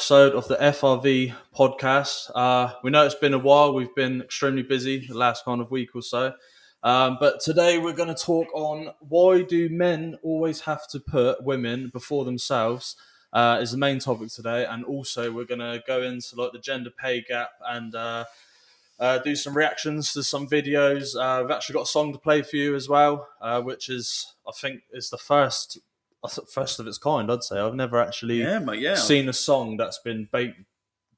episode of the FRV podcast. We know it's been a while. We've been extremely busy the last kind of week or so. But today we're going to talk on why do men always have to put women before themselves is the main topic today. And also we're going to go into like the gender pay gap and do some reactions to some videos. We've actually got a song to play for you as well, which is, I think, is the first of its kind, I'd say. I've never actually seen a song that's been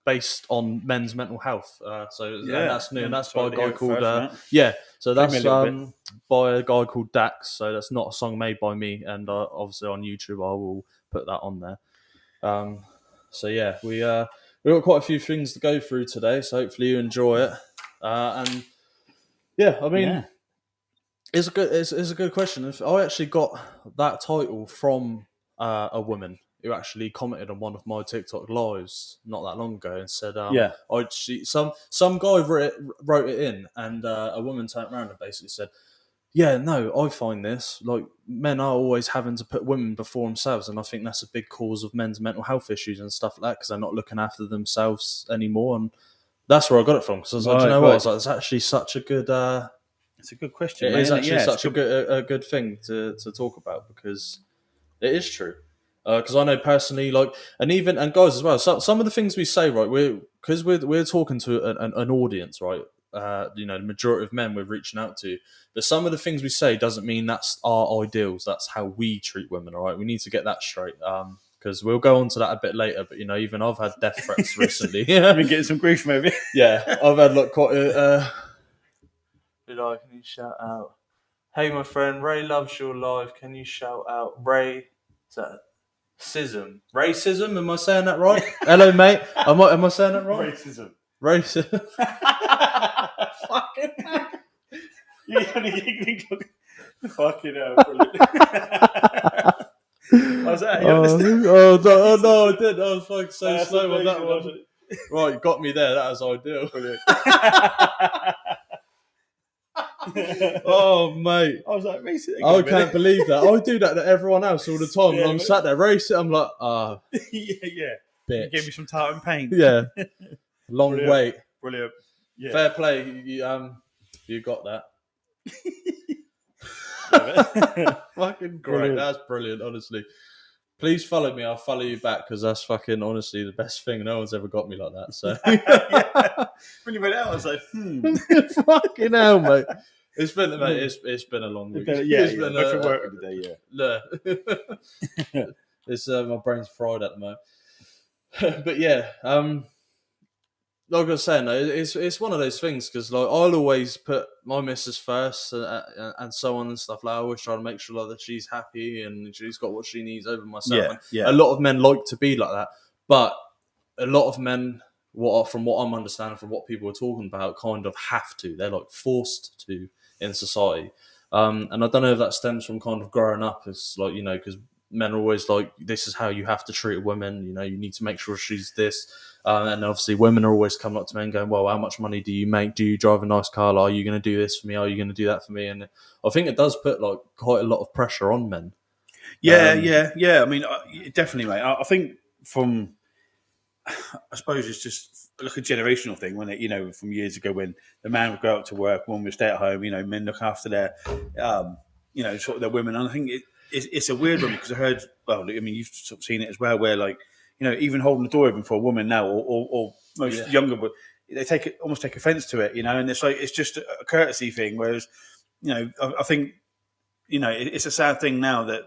based on men's mental health. And that's new, and that's by a guy called that's by a guy called Dax. So that's not a song made by me, and obviously on YouTube I will put that on there. We've got quite a few things to go through today, so hopefully you enjoy it. It's a good question. I actually got that title from a woman who actually commented on one of my TikTok lives not that long ago and said, some guy wrote it in, and a woman turned around and basically said, "Yeah, no, I find this like men are always having to put women before themselves, and I think that's a big cause of men's mental health issues and stuff like that because they're not looking after themselves anymore." And that's where I got it from. Because I was like, do you know what? I was like, it's actually such a good. It's a good question. It is actually such a good thing to talk about because it is true. Because I know personally, like, and guys as well. Some of the things we say, right? We're talking to an audience, right? The majority of men we're reaching out to. But some of the things we say doesn't mean that's our ideals. That's how we treat women. All right, we need to get that straight. Because we'll go on to that a bit later. But even I've had death threats recently. I've been getting some grief, maybe. Yeah, I've had like quite. Can you shout out? Hey, my friend, Ray loves your live. Can you shout out Ray? Is that Racism? Am I saying that right? Hello, mate. Am I saying that right? Racism. Fucking hell. Fucking hell, brilliant. Was that? No, I didn't. I was fucking so slow on that one. Right, you got me there. That was ideal. Brilliant. Oh, mate. I was like, race it again, I can't believe that. I do that to everyone else all the time. Yeah, and I'm sat there racing. I'm like, yeah. Bitch. You gave me some time and pain. Yeah. Long Brilliant. wait. Brilliant. Yeah. Fair play. You got that. Fucking great. Brilliant. That's brilliant, honestly. Please follow me. I'll follow you back because that's fucking honestly the best thing. No one's ever got me like that. So when you went out, I was like, fucking hell, mate. It's been a long week. It's been work today. Yeah. It's my brain's fried at the moment. But yeah, like I was saying, it's one of those things because like I'll always put my missus first and so on and stuff. Like I always try to make sure that she's happy and she's got what she needs over myself. Yeah. A lot of men like to be like that, but a lot of men, from what I'm understanding, from what people are talking about, kind of have to. They're like forced to in society, and I don't know if that stems from kind of growing up. It's like because men are always like, this is how you have to treat a woman. You need to make sure she's this. And obviously women are always coming up to men going, well, how much money do you make? Do you drive a nice car? Are you going to do this for me? Are you going to do that for me? And I think it does put like quite a lot of pressure on men. Yeah. I mean, definitely, mate. I think I suppose it's just like a generational thing, when it, from years ago when the man would go out to work, woman would stay at home, men look after their, sort of their women. And I think it's a weird one because I heard, you've sort of seen it as well, where like, even holding the door open for a woman now, or most younger, but they almost take offence to it, and it's like it's just a courtesy thing. Whereas, I think, it's a sad thing now that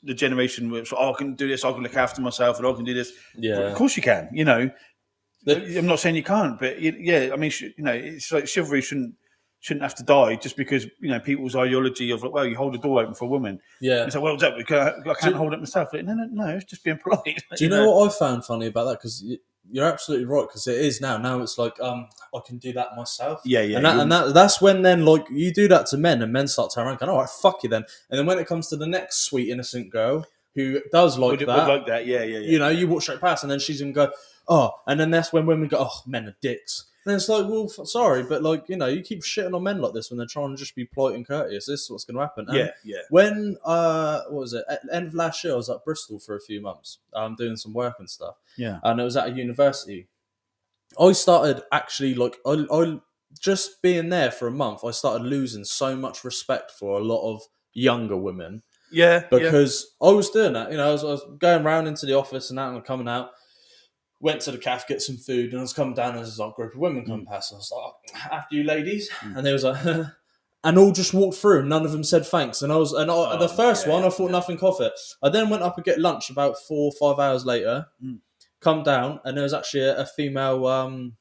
the generation was, I can do this, I can look after myself, and I can do this. Yeah, well, of course you can. I'm not saying you can't, but it's like chivalry shouldn't have to die just because people's ideology of like, well, you hold the door open for a woman. Yeah, it's like, well, I can't hold it myself. Like, no, it's just being polite. Do you know what I found funny about that? Because you're absolutely right. Because it is now. Now it's like I can do that myself. Yeah. And that's when then like you do that to men, and men start turning around going, all right, fuck you then. And then when it comes to the next sweet innocent girl who does like that, yeah. You watch straight past, and then she's gonna go, oh, and then that's when women go, oh, men are dicks. And it's like, well, sorry, but like, you keep shitting on men like this when they're trying to just be polite and courteous. This is what's going to happen. And Yeah. when, what was it? At the end of last year, I was at Bristol for a few months, doing some work and stuff. Yeah. And it was at a university. I started actually like, I just being there for a month, I started losing so much respect for a lot of younger women. Yeah. Because I was doing that, I was going around into the office and out and coming out. Went to the cafe, get some food, and I was coming down and there's a group of women come past. And I was like, after you ladies. And they was like, and all just walked through and none of them said thanks. And the first one, I thought nothing of it. I then went up and get lunch about 4 or 5 hours later, come down, and there was actually a female,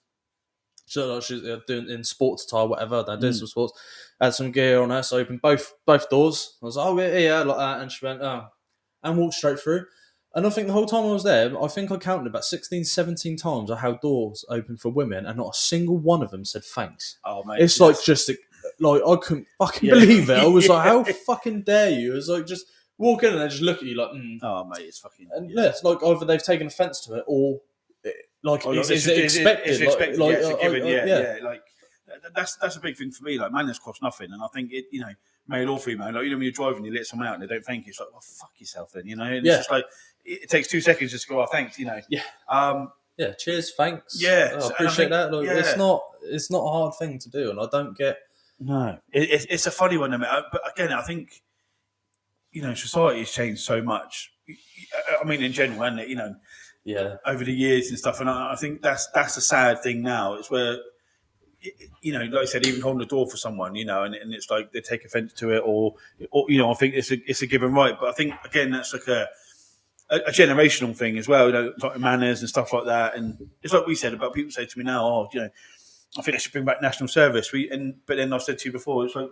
she's doing in sports attire, whatever, they're doing some sports, had some gear on her, so I opened both doors. I was like, oh, yeah, like that. And she went, oh, and walked straight through. And I think the whole time I was there, I think I counted about 16, 17 times I held doors open for women, and not a single one of them said thanks. Oh, mate. It's like just like I couldn't fucking believe it. I was like, how fucking dare you? It was like just walk in and they just look at you like, oh mate, it's fucking. And it's like either they've taken offence to it or is it expected? It's expected. Like, it's a given. yeah. Like that's a big thing for me. Like manners cost nothing, and I think it. Male or female, like when you're driving, you let someone out and they don't thank you. It's like, well, fuck yourself then, And it's just like it takes 2 seconds just to go, oh, thanks, Yeah, cheers, thanks. Yeah, I appreciate that. Like, it's not a hard thing to do, and I don't get. No, it's a funny one, but again, I think society has changed so much. I mean, in general, hasn't it? Over the years and stuff, and I think that's a sad thing now. It's where like I said, even holding the door for someone, and it's like they take offence to it, or I think it's a given right. But I think again, that's like a generational thing as well, like manners and stuff like that. And it's like we said about people say to me now, oh, I think they should bring back national service. But then I've said to you before, it's like,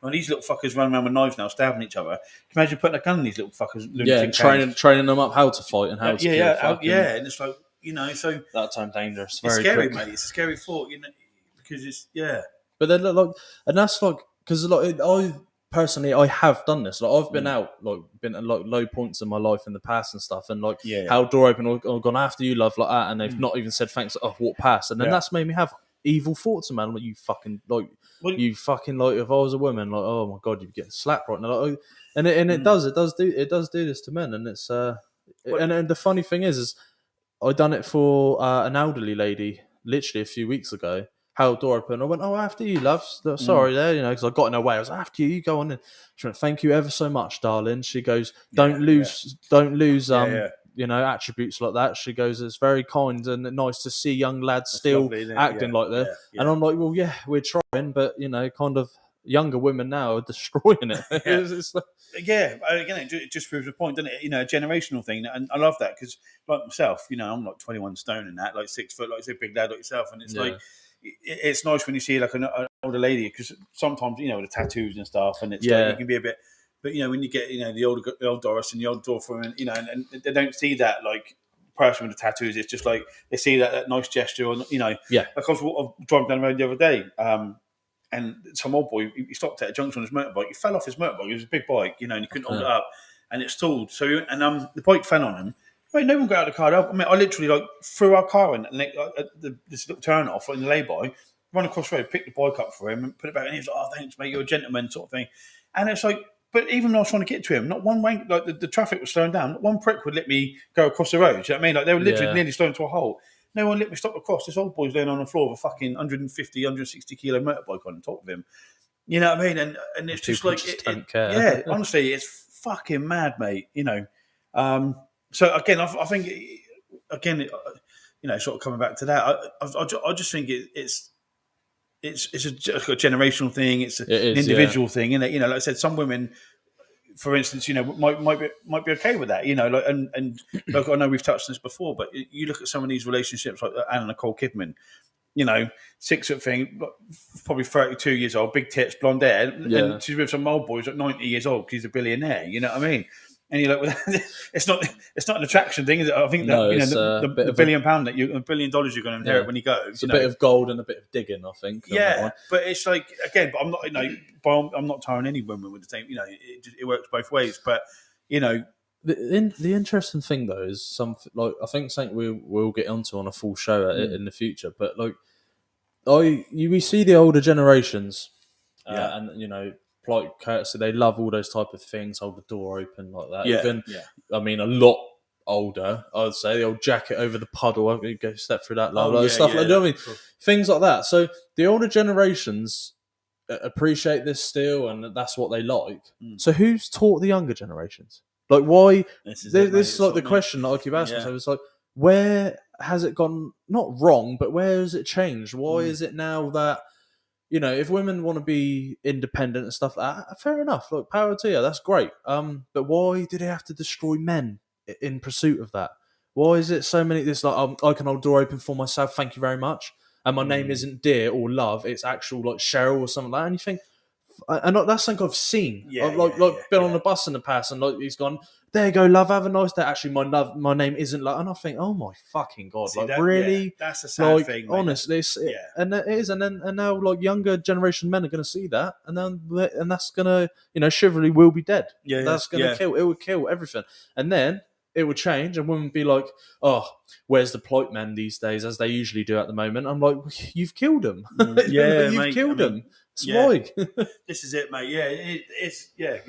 well, these little fuckers run around with knives now, stabbing each other. Can you imagine putting a gun in these little fuckers? And training them up how to fight and how to kill. And it's like so that time dangerous. It's very scary, quick. mate. It's a scary thought, because it's But then and that's like because I personally I have done this. Like I've been out, been at low points in my life in the past and stuff, and held door open or gone after you, love, like that, and they've not even said thanks. I've walked past, and then that's made me have evil thoughts, man. Like you fucking you fucking if I was a woman, like oh my god, you'd get slapped right now. Like, it does do this to men, and it's and the funny thing is I done it for an elderly lady literally a few weeks ago. Held door open. I went, oh, after you, love. Sorry there, because I got in her way. I was after you, go on in. She went, thank you ever so much, darling. She goes, don't lose attributes like that. She goes, it's very kind and nice to see young lads still acting like that. Yeah. And I'm like, well, yeah, we're trying, but kind of younger women now are destroying it. Again, it just proves a point, doesn't it? A generational thing, and I love that because, like myself, I'm like 21 stone and that, like 6 foot, like a big lad like yourself, and it's like. It's nice when you see like an older lady because sometimes the tattoos and stuff, and it's like, you can be a bit. But when you get the old Doris and the old Dorothy, and they don't see that like person with the tattoos. It's just like they see that nice gesture, or Like I was driving down the road the other day, and some old boy he stopped at a junction on his motorbike. He fell off his motorbike. It was a big bike, and he couldn't hold it up, and it stalled. So the bike fell on him. Right, no one got out of the car. I mean, I literally threw our car in and this little turn off in the lay-by, run across the road, picked the bike up for him and put it back. And he was like, "Oh, thanks, mate. You're a gentleman," sort of thing. And it's like, but even when I was trying to get to him, not one rank, like the traffic was slowing down. Not one prick would let me go across the road. Do you know what I mean? Like they were literally nearly slowing to a halt. No one let me stop across. This old boy's laying on the floor with a fucking 150, 160 kilo motorbike on top of him. You know what I mean? And it's just like, don't care. Yeah, honestly, it's fucking mad, mate. So again, I think sort of coming back to that, I just think it's a generational thing. It's an individual thing, and like I said, some women, for instance, might be okay with that, and like I know we've touched on this before, but you look at some of these relationships like Anna Nicole Kidman, 6 foot thing, probably 32 years old, big tits, blonde hair, and she's with some old boys at 90 years old because he's a billionaire. You know what I mean? And you're like, well, it's not an attraction thing, is it? I think that the $1 billion $1 billion you're going to inherit when you go. It's a bit of gold and a bit of digging, I think. Yeah, but it's like again, but I'm not, I'm not tiring any women with the same. It works both ways. But the interesting thing though is I think something we'll get onto on a full show in the future. But like we see the older generations, Yeah. and polite courtesy. They love all those type of things. Hold the door open like that. Yeah. Even, Yeah. I mean, a lot older. I'd say the old jacket over the puddle. You go step through that, Oh like yeah. stuff Yeah. like. You know what I mean? Things like that. So the older generations appreciate this still, and that's what they like. So who's taught the younger generations? Like, why? This is it, mate. This is like It's the what I mean. question that I keep asking Yeah. myself. It's like, where has it gone? Not wrong, but where has it changed? Why is it now that if women want to be independent and stuff like that, fair enough. Look, power to you. That's great. But why do they have to destroy men in pursuit of that? Why is it so many? This like, I can hold the door open for myself. Thank you very much. And my name isn't Dear or Love. It's actual like Cheryl or something like that. And you think, and that's something I've seen. Yeah. I've like Yeah. been Yeah. on the bus in the past, and like he's gone. There you go, love. Have a nice day. Actually, my name isn't Love, and I think, oh my fucking god, See, like that, really, yeah, that's a sad like thing, mate. honestly, and it is, and now like younger generation men are going to see that, and that's gonna, chivalry will be dead. Yeah, That's gonna yeah. kill. It would kill everything, and then it would change, and women would be like, oh, where's the polite men these days, as they usually do at the moment. I'm like, you've killed them. Yeah, you've mate. killed them. That's yeah. why. This is it, mate. Yeah, it's you're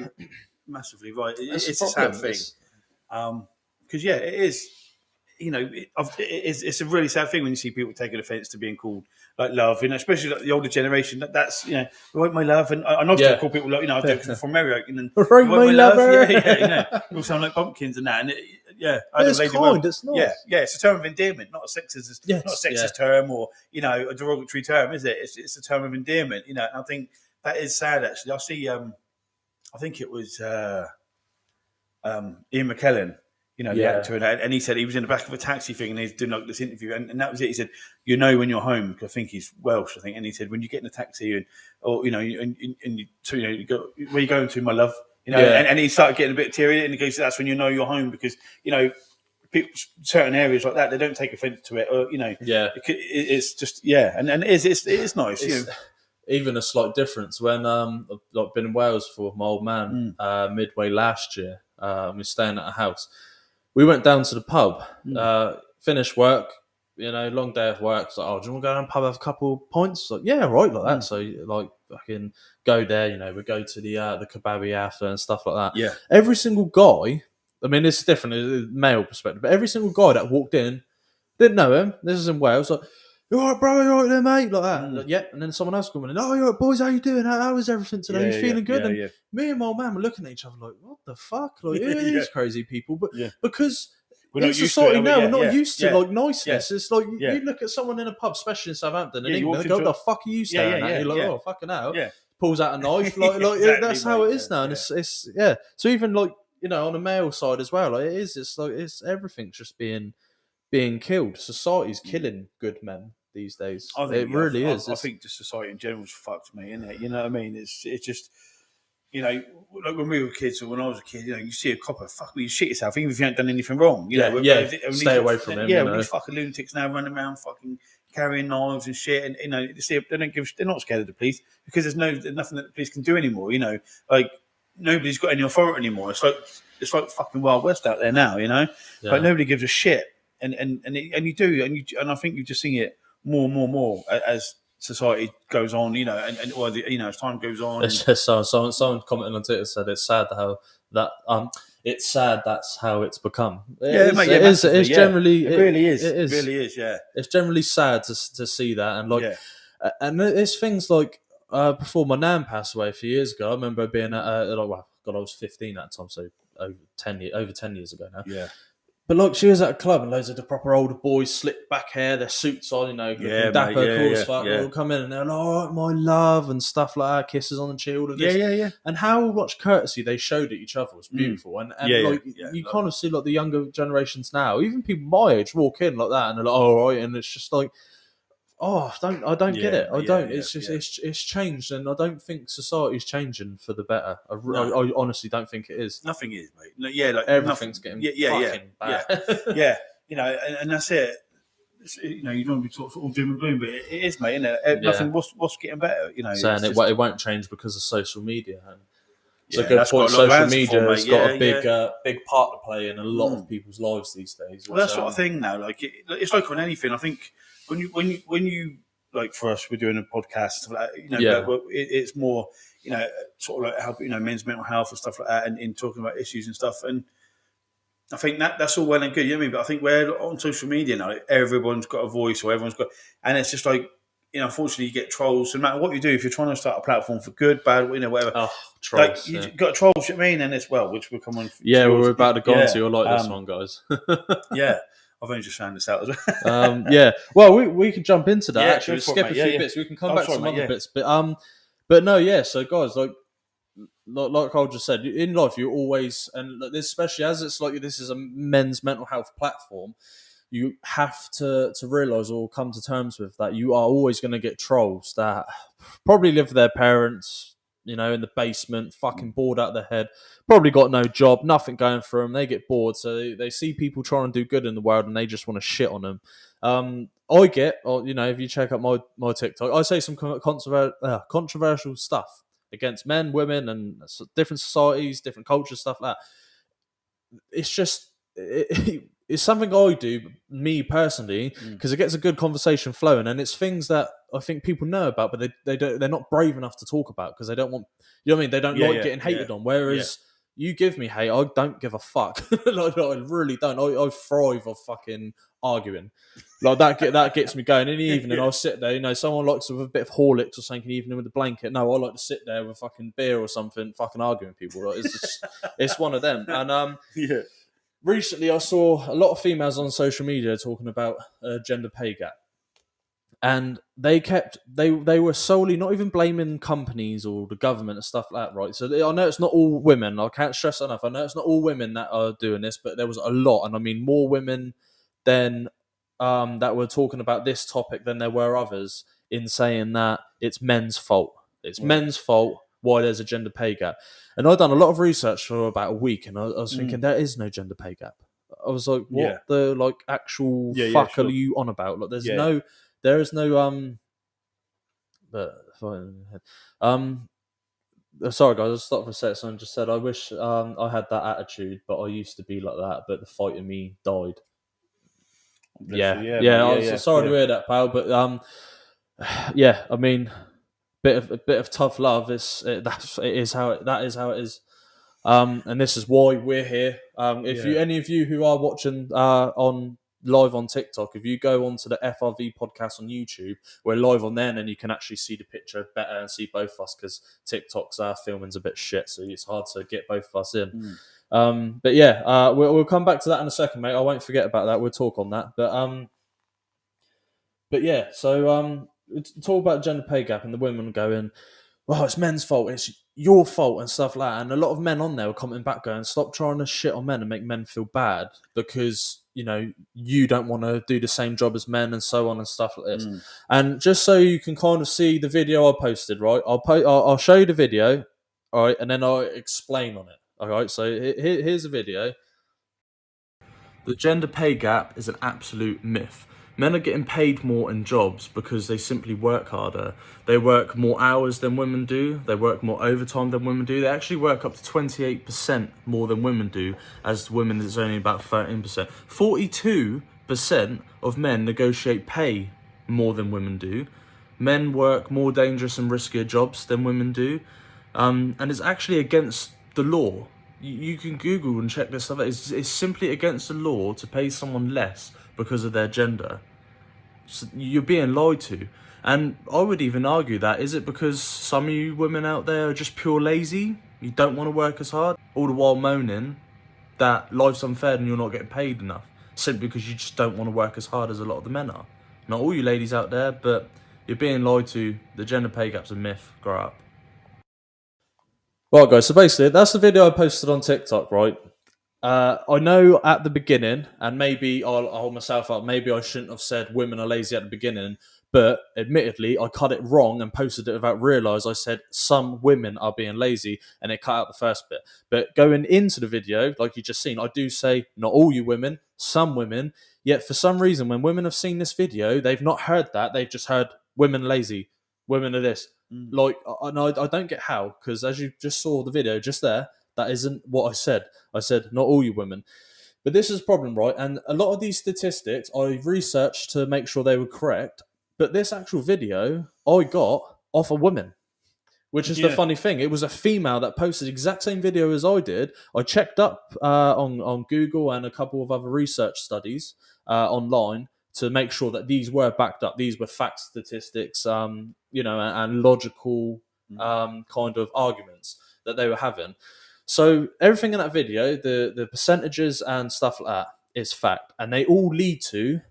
massively right. That's It's the a sad problem. thing. Because it is. It's a really sad thing when you see people taking offence to being called like love, especially like the older generation. That's right, my love, and I still call people like I do it from Merrick, and then Right, right, my lover. love, people sound like pumpkins and that, and I It's kind. It's nice. yeah, it's a term of endearment, not a sexist, Yes, not a sexist term or a derogatory term, is it? It's a term of endearment, and I think that is sad. Actually, I see. I think it was Ian McKellen, the actor, and he said he was in the back of a taxi thing, and he's doing like this interview, and that was it. He said, when you're home, because I think he's Welsh, I think, and he said, when you get in a taxi and you go, where are you going to, my love? And he started getting a bit teary, and he goes, that's when you know you're home, because people, certain areas like that, they don't take offence to it, or it's just and it is nice. Even a slight difference when I've like been in Wales for my old man midway last year. We were staying at a house. We went down to the pub, finished work, long day of work. It's like, oh, do you want to go down to the pub, have a couple of pints? Like, yeah, right, like that. So, like, I can go there, we go to the kebabby after and stuff like that. Yeah. Every single guy, I mean, it's different, it's male perspective, but every single guy that walked in, didn't know him. This is in Wales, like, you all right, bro? You all right there, mate? Like that. Like, yeah. And then someone else coming in. Oh, you all right, boys? How you doing? How is everything today? You feeling good? And me and my old man were looking at each other like, what the fuck? Like, who are these crazy people? But because in society now, we're not used to like niceness. It's like you look at someone in a pub, especially in Southampton, and England, they go, what the fuck are you staring at? You're like, oh, fucking hell. Yeah. Pulls out a knife. Like exactly, that's how it is now. And it's So even like, on the male side as well, like it's like, it's just being killed. Society's killing good men these days. It really is. I think just society in general is fucked, me, isn't it? You know what I mean? It's just, like when we were kids or when I was a kid, you see a copper, fuck, you shit yourself, even if you haven't done anything wrong. Stay away from him. Yeah, these fucking lunatics now running around fucking carrying knives and shit, and they're not scared of the police because there's nothing that the police can do anymore. Like nobody's got any authority anymore. It's like fucking Wild West out there now. Like nobody gives a shit. And you do, and I think you're just seeing it more and more as society goes on, as time goes on. It's just someone commenting on Twitter said it's sad it's sad that's how it's become. It really is. Yeah. It's generally sad to see that, and and it's things like before my nan passed away a few years ago. I remember being at I was 15 at the time, so over 10 years ago now. Yeah. But look, she was at a club and loads of the proper older boys, slick back hair, their suits on, looking dapper, cool as fuck. They'll come in and they're like, all right, my love, and stuff like that, kisses on the cheek, all of this. Yeah. And how much courtesy they showed at each other was beautiful. And you kind of see like the younger generations now, even people my age walk in like that and they're like, all right, and it's just like, I don't get it. I don't. It's just it's changed, and I don't think society's changing for the better. I honestly don't think it is. Nothing is, mate. Like everything's getting fucking bad. Yeah. And that's it. You don't want to be sort of doom and gloom, but it is, mate. Isn't it? Nothing. What's getting better? Saying it won't change because of social media. And it's a good point. Social media has got a big part to play in a lot of people's lives these days. Well, that's sort of thing now. Like it's like on anything. I think when you like for us, we're doing a podcast, stuff like that, Yeah. it's more, sort of like help, men's mental health and stuff like that, and in talking about issues and stuff. And I think that's all well and good, you know what I mean? But I think we're on social media now, everyone's got a voice, or everyone's got, and it's just like, unfortunately, you get trolls. So no matter what you do, if you're trying to start a platform for good, bad, whatever, Oh, like trolls. you Yeah. got trolls. You know what I mean? And it's which will come on to Yeah, yours. we're about to go on to. Yeah, I like this one, guys. yeah. I've only just found this out as well. Yeah. Well, we can jump into that. Yeah, Actually, go we'll for it, skip mate. a Yeah, few yeah. bits. We can come Oh, back to sorry, some mate, other yeah. bits, but no, yeah. So, guys, like Carl just said, in life you always, and this, especially as it's like this is a men's mental health platform, you have to realize or come to terms with that you are always going to get trolls that probably live with their parents, in the basement, fucking bored out of their head, probably got no job, nothing going for them. They get bored, so they see people trying to do good in the world and they just want to shit on them. I get, or if you check out my TikTok, I say some controversial stuff against men, women, and different societies, different cultures, stuff like that. It's just it's something I do, me personally, because it gets a good conversation flowing, and it's things that I think people know about, but they're not brave enough to talk about because they don't want, you know what I mean? They don't Yeah, like yeah, getting hated yeah, on. Whereas you give me hate, I don't give a fuck. Like, I really don't. I thrive off fucking arguing. Like that gets me going. In the evening, yeah. I'll sit there. Someone likes with a bit of Horlicks or something. Evening with a blanket. No, I like to sit there with fucking beer or something, fucking arguing with people. Like, it's one of them. And Yeah. recently I saw a lot of females on social media talking about gender pay gap, and they were solely not even blaming companies or the government and stuff like that, right? So I know it's not all women. I can't stress enough. I know it's not all women that are doing this, but there was a lot, and I mean more women than that were talking about this topic than there were others in saying that it's men's fault. It's Right. men's fault why there's a gender pay gap. And I've done a lot of research for about a week, and I was thinking there is no gender pay gap. I was like, what Yeah. the actual Yeah, fuck sure. are you on about? Like, Yeah. there is no but sorry guys, I'll stop for a second. Someone just said, I wish I had that attitude, but I used to be like that, but the fight in me died. Bless you. Yeah, Yeah. mate. I Yeah, was sorry to yeah. hear that, pal. But yeah. I mean, a bit of tough love. That is how it is. And this is why we're here. If Yeah. any of you who are watching on live on TikTok, if you go onto the FRV podcast on YouTube, we're live on there, and then you can actually see the picture better and see both of us because TikTok's filming's a bit shit, so it's hard to get both of us in. But yeah, we'll come back to that in a second, mate. I won't forget about that. We'll talk on that. But yeah, so talk about gender pay gap and the women going, well, it's men's fault, it's your fault and stuff like that. And a lot of men on there were commenting back going, stop trying to shit on men and make men feel bad because, you don't want to do the same job as men and so on and stuff like this. And just so you can kind of see the video I posted, right? I'll show you the video, all right, and then I'll explain on it. All right, so here's the video. The gender pay gap is an absolute myth. Men are getting paid more in jobs because they simply work harder. They work more hours than women do. They work more overtime than women do. They actually work up to 28% more than women do, as women it's only about 13%. 42% of men negotiate pay more than women do. Men work more dangerous and riskier jobs than women do. And it's actually against the law. You can Google and check this stuff out. It's simply against the law to pay someone less because of their gender. So you're being lied to. And I would even argue that, is it because some of you women out there are just pure lazy? You don't want to work as hard? All the while moaning that life's unfair and you're not getting paid enough. Simply because you just don't want to work as hard as a lot of the men are. Not all you ladies out there, but you're being lied to. The gender pay gap's a myth. Grow up. Right, guys, so basically, that's the video I posted on TikTok, right? I know at the beginning, and maybe I'll hold myself up, maybe I shouldn't have said women are lazy at the beginning, but admittedly, I cut it wrong and posted it without realise I said some women are being lazy, and it cut out the first bit. But going into the video, like you just seen, I do say, not all you women, some women, yet for some reason, when women have seen this video, they've not heard that, they've just heard women lazy, women are this. Like, I don't get how, because as you just saw the video just there, that isn't what I said. I said, not all you women. But this is a problem, right? And a lot of these statistics I researched to make sure they were correct, But this actual video I got off a woman, which is the funny thing. It was a female that posted the exact same video as I did. I checked up on Google and a couple of other research studies online to make sure that these were backed up. These were fact statistics, and logical kind of arguments that they were having. So everything in that video, the percentages and stuff like that, is fact, and they all lead to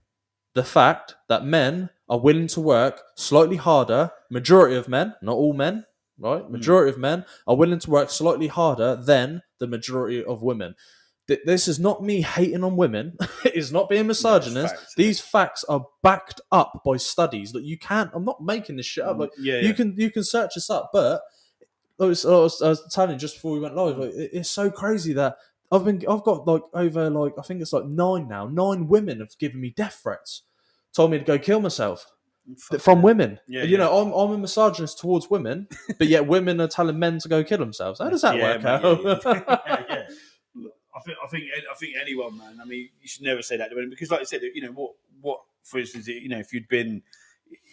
the fact that men are willing to work slightly harder. Majority of men, not all men, right? Majority of men are willing to work slightly harder than the majority of women. This is not me hating on women. It's not being misogynist. These facts are backed up by studies that you can't. I'm not making this shit up. Like you can search this up. But I was telling you just before we went live, like, it's so crazy that I've got like over like I think it's like 9 women have given me death threats, told me to go kill myself. From women. I'm a misogynist towards women, but yet women are telling men to go kill themselves. How does that work out? I think anyone, man. I mean, you should never say that to women because, like I said, what for instance, if you'd been,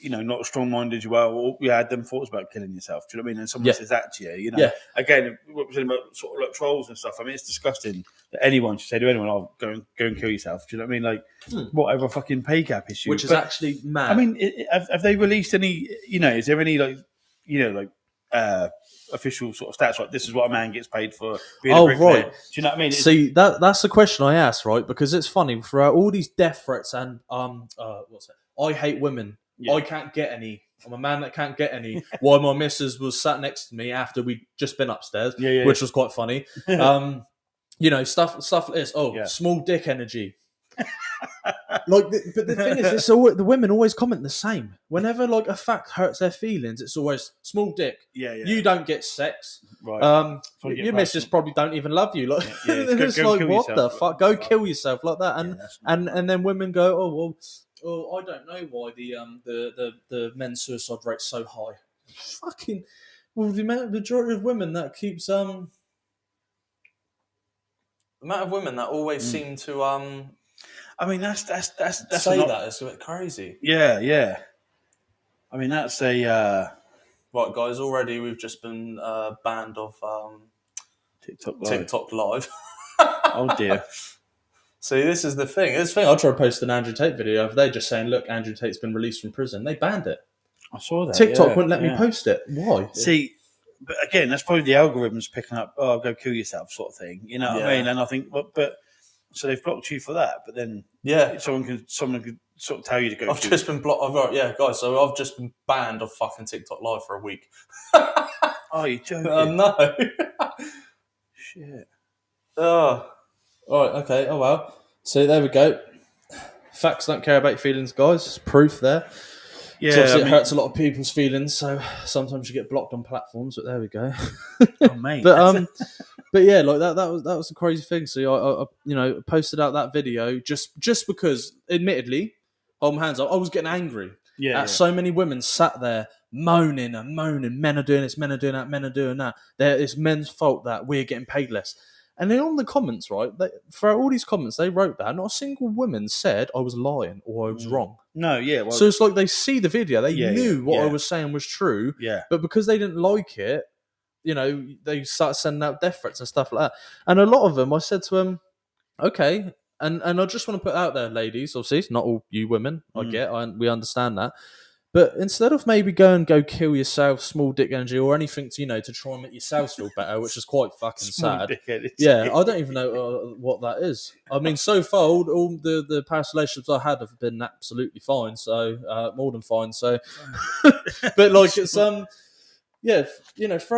not strong-minded, or you had them thoughts about killing yourself. Do you know what I mean? And someone says that to you, again, what we're saying about sort of like trolls and stuff. I mean, it's disgusting that anyone should say to anyone, "Oh, go and kill yourself." Do you know what I mean? Like, whatever fucking pay gap issue, which is actually mad. I mean, have they released any? Is there any official sort of stats like this is what a man gets paid for being a bricklayer? Do you know what I mean? See, that's the question I asked, right? Because it's funny throughout all these death threats and I hate women. I can't get any. I'm a man that can't get any. While my missus was sat next to me after we'd just been upstairs, which was quite funny. Stuff like this. Small dick energy. But the thing is, it's always, the women always comment the same. Whenever like a fact hurts their feelings, it's always small dick. You don't get sex. Right. Your missus probably don't even love you. Like, it's go like what yourself. the fuck? Go kill yourself like that. And then women go, I don't know why the men's suicide rate's so high. Fucking the majority of women that keeps the amount of women that always seem to I mean, that's say that it's a bit crazy. Yeah. I mean, that's a right, guys. Already, we've just been banned off TikTok Live. Oh dear. See, this is the thing. I tried to post an Andrew Tate video over there, just saying, "Look, Andrew Tate's been released from prison." They banned it. I saw that. TikTok wouldn't let me post it. Why? See, but again, that's probably the algorithms picking up. Oh, go kill yourself, sort of thing. You know what I mean? And I think, but so they've blocked you for that. But then, someone can sort of tell you to go. I've just been blocked. Guys. So I've just been banned off fucking TikTok Live for a week. Are you joking? No. Shit. Oh. All right. Okay. Oh well. So there we go. Facts don't care about your feelings, guys. It's proof there. Yeah, so obviously it hurts a lot of people's feelings, so sometimes you get blocked on platforms. But there we go. Oh mate. But yeah, like that was a crazy thing. So I posted out that video just because, admittedly, hold my hands up, I was getting angry. So many women sat there moaning and moaning. Men are doing this, men are doing that, men are doing that. It's men's fault that we're getting paid less. And then on the comments, right, throughout all these comments, they wrote that not a single woman said I was lying or I was wrong. No, well, so it's like they see the video, they knew what I was saying was true, but because they didn't like it, they started sending out death threats and stuff like that. And a lot of them, I said to them, okay, and I just want to put out there, ladies, obviously, it's not all you women, we understand that. But instead of maybe go kill yourself, small dick energy, or anything to try and make yourselves feel better, which is quite fucking sad. Yeah, I don't even know what that is. I mean, so far all the past relationships I had have been absolutely fine, so more than fine. So, but like it's for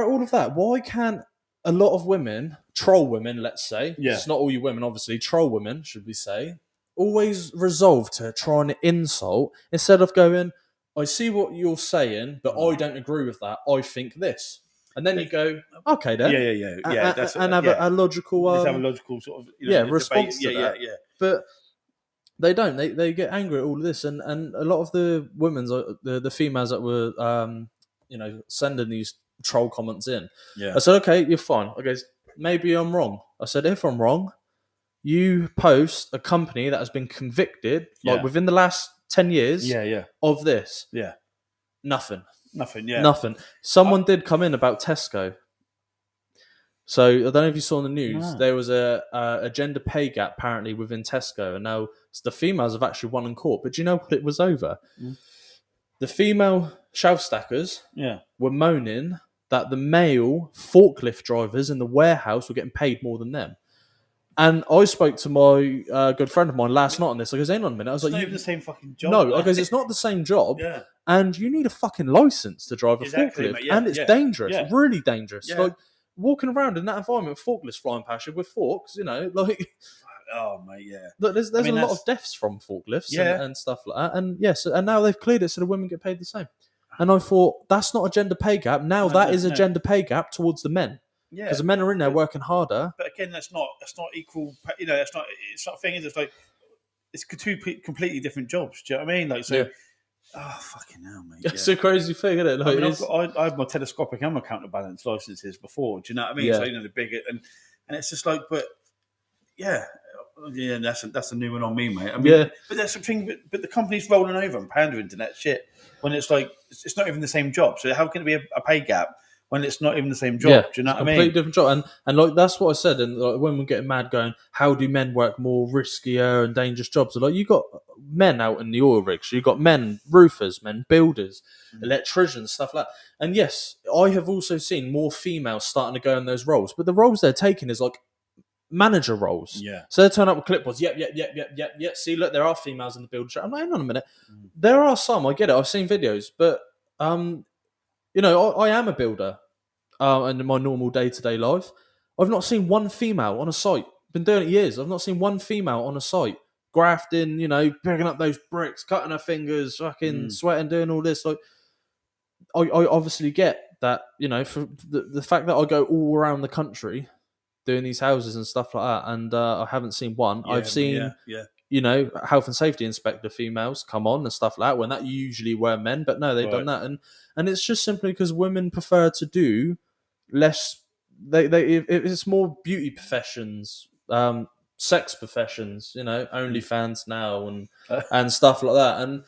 all of that, why can't a lot of women, troll women, let's say, it's not all you women, obviously, troll women, should we say, always resolve to try and insult instead of going, I see what you're saying, but I don't agree with that. I think this. And then you go, okay then. Yeah. And have a logical... have a logical sort of... response to that. Yeah. But they don't. They get angry at all of this. And a lot of the women, the females that were, sending these troll comments in, I said, okay, you're fine. I goes, maybe I'm wrong. I said, if I'm wrong, you post a company that has been convicted, like within the last 10 years Yeah. of this. Yeah. Nothing. Nothing. Yeah. Nothing. Someone did come in about Tesco. So I don't know if you saw in the news, No. there was a gender pay gap apparently within Tesco, and now the females have actually won in court. But do you know what it was over? The female shelf stackers Yeah. were moaning that the male forklift drivers in the warehouse were getting paid more than them. And I spoke to my good friend of mine last night on this. I goes, hang on a minute. I was It's like, not even the same fucking job. no, I goes, it's not the same job. Yeah. And you need a fucking license to drive a Exactly, forklift. mate. Yeah, And it's yeah, dangerous, yeah. really dangerous. Yeah. Like walking around in that environment, forklifts flying past you with forks, like Oh, mate, yeah. look, there's I mean, a lot of deaths from forklifts Yeah. and stuff like that. And yes, and now they've cleared it so the women get paid the same. And I thought, that's not a gender pay gap. Now that is a gender pay gap towards the men. Yeah. Because the men are in there working harder. But again, that's not equal. It's not a thing. It's like it's two completely different jobs. Do you know what I mean? Like, so, Yeah. oh fucking hell, mate. It's a crazy thing, isn't it? Like, I mean, I have my telescopic and my counterbalance licenses before. Do you know what I mean? Yeah. So the bigger and it's just like, but yeah, that's a new one on me, mate. I mean, Yeah. but that's the thing. But the company's rolling over and pandering to that shit when it's like it's not even the same job. So how can it be a pay gap when it's not even the same job? Yeah, Do you know what I completely mean? different job, and like that's what I said. And like, when we're getting mad, going, how do men work more riskier and dangerous jobs? So, like you got men out in the oil rigs, you got men roofers, men builders, electricians, stuff like that. And yes, I have also seen more females starting to go in those roles, but the roles they're taking is like manager roles. Yeah. So they turn up with clipboards. Yep. See, look, there are females in the build shop. I'm like, hang on a minute. There are some. I get it. I've seen videos, but I am a builder. And in my normal day-to-day life, I've not seen one female on a site. Been doing it years. I've not seen one female on a site grafting, picking up those bricks, cutting her fingers, fucking sweating, doing all this. Like, I obviously get that, for the fact that I go all around the country doing these houses and stuff like that, and I haven't seen one. Yeah, I've seen, yeah. health and safety inspector females come on and stuff like that, when that usually were men, but no, they've done that. And it's just simply because women prefer to do less. It's more beauty professions, sex professions, OnlyFans now and stuff like that. And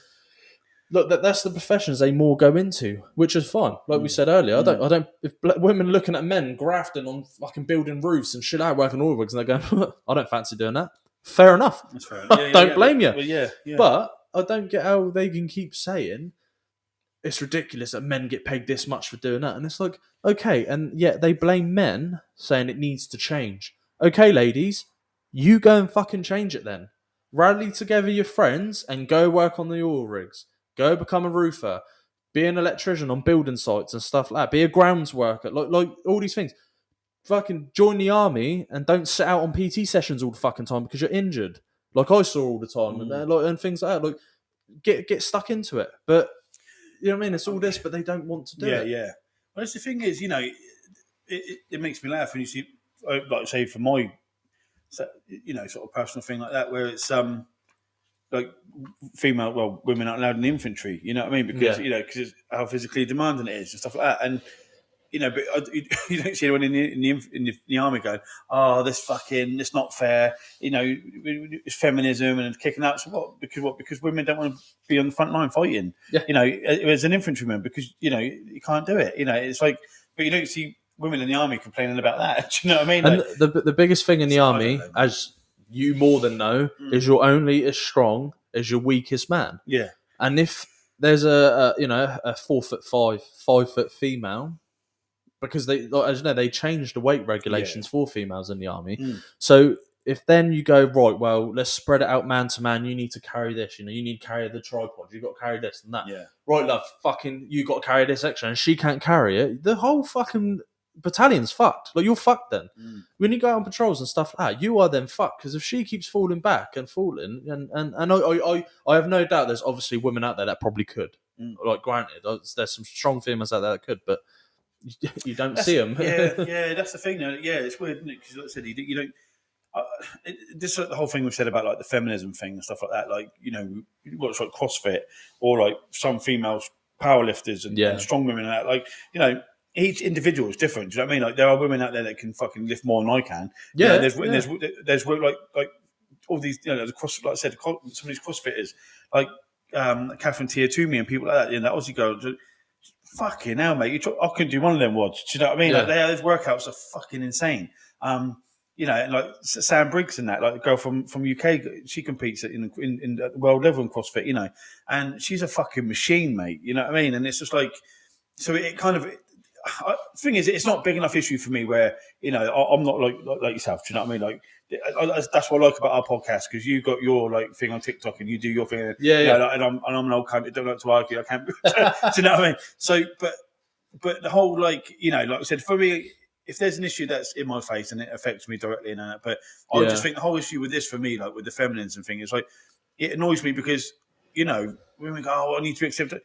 look, that's the professions they more go into, which is fine. Like we said earlier, I don't. If women looking at men grafting on fucking building roofs and shit out, working oil rigs, and they're going, I don't fancy doing that. Fair enough. That's fair. Don't blame you. Yeah. But I don't get how they can keep saying it's ridiculous that men get paid this much for doing that. And it's like, okay, and yet they blame men, saying it needs to change. Okay, ladies, you go and fucking change it then. Rally together your friends and go work on the oil rigs. Go become a roofer. Be an electrician on building sites and stuff like that. Be a grounds worker. Like all these things. Fucking join the army and don't sit out on PT sessions all the fucking time because you're injured. Like I saw all the time. And things like that. Like, get stuck into it. But you know what I mean? It's all this, but they don't want to do it. Yeah. Well, that's the thing is, it makes me laugh when you see, like, say, for my, sort of personal thing like that, where it's like women aren't allowed in the infantry. You know what I mean? Because because it's how physically demanding it is and stuff like that. And but you don't see anyone in the army going, "Oh, it's not fair." It's feminism and kicking out. So what? Because women don't want to be on the front line fighting. Yeah. As an infantryman, because you can't do it. It's like, but you don't see women in the army complaining about that. Do you know what I mean? And the biggest thing in the army, as you more than know, is you're only as strong as your weakest man. Yeah. And if there's a 4'5", 5 foot female, because they changed the weight regulations for females in the army. So if then you go, right, well, let's spread it out man to man. You need to carry this. You need to carry the tripod. You got to carry this and that. Yeah. Right, love. Fucking, you got to carry this extra, and she can't carry it. The whole fucking battalion's fucked. Like, you're fucked then. When you go out on patrols and stuff like that, you are then fucked, because if she keeps falling back and falling, and I have no doubt there's obviously women out there that probably could. Like, granted, there's some strong females out there that could, but you don't see them. Yeah, that's the thing. Yeah, it's weird, isn't it? Because like I said, you don't. This is the whole thing we've said about like the feminism thing and stuff like that. Like, what's like CrossFit, or like some females powerlifters and strong women and that. Like, each individual is different. Do you know what I mean? Like, there are women out there that can fucking lift more than I can. Yeah. There's like all these, like I said, some of these CrossFitters. Like, Catherine Tiatumi and people like that, that Aussie girl. Fucking hell, mate! I couldn't do one of them wads. Do you know what I mean? Yeah. Like those workouts are fucking insane. And like Sam Briggs and that, like the girl from UK, she competes in the world level in CrossFit, and she's a fucking machine, mate. You know what I mean? And it's just like, so it kind of. The thing is, it's not a big enough issue for me where I'm not like yourself. Do you know what I mean? Like that's what I like about our podcast, because you got your like thing on TikTok and you do your thing. And I'm an old cunt. I don't like to argue. I can't. Do you know what I mean? So, but the whole like I said, for me, if there's an issue that's in my face and it affects me directly, but I just think the whole issue with this for me, like with the feminism thing, is like it annoys me because women go, oh, I need to accept it.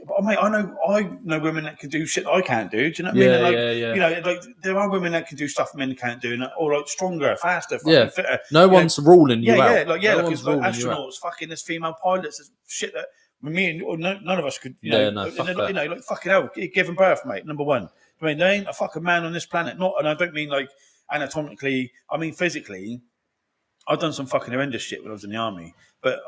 But, mate, I know women that can do shit that I can't do. Do you know what I mean? Like there are women that can do stuff men can't do, or like stronger, faster, fucking fitter. No one's ruling you out. Like astronauts, fucking there's female pilots, there's shit that me and none of us could. Like fucking hell, giving birth, mate. Number one. I mean, there ain't a fucking man on this planet. And I don't mean like anatomically. I mean physically. I've done some fucking horrendous shit when I was in the army, but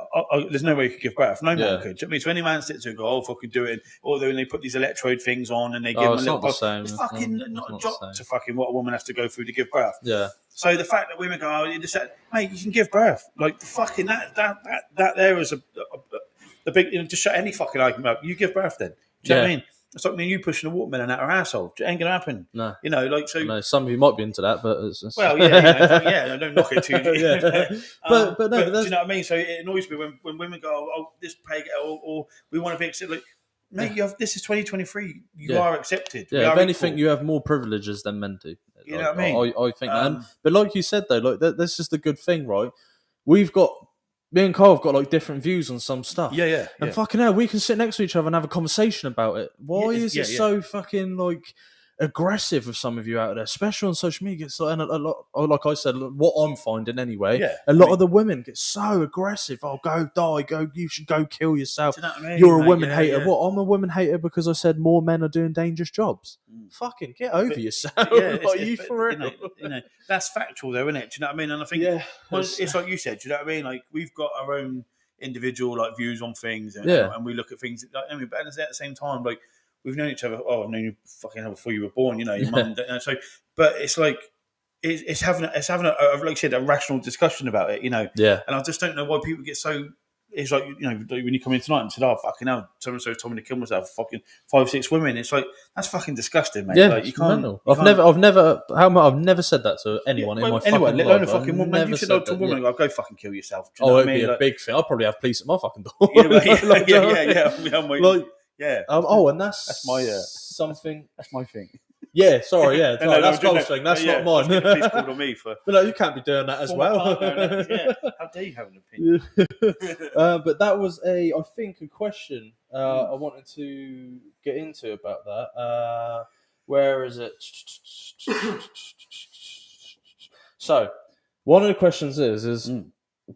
there's no way you could give birth. No man could. I mean, so any man sits there and go, "Oh, fucking do it," or then they put these electrode things on and they give them a little. Not the same. It's fucking not a job to fucking what a woman has to go through to give birth. Yeah. So the fact that women go, "Oh, you just said, mate, you can give birth," like fucking that there is the big. Just shut any fucking argument up. You give birth then. Do you know what I mean? It's like me and you pushing a watermelon out our asshole. It ain't gonna happen. No. So. No, some of you might be into that, but it's well, yeah, don't knock it too. But do you know what I mean? So it annoys me when women go, "Oh, this peg," or we want to be accepted. Like, mate, this is 2023. You are accepted. Yeah, if anything, you have more privileges than men do. You know what I mean? I think that. But like you said, though, like that's just the good thing, right? Me and Carl have got like different views on some stuff. Yeah. And fucking hell, we can sit next to each other and have a conversation about it. Why is it so fucking like aggressive with some of you out there, especially on social media? It's like, and a lot, like I said, what I'm finding anyway. Yeah, a lot of the women get so aggressive. Oh, go die, you should go kill yourself. Do you know what I mean? You're a women hater. Yeah. What? I'm a women hater because I said more men are doing dangerous jobs. Fucking get over yourself. Yeah, are you for real? That's factual though, isn't it? Do you know what I mean? And I think it's like you said. Do you know what I mean? Like we've got our own individual like views on things, and we look at things. But at the same time, like we've known each other. Oh, I've known you fucking hell before you were born. Your mum. So, but it's like it's having a like I said, a rational discussion about it. Yeah. And I just don't know why people get so. It's like when you come in tonight and said, "Oh fucking hell, so and so told me to kill myself." Fucking 5-6 women. It's like that's fucking disgusting, mate. Yeah, like, you can't. I've never said that to anyone in my fucking life. Let alone a fucking woman. You should to a woman, go fucking kill yourself. Do you know what I mean? It'd be a big thing. I'll probably have police at my fucking door. Yeah. And that's my something. That's my thing. Yeah, sorry, yeah. That's Joel's thing. That's not mine. Police called on me for. But no, you can't be doing that as well. How dare you have an opinion? But that was I think a question I wanted to get into about that. Where is it? So, one of the questions is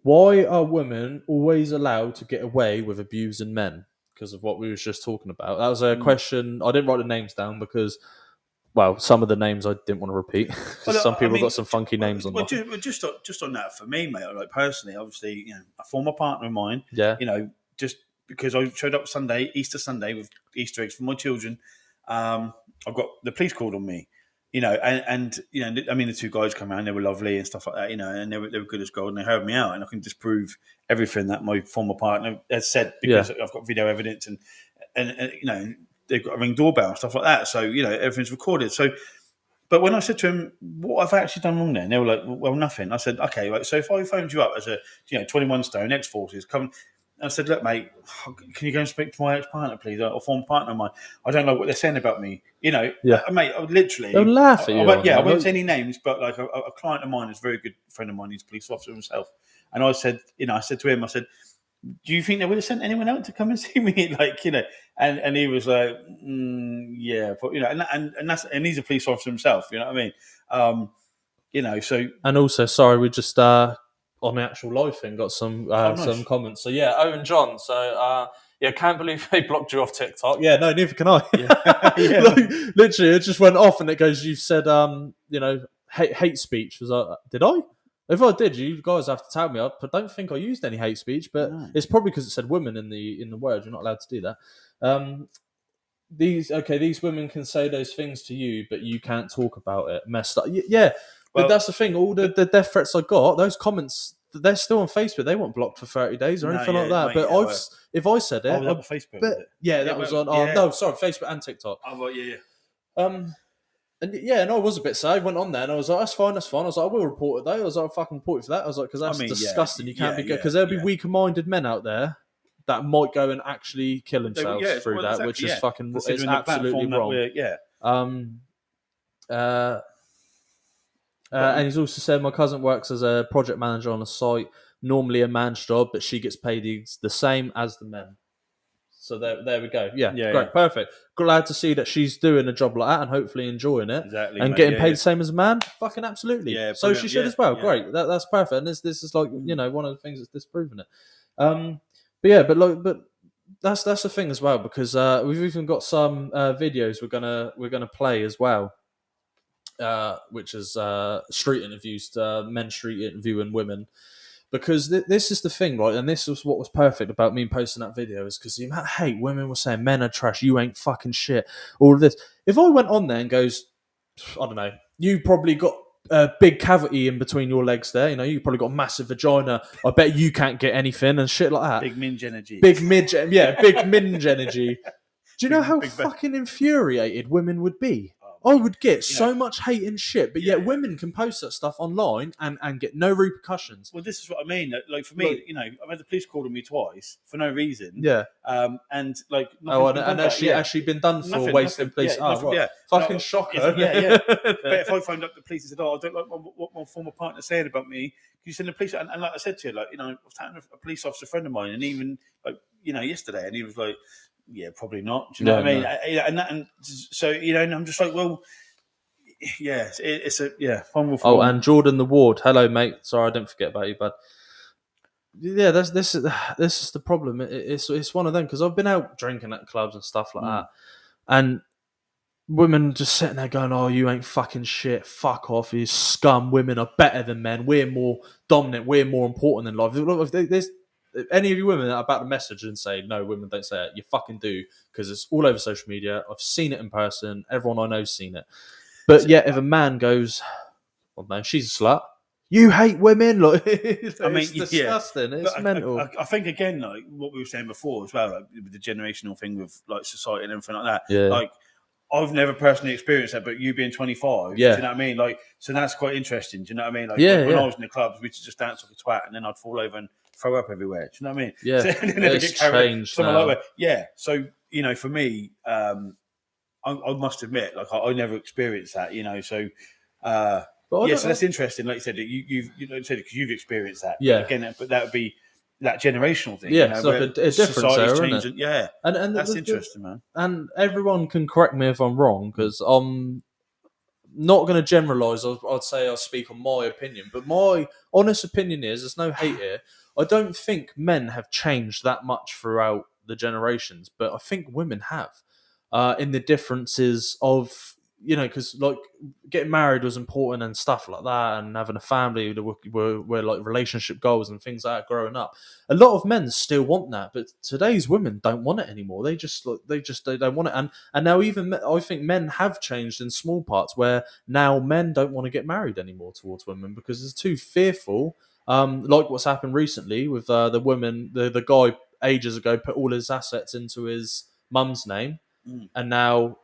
why are women always allowed to get away with abusing men? Because of what we were just talking about. That was a question. I didn't write the names down because. Well, some of the names I didn't want to repeat because some people got some funky names on them. Just on that for me, mate. Like personally, obviously, a former partner of mine. Yeah. Just because I showed up Easter Sunday with Easter eggs for my children, I've got the police called on me. And the two guys come around, they were lovely and stuff like that. And they were good as gold, and they heard me out, and I can disprove everything that my former partner has said because I've got video evidence and they've got a Ring doorbell and stuff like that. So, everything's recorded. So, but when I said to him, what have I actually done wrong there? And they were like, well, nothing. I said, okay, right. So if I phoned you up as a, 21 stone ex-forces, come, and I said, look, mate, can you go and speak to my ex-partner, please? Or former partner of mine. I don't know what they're saying about me. Mate, I would literally. They'll laugh at you. I won't say any names, but like a client of mine is a very good friend of mine. He's a police officer himself. And I said, I said to him, I said, do you think they would have sent anyone out to come and see me? And he was like, yeah, but, and he's a police officer himself. You know what I mean? So. And also, sorry, we just on the actual live thing got some some comments. So yeah, Owen John. So can't believe they blocked you off TikTok. Yeah, no, neither can I. Literally, it just went off, and it goes, you've said hate speech. Was did I? If I did, you guys have to tell me. I don't think I used any hate speech, but No. it's probably because it said women in the word. You're not allowed to do that. These women can say those things to you, but you can't talk about it. Messed up. Yeah, but Well, that's the thing. All the death threats I got, those comments, they're still on Facebook. They weren't blocked for 30 days or no, anything like yeah, that. mate. But if I said Oh, it, was that on Facebook? Was but it? yeah, Yeah, that was well, on. yeah. No, sorry, Facebook and TikTok. Oh, right, yeah, yeah. And yeah, and I was a bit sad. I went on there and I was like, that's fine, that's fine. I was like, I will report it though. I was like, I'll fucking report it for that. I was like, because that's disgusting. You can't be good. Because there'll be weaker minded men out there that might go and actually kill themselves through that, exactly, which is fucking, it's considering the absolutely platform that wrong. yeah. Uh, and he's also said, my cousin works as a project manager on a site, normally a man's job, but she gets paid the same as the men. So there we go. Yeah, Yeah, great, yeah. perfect. Glad to see that she's doing a job like that and hopefully enjoying it Exactly, and mate. getting Yeah, paid yeah. the same as a man. Fucking absolutely. Yeah, So she brilliant. should Yeah, as well. yeah. Great. That's perfect. And this is like one of the things that's disproving it. But yeah, but that's the thing as well because we've even got some videos we're gonna play as well. Which is street interviews, men street interviewing women, because this is the thing, right? And this was what was perfect about me posting that video is because the amount of hate women were saying, men are trash, you ain't fucking shit, all of this. If I went on there and goes, I don't know, you probably got a big cavity in between your legs there, you probably got a massive vagina, I bet you can't get anything and shit like that. Big minge energy. Big minge energy. Do you know how big fucking infuriated women would be? Oh, I mate. would get so much hate and shit, but Yeah. yet women can post that stuff online and get no repercussions. Well, this is what I mean. Like for me, I've had the police call on me twice for no reason. Yeah. And like, And has she been done for wasting police? Yeah, Right. yeah. Fucking shocker. Yeah, yeah. But if I phoned up the police and said, "Oh, I don't like what my former partner said about me," can you send the police? And like I said to you, I was talking to a police officer friend of mine, and even yesterday, and he was like, "Yeah, probably not." Do you know what I mean? No. And so and I'm just like, well. Yeah, it's fun with Oh, and Jordan the Ward. Hello, mate. Sorry, I didn't forget about you, bud. Yeah, this is the problem. It's one of them because I've been out drinking at clubs and stuff like that, and women just sitting there going, "Oh, you ain't fucking shit. Fuck off. You scum. Women are better than men. We're more dominant. We're more important than life." Look, if any of you women that are about to message and say, "No, women don't say it," you fucking do because it's all over social media. I've seen it in person. Everyone I know's seen it. But yet, if a man goes, "Well, no, she's a slut," you hate women. Like, it's disgusting. Yeah. It's mental. I think again, like what we were saying before as well, like with the generational thing with like society and everything like that. Yeah. Like I've never personally experienced that, but you being 25, Yeah. do you know what I mean? Like, so that's quite interesting. Do you know what I mean? Like, when I was in the clubs, we used to just dance like a twat, and then I'd fall over and throw up everywhere. Do you know what I mean? Yeah, So, it's changed now. like that. Yeah. So for me, I must admit, like I never experienced that. So. So that's interesting. Like you said, you've said because you've experienced that. Yeah. But again, but that would be that generational thing. Yeah, it's like a difference there, isn't it? Yeah, and that's interesting, man. And everyone can correct me if I'm wrong because I'm not going to generalise. I'd say I'll speak on my opinion, but my honest opinion is there's no hate here. I don't think men have changed that much throughout the generations, but I think women have in the differences of because like getting married was important and stuff like that, and having a family were like relationship goals and things like that growing up. A lot of men still want that, but today's women don't want it anymore. They don't want it, and now even I think men have changed in small parts where now men don't want to get married anymore towards women because it's too fearful. Like what's happened recently with the woman, the guy ages ago put all his assets into his mum's name, and now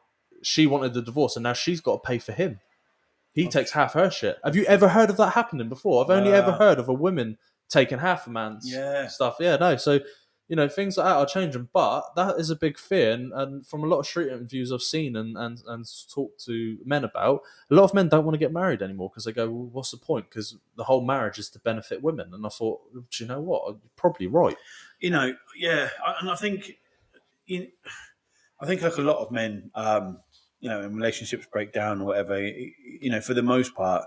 she wanted the divorce, and now she's got to pay for him. He takes half her shit. Have you ever heard of that happening before? I've only ever heard of a woman taking half a man's stuff. Yeah, no. So, things like that are changing, but that is a big fear. And from a lot of street interviews I've seen and talked to men about, a lot of men don't want to get married anymore because they go, well, what's the point? Because the whole marriage is to benefit women. And I thought, do you know what? You're probably right. And I think, like a lot of men, in relationships break down or whatever, for the most part,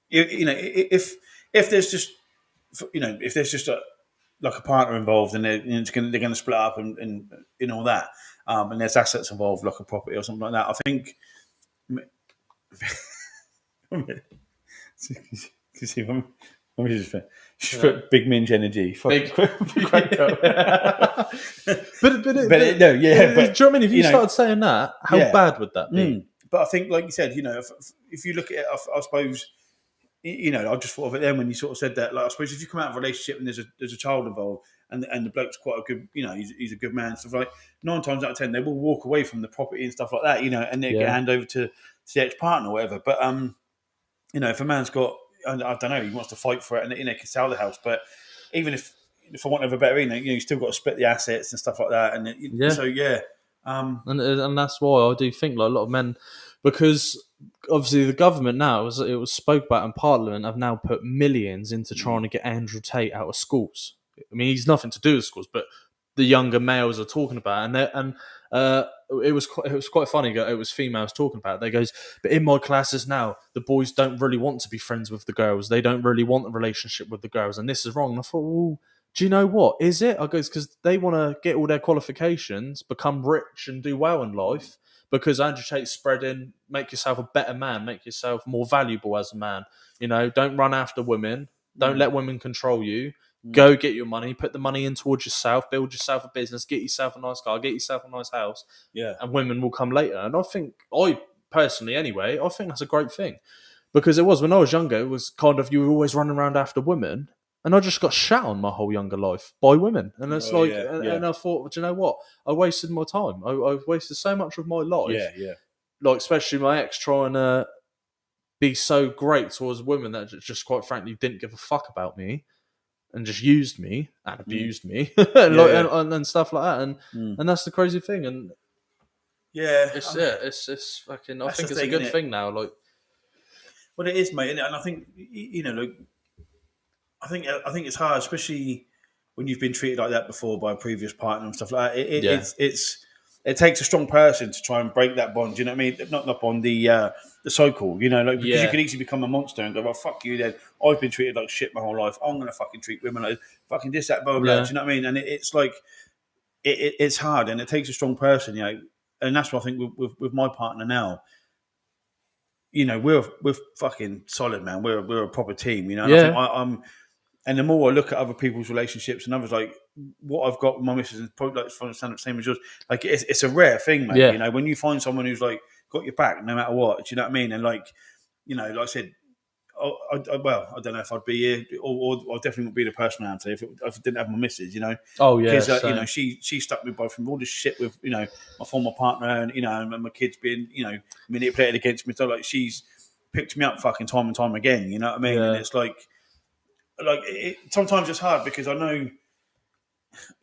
if there's just, if there's just a partner involved and they're going to split up and all that, and there's assets involved like a property or something like that, I think. You see, when she's put big minge energy. Big. Great girl. But no, yeah, do you know what I mean? If you you know, started saying that, how yeah. bad would that be? But I think, like you said, if you look at it, I suppose, I just thought of it then when you sort of said that. Like, I suppose if you come out of a relationship and there's a child involved, and the bloke's quite a good, he's a good man, stuff like 9 times out of 10 they will walk away from the property and stuff like that, and they get hand over to the ex partner or whatever. But if a man's got, I don't know, he wants to fight for it, and can sell the house, but even if for want of a better, you still got to split the assets and stuff like that, and Yeah. so yeah. And that's why I do think like a lot of men, because obviously the government now, it was spoke about in Parliament, have now put millions into trying to get Andrew Tate out of schools. I mean, he's nothing to do with schools, but the younger males are talking about it, and it was quite funny. It was females talking about it. They goes, but in my classes now, the boys don't really want to be friends with the girls. They don't really want a relationship with the girls, and this is wrong. And I thought, well, do you know what? Is it? I goes, because they want to get all their qualifications, become rich and do well in life, because Andrew Tate's spreading, make yourself a better man, make yourself more valuable as a man. Don't run after women. Don't let women control you. Go get your money, put the money in towards yourself, build yourself a business, get yourself a nice car, get yourself a nice house, and women will come later. And I personally anyway, I think that's a great thing. Because it was, when I was younger, it was kind of, you were always running around after women, and I just got shat on my whole younger life by women. And it's and I thought, do you know what? I wasted my time. I wasted so much of my life. Like, especially my ex trying to be so great towards women that just quite frankly didn't give a fuck about me and just used me and abused me and stuff like that. And that's the crazy thing. And it's fucking, I think it's a good thing now. Like, well, it is, mate, and I think like, I think it's hard, especially when you've been treated like that before by a previous partner and stuff like that. It takes a strong person to try and break that bond. You know what I mean? Not bond, the so-called. Because you could easily become a monster and go, well, fuck you. Then I've been treated like shit my whole life. I'm gonna fucking treat women like fucking this, that, blah, blah, blah. Do you know what I mean? And it's like it's hard, and it takes a strong person. And that's what I think with my partner now. We're fucking solid, man. We're a proper team. And I think I'm. And the more I look at other people's relationships and others, like what I've got with my missus, and probably like from the same as yours, like it's a rare thing, mate. When you find someone who's like got your back no matter what, do you know what I mean? And like I said, I don't know if I'd be here, or I definitely wouldn't be the person I am today if I didn't have my missus, Oh yeah, because she stuck me both from all this shit with my former partner, and and my kids being manipulated against me. So like she's picked me up fucking time and time again. You know what I mean? And it's like sometimes it's hard because I know,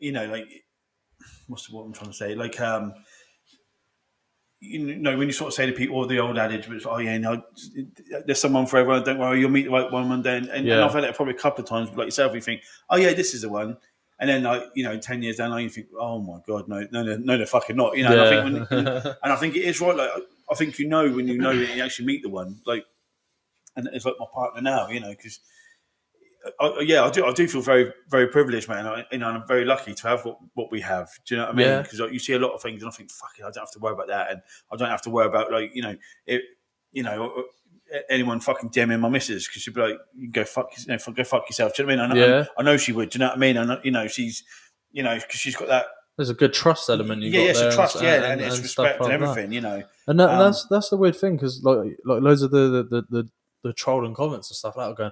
like what's what I'm trying to say, like when you sort of say to people, the old adage, which there's someone for everyone. Don't worry, you'll meet the right one day. And I've had it probably a couple of times, like yourself. You think, oh yeah, this is the one. And then, like 10 years down the line, you think, oh my god, no, they're fucking not. And I think it is right. Like I think when you you actually meet the one. Like, and it's like my partner now, because. I do feel very, very privileged, man. I'm very lucky to have what we have. Do you know what I mean? Because you see a lot of things, and I think, fuck it, I don't have to worry about that, and I don't have to worry about anyone fucking DMing my missus, because she'd be like, "You go fuck yourself." Do you know what I mean? I know she would. Do you know what I mean? And she's, because she's got that. There's a good trust element. It's a trust, and it's respect and everything. And that's the weird thing, because like loads of the trolling comments and stuff like that are going,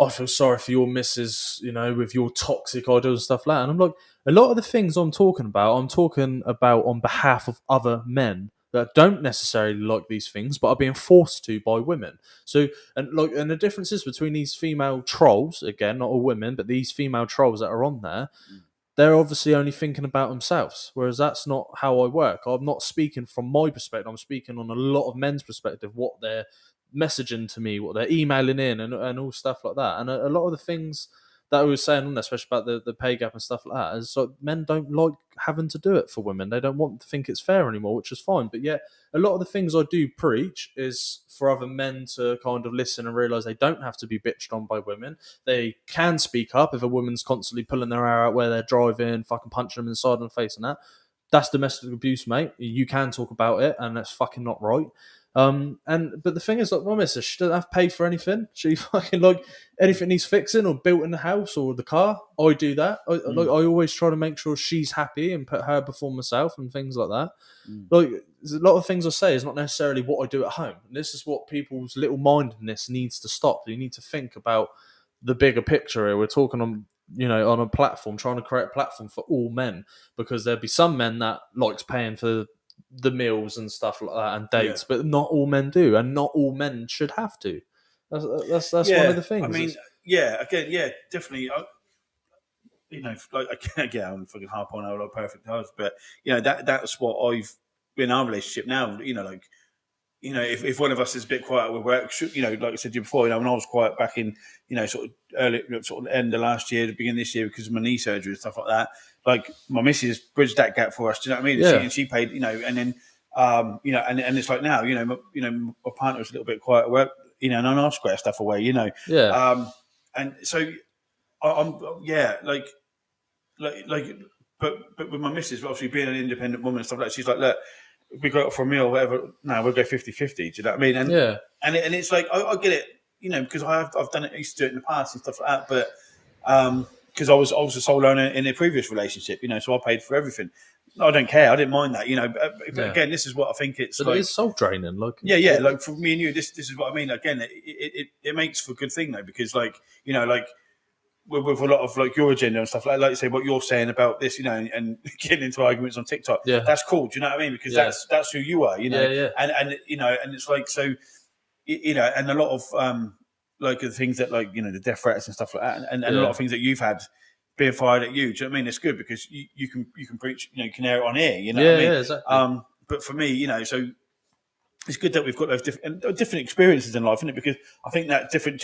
I feel sorry for your missus, with your toxic ideals and stuff like that. And I'm like, a lot of the things I'm talking about on behalf of other men that don't necessarily like these things, but are being forced to by women. So, and the difference is between these female trolls, again, not all women, but these female trolls that are on there, they're obviously only thinking about themselves, whereas that's not how I work. I'm not speaking from my perspective. I'm speaking on a lot of men's perspective, what they're messaging to me, what they're emailing in, and all stuff like that. And a lot of the things that I was saying on there, especially about the pay gap and stuff like that, is like men don't like having to do it for women. They don't want to think it's fair anymore, which is fine. But yet, a lot of the things I do preach is for other men to kind of listen and realise they don't have to be bitched on by women. They can speak up if a woman's constantly pulling their hair out where they're driving, fucking punching them in the side of the face and that. that's domestic abuse, mate. You can talk about it, and that's fucking not right. But the thing is, like my missus, she doesn't have to pay for anything. She fucking like anything needs fixing or built in the house or the car. I do that. I always try to make sure she's happy and put her before myself and things like that. Like there's a lot of things I say is not necessarily what I do at home. And this is what people's little mindedness needs to stop. You need to think about the bigger picture here. We're talking on on a platform, trying to create a platform for all men, because there'd be some men that likes paying for the meals and stuff like that and dates, but not all men do, and not all men should have to. That's one of the things. I mean, again, definitely. Like again, I'm fucking harp on how perfect I was, but that's what I've in our relationship now. Like if one of us is a bit quiet with work, like I said to you before, when I was quiet back in, sort of early, sort of end of last year, the beginning of this year, because of my knee surgery and stuff like that. Like my missus bridged that gap for us. Do you know what I mean? Yeah. And she paid, and then, and it's like now, my partner was a little bit quiet at work, and I square stuff away, Yeah. And so I'm, but with my missus, obviously being an independent woman and stuff like that, she's like, look, if we go out for a meal or whatever, no, we'll go 50-50. Do you know what I mean? And Yeah. and it's like I get it, because I've done it, I used to do it in the past and stuff like that. But because I was a sole owner in a previous relationship, so I paid for everything. I don't care. I didn't mind that, But again, this is what I think it's But like. it is soul draining, like Like for me and you, this is what I mean. Again, it makes for a good thing though, because like with a lot of like your agenda and stuff like you say what you're saying about this, and getting into arguments on TikTok. Yeah. That's cool. Do you know what I mean? Because that's who you are, Yeah. And and it's like so, and a lot of like the things that the death threats and stuff like that, and a lot of things that you've had being fired at you. Do you know what I mean? It's good because you can preach, you can air it on air. You know what I mean? Yeah, exactly. But for me, so it's good that we've got those different experiences in life, isn't it? Because I think that different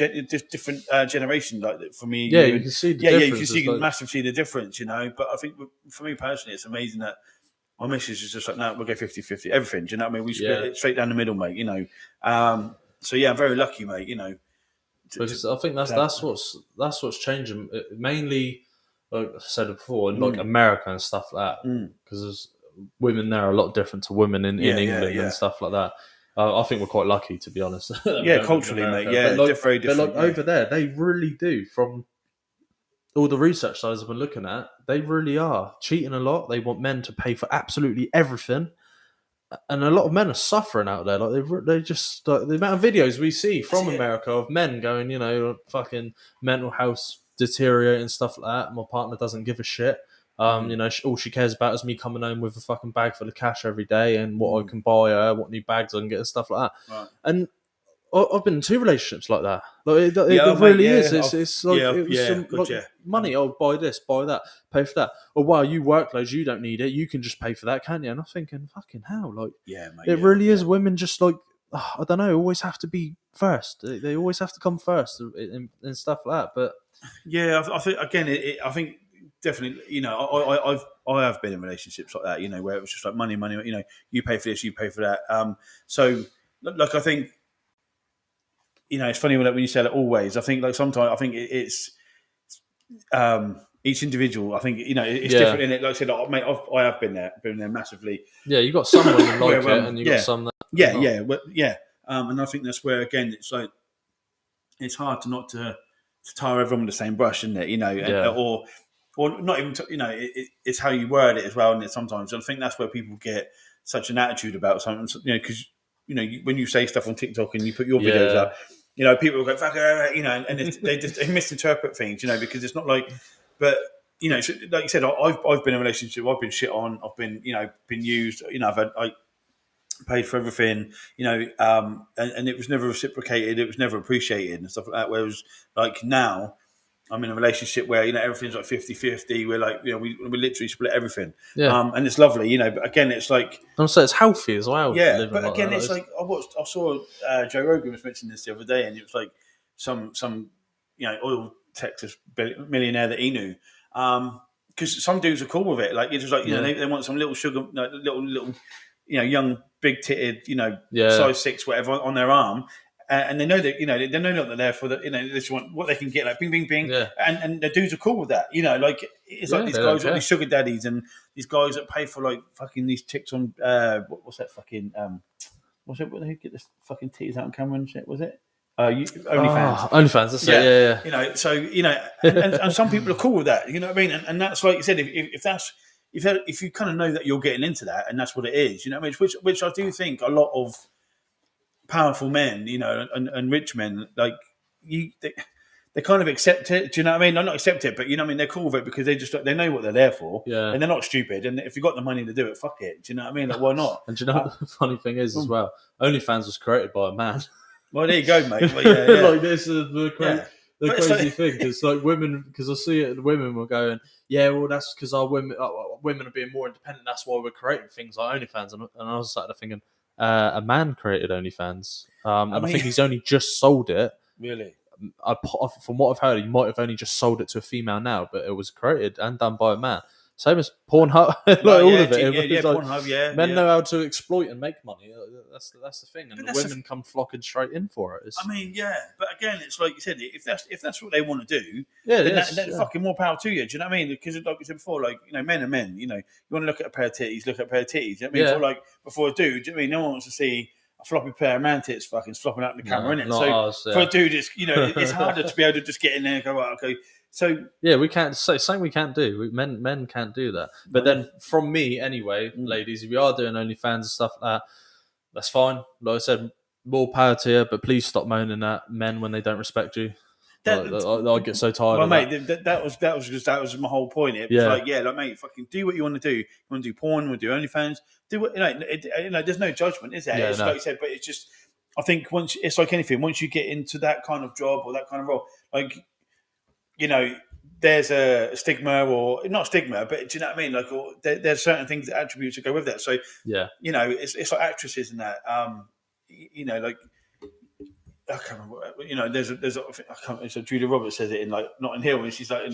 generation, like for me, you can see the difference. you can see massively the difference, But I think for me personally, it's amazing that my missus is just like, no, we'll go 50-50, everything. Do you know what I mean? We split it straight down the middle, mate. So I'm very lucky, mate. Because I think that's what's changing mainly. Like I said before, in like America and stuff like that, because women there are a lot different to women in England and stuff like that. I think we're quite lucky, to be honest. Culturally, mate. Yeah, very different. But over there, they really do. From all the research I've been looking at, they really are cheating a lot. They want men to pay for absolutely everything, and a lot of men are suffering out there. Like they just the amount of videos we see from America of men going, fucking mental health deteriorating, stuff like that. My partner doesn't give a shit. All she cares about is me coming home with a fucking bag full of cash every day and what I can buy her, what new bags I can get, and stuff like that. Right. And I've been in 2 relationships like that. Like it really is. It's like it was some money. Oh, buy this, buy that, pay for that. Or wow, you work loads, you don't need it. You can just pay for that, can't you? And I'm thinking, fucking hell, like it really is. Women just like I don't know, always have to be first. They always have to come first and stuff like that. But I think again, I think definitely, I have been in relationships like that, where it was just like money, you pay for this, you pay for that. So like I think, it's funny when you say that always. I think like sometimes I think it's each individual. I think it's different in it. Like I said, mate, I have been there massively. Yeah, you got some women like it, and you got some that and I think that's where again it's like it's hard to not to tar everyone with the same brush, isn't it? Or not even it's how you word it as well, and sometimes I think that's where people get such an attitude about something, because when you say stuff on TikTok and you put your videos up, people will go fuck her, and they misinterpret things, because it's not like, but so, like you said, I've been in a relationship, I've been shit on, I've been been used, I paid for everything, and it was never reciprocated, it was never appreciated and stuff like that. Whereas like now, I'm in a relationship where everything's like 50-50. We're like we literally split everything, and it's lovely, But again, it's like I'm saying it's healthy as well. But again, it's like I saw Joe Rogan was mentioning this the other day, and it was like some oil Texas millionaire that he knew, because some dudes are cool with it. Like it's just like they want some little sugar, little young big titted, size 6 whatever on their arm. and they know that they know that they're there for the they just want what they can get, like bing bing bing, Yeah. and the dudes are cool with that. Like it's like Yeah, these they don't guys, like care. these sugar daddies, and these guys that pay for like fucking these chicks on what's that fucking what's it? What they get this fucking titties out on camera and shit? Was it? OnlyFans. OnlyFans, that's it. Yeah, So and some people are cool with that. You know what I mean? And that's like you said, if you kind of know that you're getting into that, and that's what it is. You know what I mean? Which I do think a lot of powerful men, and rich men, like they kind of accept it. Do you know what I mean? Not accept it, but you know what I mean. They're cool with it because they know what they're there for, Yeah. and they're not stupid. And if you've got the money to do it, fuck it. Do you know what I mean? Like, why not? And do you know what the funny thing is as well? OnlyFans was created by a man. Well, there you go, mate. Well, yeah. Like this is the crazy like, thing. It's like women, because I see it. Women were going, yeah, well, that's because our women are being more independent. That's why we're creating things like OnlyFans. And I was sat there thinking, a man created OnlyFans, and I think he's only just sold it. Really? From what I've heard, he might have only just sold it to a female now, but it was created and done by a man. Same as Pornhub, all of it. Pornhub, men know how to exploit and make money. That's the thing, and the women come flocking straight in for it. I mean, yeah, but again, it's like you said, if that's what they want to do, then fucking more power to you. Do you know what I mean? Because like you said before, like men are men. You want to look at a pair of titties, look at a pair of titties. You know what I mean? Before a dude, do you know what I mean? No one wants to see a floppy pair of man tits fucking flopping out in the camera, innit? So for a dude, it's harder to be able to just get in there and go, right, okay. So yeah, we can't say something we can't do. Men can't do that. But then from me anyway, ladies, if you are doing OnlyFans and stuff like that, that's fine. Like I said, more power to you, but please stop moaning at men when they don't respect you. I get so tired. Well, mate, that was my whole point. It was mate, fucking do what you want to do. You want to do porn, you want to do OnlyFans, do what there's no judgment, is there? Yeah, like you said, but it's just I think it's like anything. Once you get into that kind of job or that kind of role, like there's a stigma, or not stigma, but do you know what I mean? Like, or there's certain things, that attributes that go with that. So it's like actresses and that. Like I can't remember. There's so Julia Roberts says it in like Notting Hill, and she's like,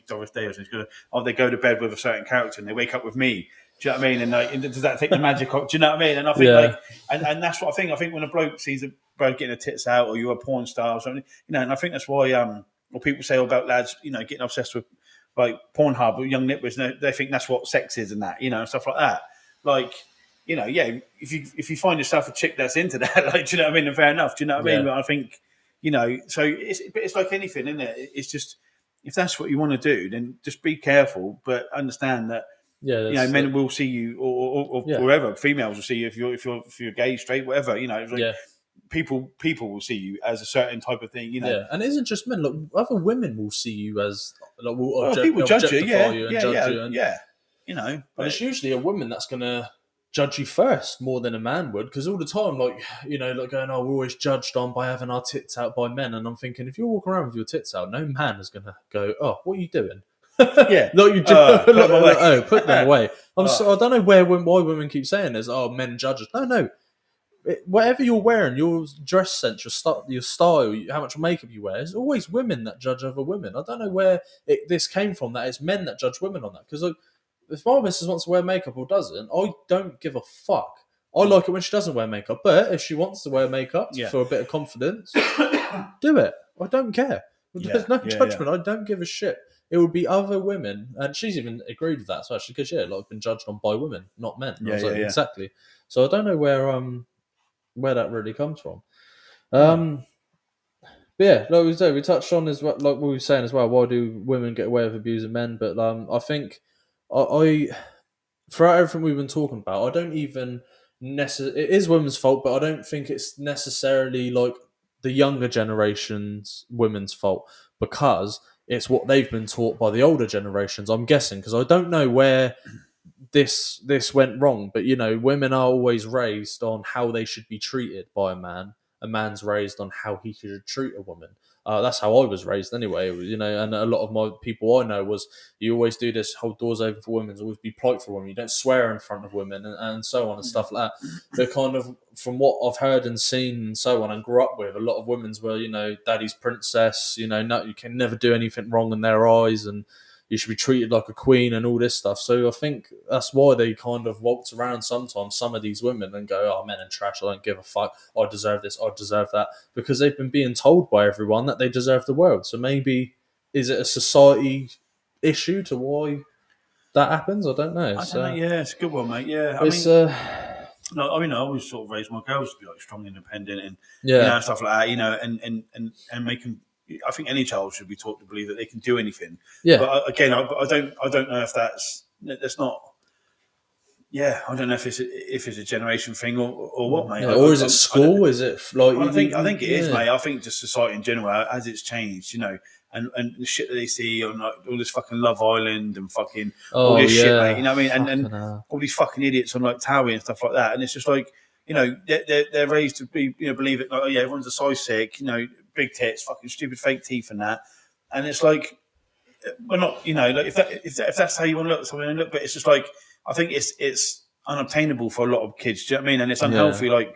Doris Day, she's gonna, they go to bed with a certain character and they wake up with me. Do you know what I mean? And like, does that take the magic off? Do you know what I mean? And I think and that's what I think. I think when a bloke sees a bloke getting her tits out, or you're a porn star or something, and I think that's why what people say about lads, getting obsessed with like Pornhub or young nippers, they think that's what sex is and that, and stuff like that. Like, if you find yourself a chick that's into that, like, do you know what I mean? And fair enough, do you know what I mean? But I think, so it's like anything, isn't it? It's just, if that's what you want to do, then just be careful, but understand that, men will see you, or whoever, females will see you if you're gay, straight, whatever, it's like, people will see you as a certain type of thing, Yeah, and it isn't just men. Like, other women will see you as people judge you, But it's usually a woman that's gonna judge you first more than a man would, because all the time, like going, we're always judged on by having our tits out by men, and I'm thinking, if you're walking around with your tits out, no man is gonna go, oh, what are you doing? Yeah, like you put them away. I don't know why women keep saying this. Oh, men judge us. No. Whatever you're wearing, your dress sense, your style, how much makeup you wear, it's always women that judge other women. I don't know where this came from, that it's men that judge women on that. Because if my missus wants to wear makeup or doesn't, I don't give a fuck. I like it when she doesn't wear makeup. But if she wants to wear makeup for a bit of confidence, do it. I don't care. There's no judgment. I don't give a shit. It would be other women, and she's even agreed with that. So actually, because I've been judged on by women, not men. Exactly. So I don't know where that really comes from. But yeah, like we said, we touched on as well, like we were saying as well, why do women get away with abusing men? But I think I throughout everything we've been talking about, I don't even it is women's fault, but I don't think it's necessarily like the younger generation's women's fault, because it's what they've been taught by the older generations, I'm guessing, because I don't know where this went wrong, but women are always raised on how they should be treated by a man. A man's raised on how he should treat a woman. That's how I was raised anyway, and a lot of my people I know was, you always do this, hold doors open for women, always be polite for women, you don't swear in front of women, and so on and stuff like that. But kind of from what I've heard and seen and so on and grew up with, a lot of women's were, daddy's princess, no, you can never do anything wrong in their eyes, and you should be treated like a queen and all this stuff. So I think that's why they kind of waltz around sometimes, some of these women, and go, oh, men are trash, I don't give a fuck, I deserve this, I deserve that, because they've been being told by everyone that they deserve the world. So maybe, is it a society issue to why that happens? I don't know. I don't know. Yeah, it's a good one, mate. Yeah, I It's mean, no, I mean, I always sort of raised my girls to be like strong, independent, and yeah, stuff like that. And make them. I think any child should be taught to believe that they can do anything. yeah. But again, I don't know if that's not. Yeah, I don't know if it's a generation thing or what, mate. Yeah, or is it school? Is it like? Well, I think it is, yeah. mate. I think just society in general, as it's changed, and the shit that they see on like all this fucking Love Island and fucking all this shit, mate. You know what I mean? And all these fucking idiots on like Towie and stuff like that. And it's just like, they're raised to be, believe it. Like, oh yeah, everyone's a size 6, big tits, fucking stupid fake teeth and that. And it's like, we're not, like if that's how you want to look, something look. But it's just like, I think it's unobtainable for a lot of kids. Do you know what I mean? And it's unhealthy. Like,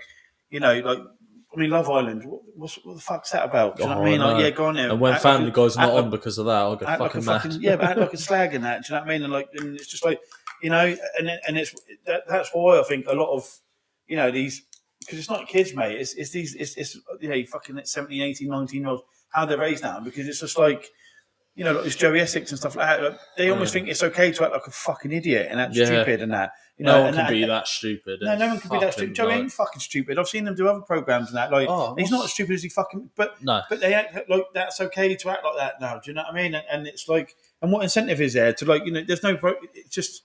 I mean, Love Island. What the fuck's that about? Do you know what I mean? Like, yeah, go on there. And when Family Guy's not on because of that, I'll get fucking mad. But act like a slag in that. Do you know what I mean? And it's just like, and it's that's why I think a lot of these, because it's not kids, mate. It's these fucking 17, 18, 19-year-olds, how they're raised now, because it's just like. Like this Joey Essex and stuff like that. Like, they almost think it's okay to act like a fucking idiot and act stupid and that. No one can be that stupid. No one can be that stupid. Joey ain't fucking stupid. I've seen them do other programs and that. Like, he's not as stupid as he fucking. But they act like that's okay to act like that now. Do you know what I mean? And it's like, and what incentive is there to, like, there's no. It's just,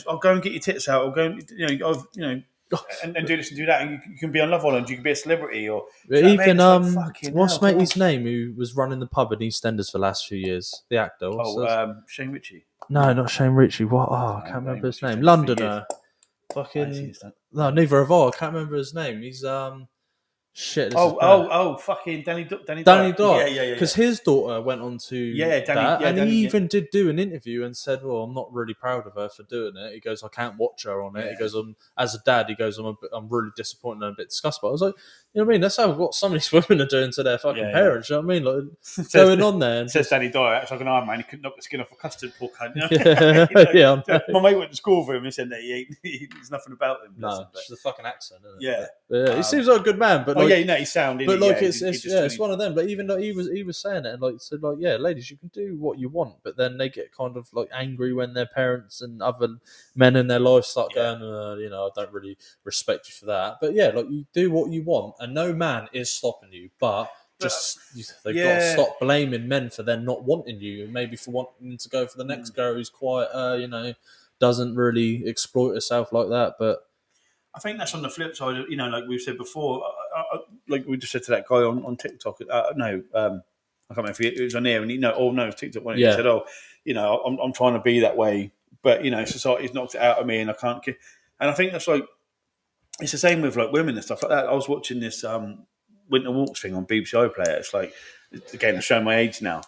I'll go and get your tits out. Or go and and do this and do that, and you can be on Love Island. You can be a celebrity, or even what's mate's name who was running the pub in EastEnders for the last few years? The actor. Shane Ritchie. No, not Shane Ritchie. What? Oh, I can't remember his name. Londoner. Fucking no, neither have I. Can't remember his name. He's shit. Fucking Danny Dyer. Yeah. Because his daughter went on to that, and Danny, he even did do an interview and said, "Well, I'm not really proud of her for doing it." He goes, "I can't watch her on it." Yeah. He goes, "As a dad," he goes, "I'm really disappointed and a bit disgusted." But I was like, you know what I mean? That's what some of these women are doing to their fucking parents. You know what I mean? Like going on there. And says Danny Dyer, acts like an Iron Man. He couldn't knock the skin off a custard, poor cunt. My mate went to school with him. He said that there's nothing about him. No, it's the fucking accent. Isn't it? Yeah. He seems like a good man, but he's sound. But like it's one of them. But even though he was saying it, and like said, like, yeah, ladies, you can do what you want, but then they get kind of like angry when their parents and other men in their life start going, I don't really respect you for that. But yeah, like, you do what you want, and no man is stopping you. But just they've got to stop blaming men for them not wanting you, and maybe for wanting to go for the next girl who's quite, doesn't really exploit herself like that. But I think that's on the flip side. Like we've said before, like we just said to that guy on TikTok. I can't remember if it was on there, and it was TikTok when he said, I'm trying to be that way, but society's knocked it out of me, and I can't. And I think that's like, it's the same with like women and stuff like that. I was watching this Winter Walks thing on BBC iPlayer. It's like, again, I'm showing my age now,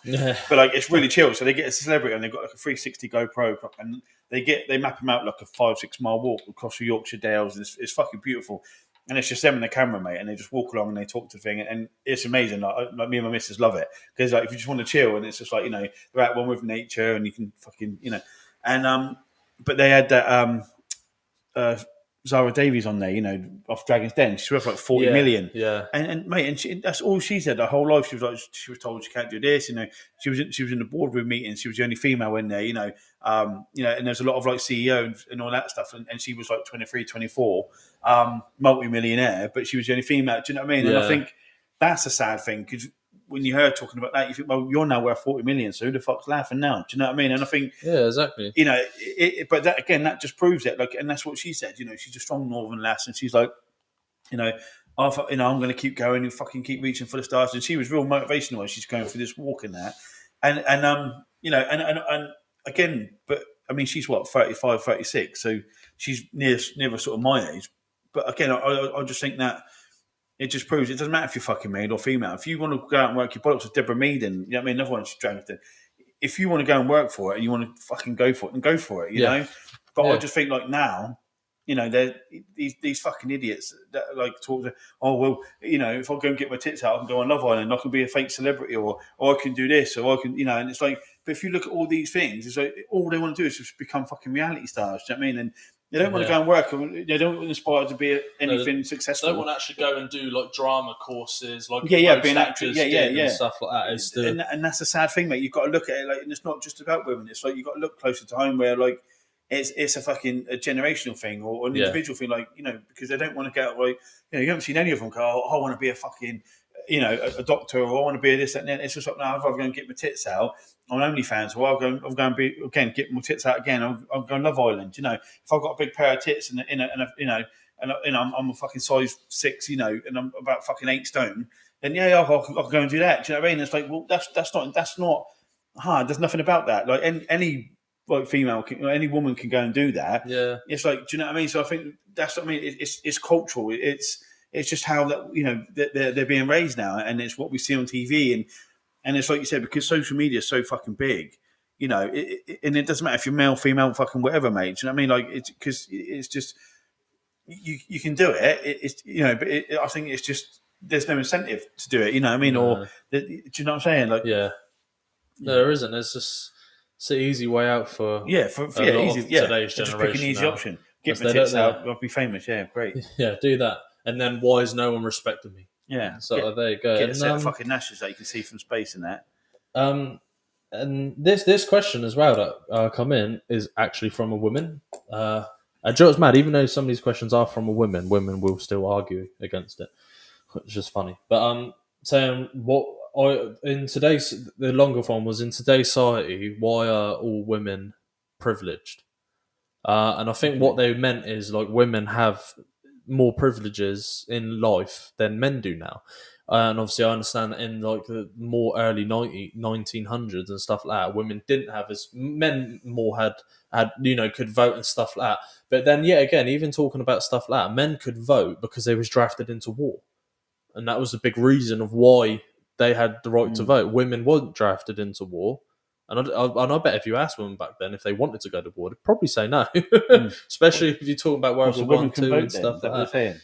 but like, it's really chill. So they get a celebrity and they've got like a 360 GoPro, and they map them out like a 5-6 mile walk across the Yorkshire Dales, and it's fucking beautiful. And it's just them and the camera, mate, and they just walk along and they talk to the thing, and it's amazing. Like me and my missus love it, because like, if you just want to chill, and it's just like, they're at one with nature, and you can fucking and but they had that Zara Davies on there, off Dragon's Den. She's worth like 40 million. Yeah. And mate, and that's all she said. Her whole life, she was told she can't do this. She was in the boardroom meetings. She was the only female in there. And there's a lot of like CEO and all that stuff. And she was like 23, 24, multi-millionaire, but she was the only female. Do you know what I mean? Yeah. And I think that's a sad thing, because when you heard talking about that, you think, well, you're now worth 40 million, so who the fuck's laughing now? Do you know what I mean? And I think, yeah, exactly. But that, again, that just proves it. Like, and that's what she said. She's a strong Northern lass, and she's like, I'm going to keep going and fucking keep reaching for the stars. And she was real motivational as she's going through this walk and that. And again, but I mean, she's what, 35, 36, so she's near sort of my age. But again, I just think that it just proves it doesn't matter if you're fucking male or female. If you want to go out and work your bollocks with Deborah Meaden, you know what I mean? Another one she's dragged in. If you want to go and work for it and you want to fucking go for it, then go for it, you know? But I just think like now, you know, they're these fucking idiots that like talk to, oh well, you know, if I go and get my tits out, I can go on Love Island, I can be a fake celebrity, or I can do this, or I can, you know, and it's like, but if you look at all these things, it's like all they want to do is just become fucking reality stars. Do you know what I mean? And they don't want to Yeah. go and work. They don't aspire to be anything They successful. don't want to actually go and do like drama courses, like Yeah, most being actors did and stuff like that. Is the and that's the sad thing, mate. You've got to look at it like, and it's not just about women. It's like you've got to look closer to home where like it's a fucking a generational thing or an individual thing, like, you know, because they don't want to get like, you know, you haven't seen any of them go, oh, I want to be a fucking, you know, a doctor, or I want to be this and then. It's just like, no, I'd rather go and get my tits out on OnlyFans, or I'm going to be again get my tits out again. I'm going Love Island. You know, if I've got a big pair of tits and you know. And I'm a fucking size 6, you know, and I'm about fucking 8 stone, then yeah, I'll go and do that. Do you know what I mean? It's like, well, that's not hard. There's nothing about that. Like any like female, any woman can go and do that. yeah. It's like, do you know what I mean? So I think that's what I mean. It's cultural. It's just how that, you know, they're being raised now, and it's what we see on TV, and it's like you said, because social media is so fucking big. You know, and it doesn't matter if you're male, female, fucking whatever, mate. Do you know what I mean? Like, it's because it's just. You can do it. It's, you know, but I think it's just there's no incentive to do it. You know what I mean? No. Or do you know what I'm saying? Like, Yeah. No, there isn't. There's just it's an easy way out for for a lot easy, of today's just generation. pick an easy now. option. Get Because my they tits don't- out. I'll be famous. Yeah, great. Yeah, do that. And then why is no one respecting me? Yeah. So there you go. Get And, a set of fucking nashes that you can see from space and that. and this question as well that come in is actually from a woman. And Joe, it's mad. Even though some of these questions are from a woman will still argue against it, which is just funny. But saying the longer form was in today's society, why are all women privileged? And I think what they meant is like women have more privileges in life than men do now. And obviously, I understand that in like the more early 1900s and stuff like that, women didn't have as men more had could vote and stuff like that. But then, yet again, even talking about stuff like that, men could vote because they was drafted into war, and that was a big reason of why they had the right to vote. Women weren't drafted into war. And I bet if you asked women back then if they wanted to go to war, they'd probably say no. Especially if you're talking about World War women One, can Two, vote and then? stuff Is that like what they're saying?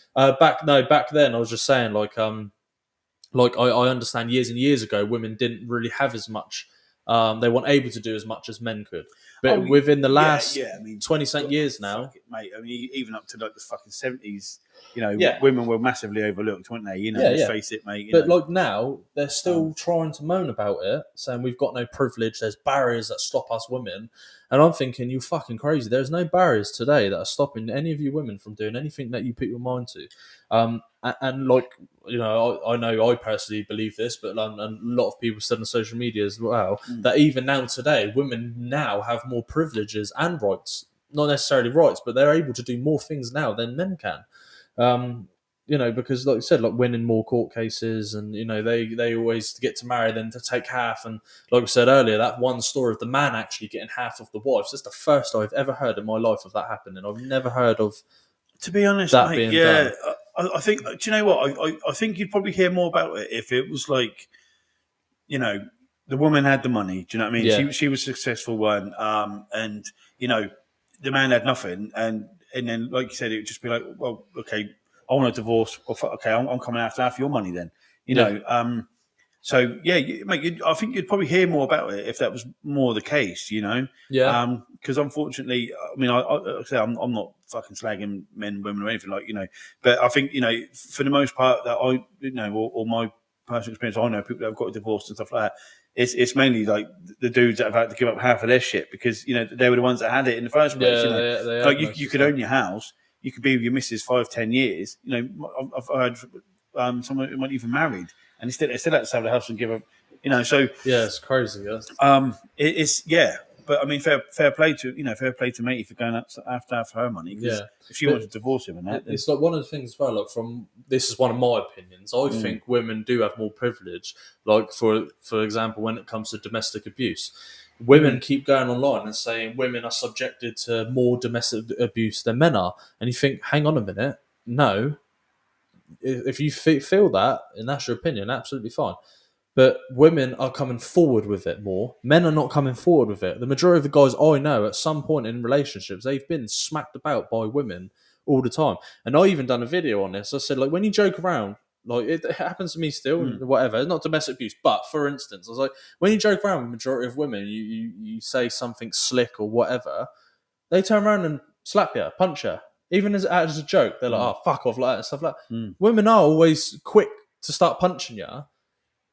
that. Back then I was just saying I understand years and years ago women didn't really have as much. They weren't able to do as much as men could. But within the last I mean, 20 years now, fuck it, mate. I mean, even up to like the fucking 70s, you know, Yeah. women were massively overlooked, weren't they? You know, Yeah, let's yeah. face it, mate. But like now, they're still trying to moan about it, saying we've got no privilege. There's barriers that stop us women, and I'm thinking you fucking crazy. There's no barriers today that are stopping any of you women from doing anything that you put your mind to. And like you know, I know I personally believe this, but and a lot of people said on social media as well that even now today, women now have more privileges and rights. Not necessarily rights, but they're able to do more things now than men can. You know, because like you said, like winning more court cases, and you know they always get to marry, then to take half. And like I said earlier, that one story of the man actually getting half of the wives, that's the first I've ever heard in my life of that happening. I've never heard of. To be honest, that mate, being yeah, done. I think. Do you know what? I think you'd probably hear more about it if it was like, you know, the woman had the money. Do you know what I mean? Yeah. She was a successful one, and you know, the man had nothing, and then like you said, it would just be like, well, okay, I want a divorce, or okay, I'm coming after half your money then, you know. So yeah, mate, I think you'd probably hear more about it if that was more the case, you know. Yeah. Because unfortunately, I mean, I'm not fucking slagging men, women, or anything like, you know. But I think, you know, for the most part, that I, you know, or my personal experience, I know people that have got divorced and stuff like that. It's mainly like the dudes that have had to give up half of their shit because, you know, they were the ones that had it in the first place. Yeah, you know, they like have you could own your house, you could be with your missus 5-10 years. You know, I've heard someone who might even married, and they still had to sell the house and give up. You know, so Yeah, it's crazy. Yeah. it's but I mean, fair play to Matey for going after her money because Yeah. if she But wanted to divorce him and that, then, It's like one of the things as well. Like this is one of my opinions. I think women do have more privilege. Like for example, when it comes to domestic abuse, women keep going online and saying women are subjected to more domestic abuse than men are, and you think, hang on a minute, no. If you feel that, and that's your opinion, absolutely fine. But women are coming forward with it more. Men are not coming forward with it. The majority of the guys I know at some point in relationships, they've been smacked about by women all the time. And I even done a video on this. I said, like, when you joke around, like it happens to me still, whatever. It's not domestic abuse, but for instance, I was like, when you joke around with the majority of women, you say something slick or whatever, they turn around and slap you, punch you, even as a joke. They're like, "Oh, fuck off," like that and stuff like that. Women are always quick to start punching you,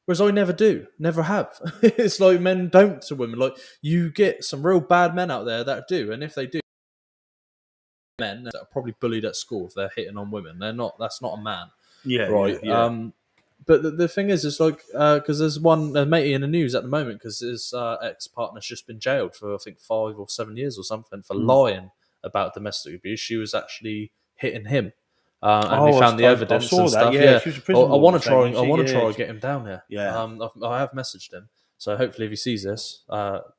whereas I never do, never have. It's like men don't to women. Like you get some real bad men out there that do, and if they do, men that are probably bullied at school if they're hitting on women. They're not. That's not a man, Yeah, right? But the thing is, it's like because there's one matey in the news at the moment because his ex partner's just been jailed for I think 5 or 7 years or something for lying about domestic abuse. She was actually hitting him, and they found the I evidence saw and that. stuff. Yeah, Yeah, she was a I prison want warden, to try. saying I want to she- try yeah, and get him down here. Yeah. I have messaged him, so hopefully if he sees this,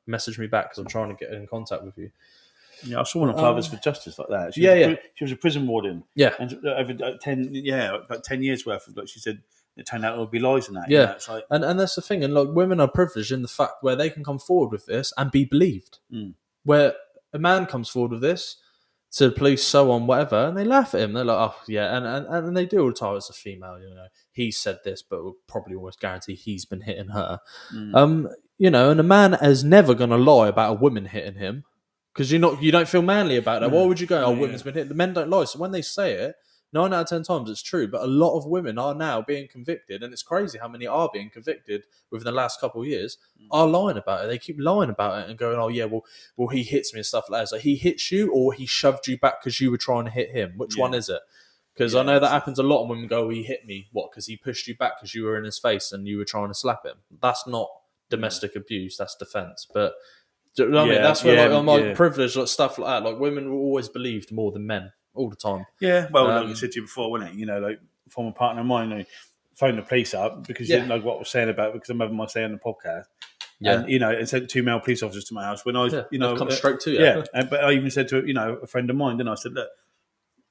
message me back because I'm trying to get in contact with you. Yeah, I saw one of Fathers for Justice like that. Yeah. She was a prison warden. Yeah. And over about 10 years worth of, like she said, it turned out it would be lies and that. Yeah, You know, it's like, and that's the thing, and like women are privileged in the fact where they can come forward with this and be believed. Where a man comes forward with this to the police, so on, whatever, and they laugh at him. They're like, "Oh yeah," and they do all the time. It's a female, you know. He said this, but we'll probably almost guarantee he's been hitting her. You know, and a man is never going to lie about a woman hitting him because you don't feel manly about that. Why would you go? Oh, women's been hit. The men don't lie. So when they say it, 9 out of 10 times it's true, but a lot of women are now being convicted, and it's crazy how many are being convicted within the last couple of years are lying about it. They keep lying about it and going, "Oh yeah, well he hits me and stuff like that." So he hits you, or he shoved you back because you were trying to hit him. Which one is it? Because I know that happens a lot. And women go, "Well, he hit me." What? Because he pushed you back because you were in his face and you were trying to slap him. That's not domestic abuse. That's defense. But do you know what I mean? That's where I'm like privileged, like stuff like that. Like women were always believed more than men all the time. yeah, well, like I said to you before, wasn't it? You know, like a former partner of mine who phoned the police up because she didn't know what I was saying about it because I'm having my say on the podcast. Yeah. And, you know, and sent 2 male police officers to my house when I was, you know, come straight to you. Yeah. But I even said to, you know, a friend of mine, then I said, look,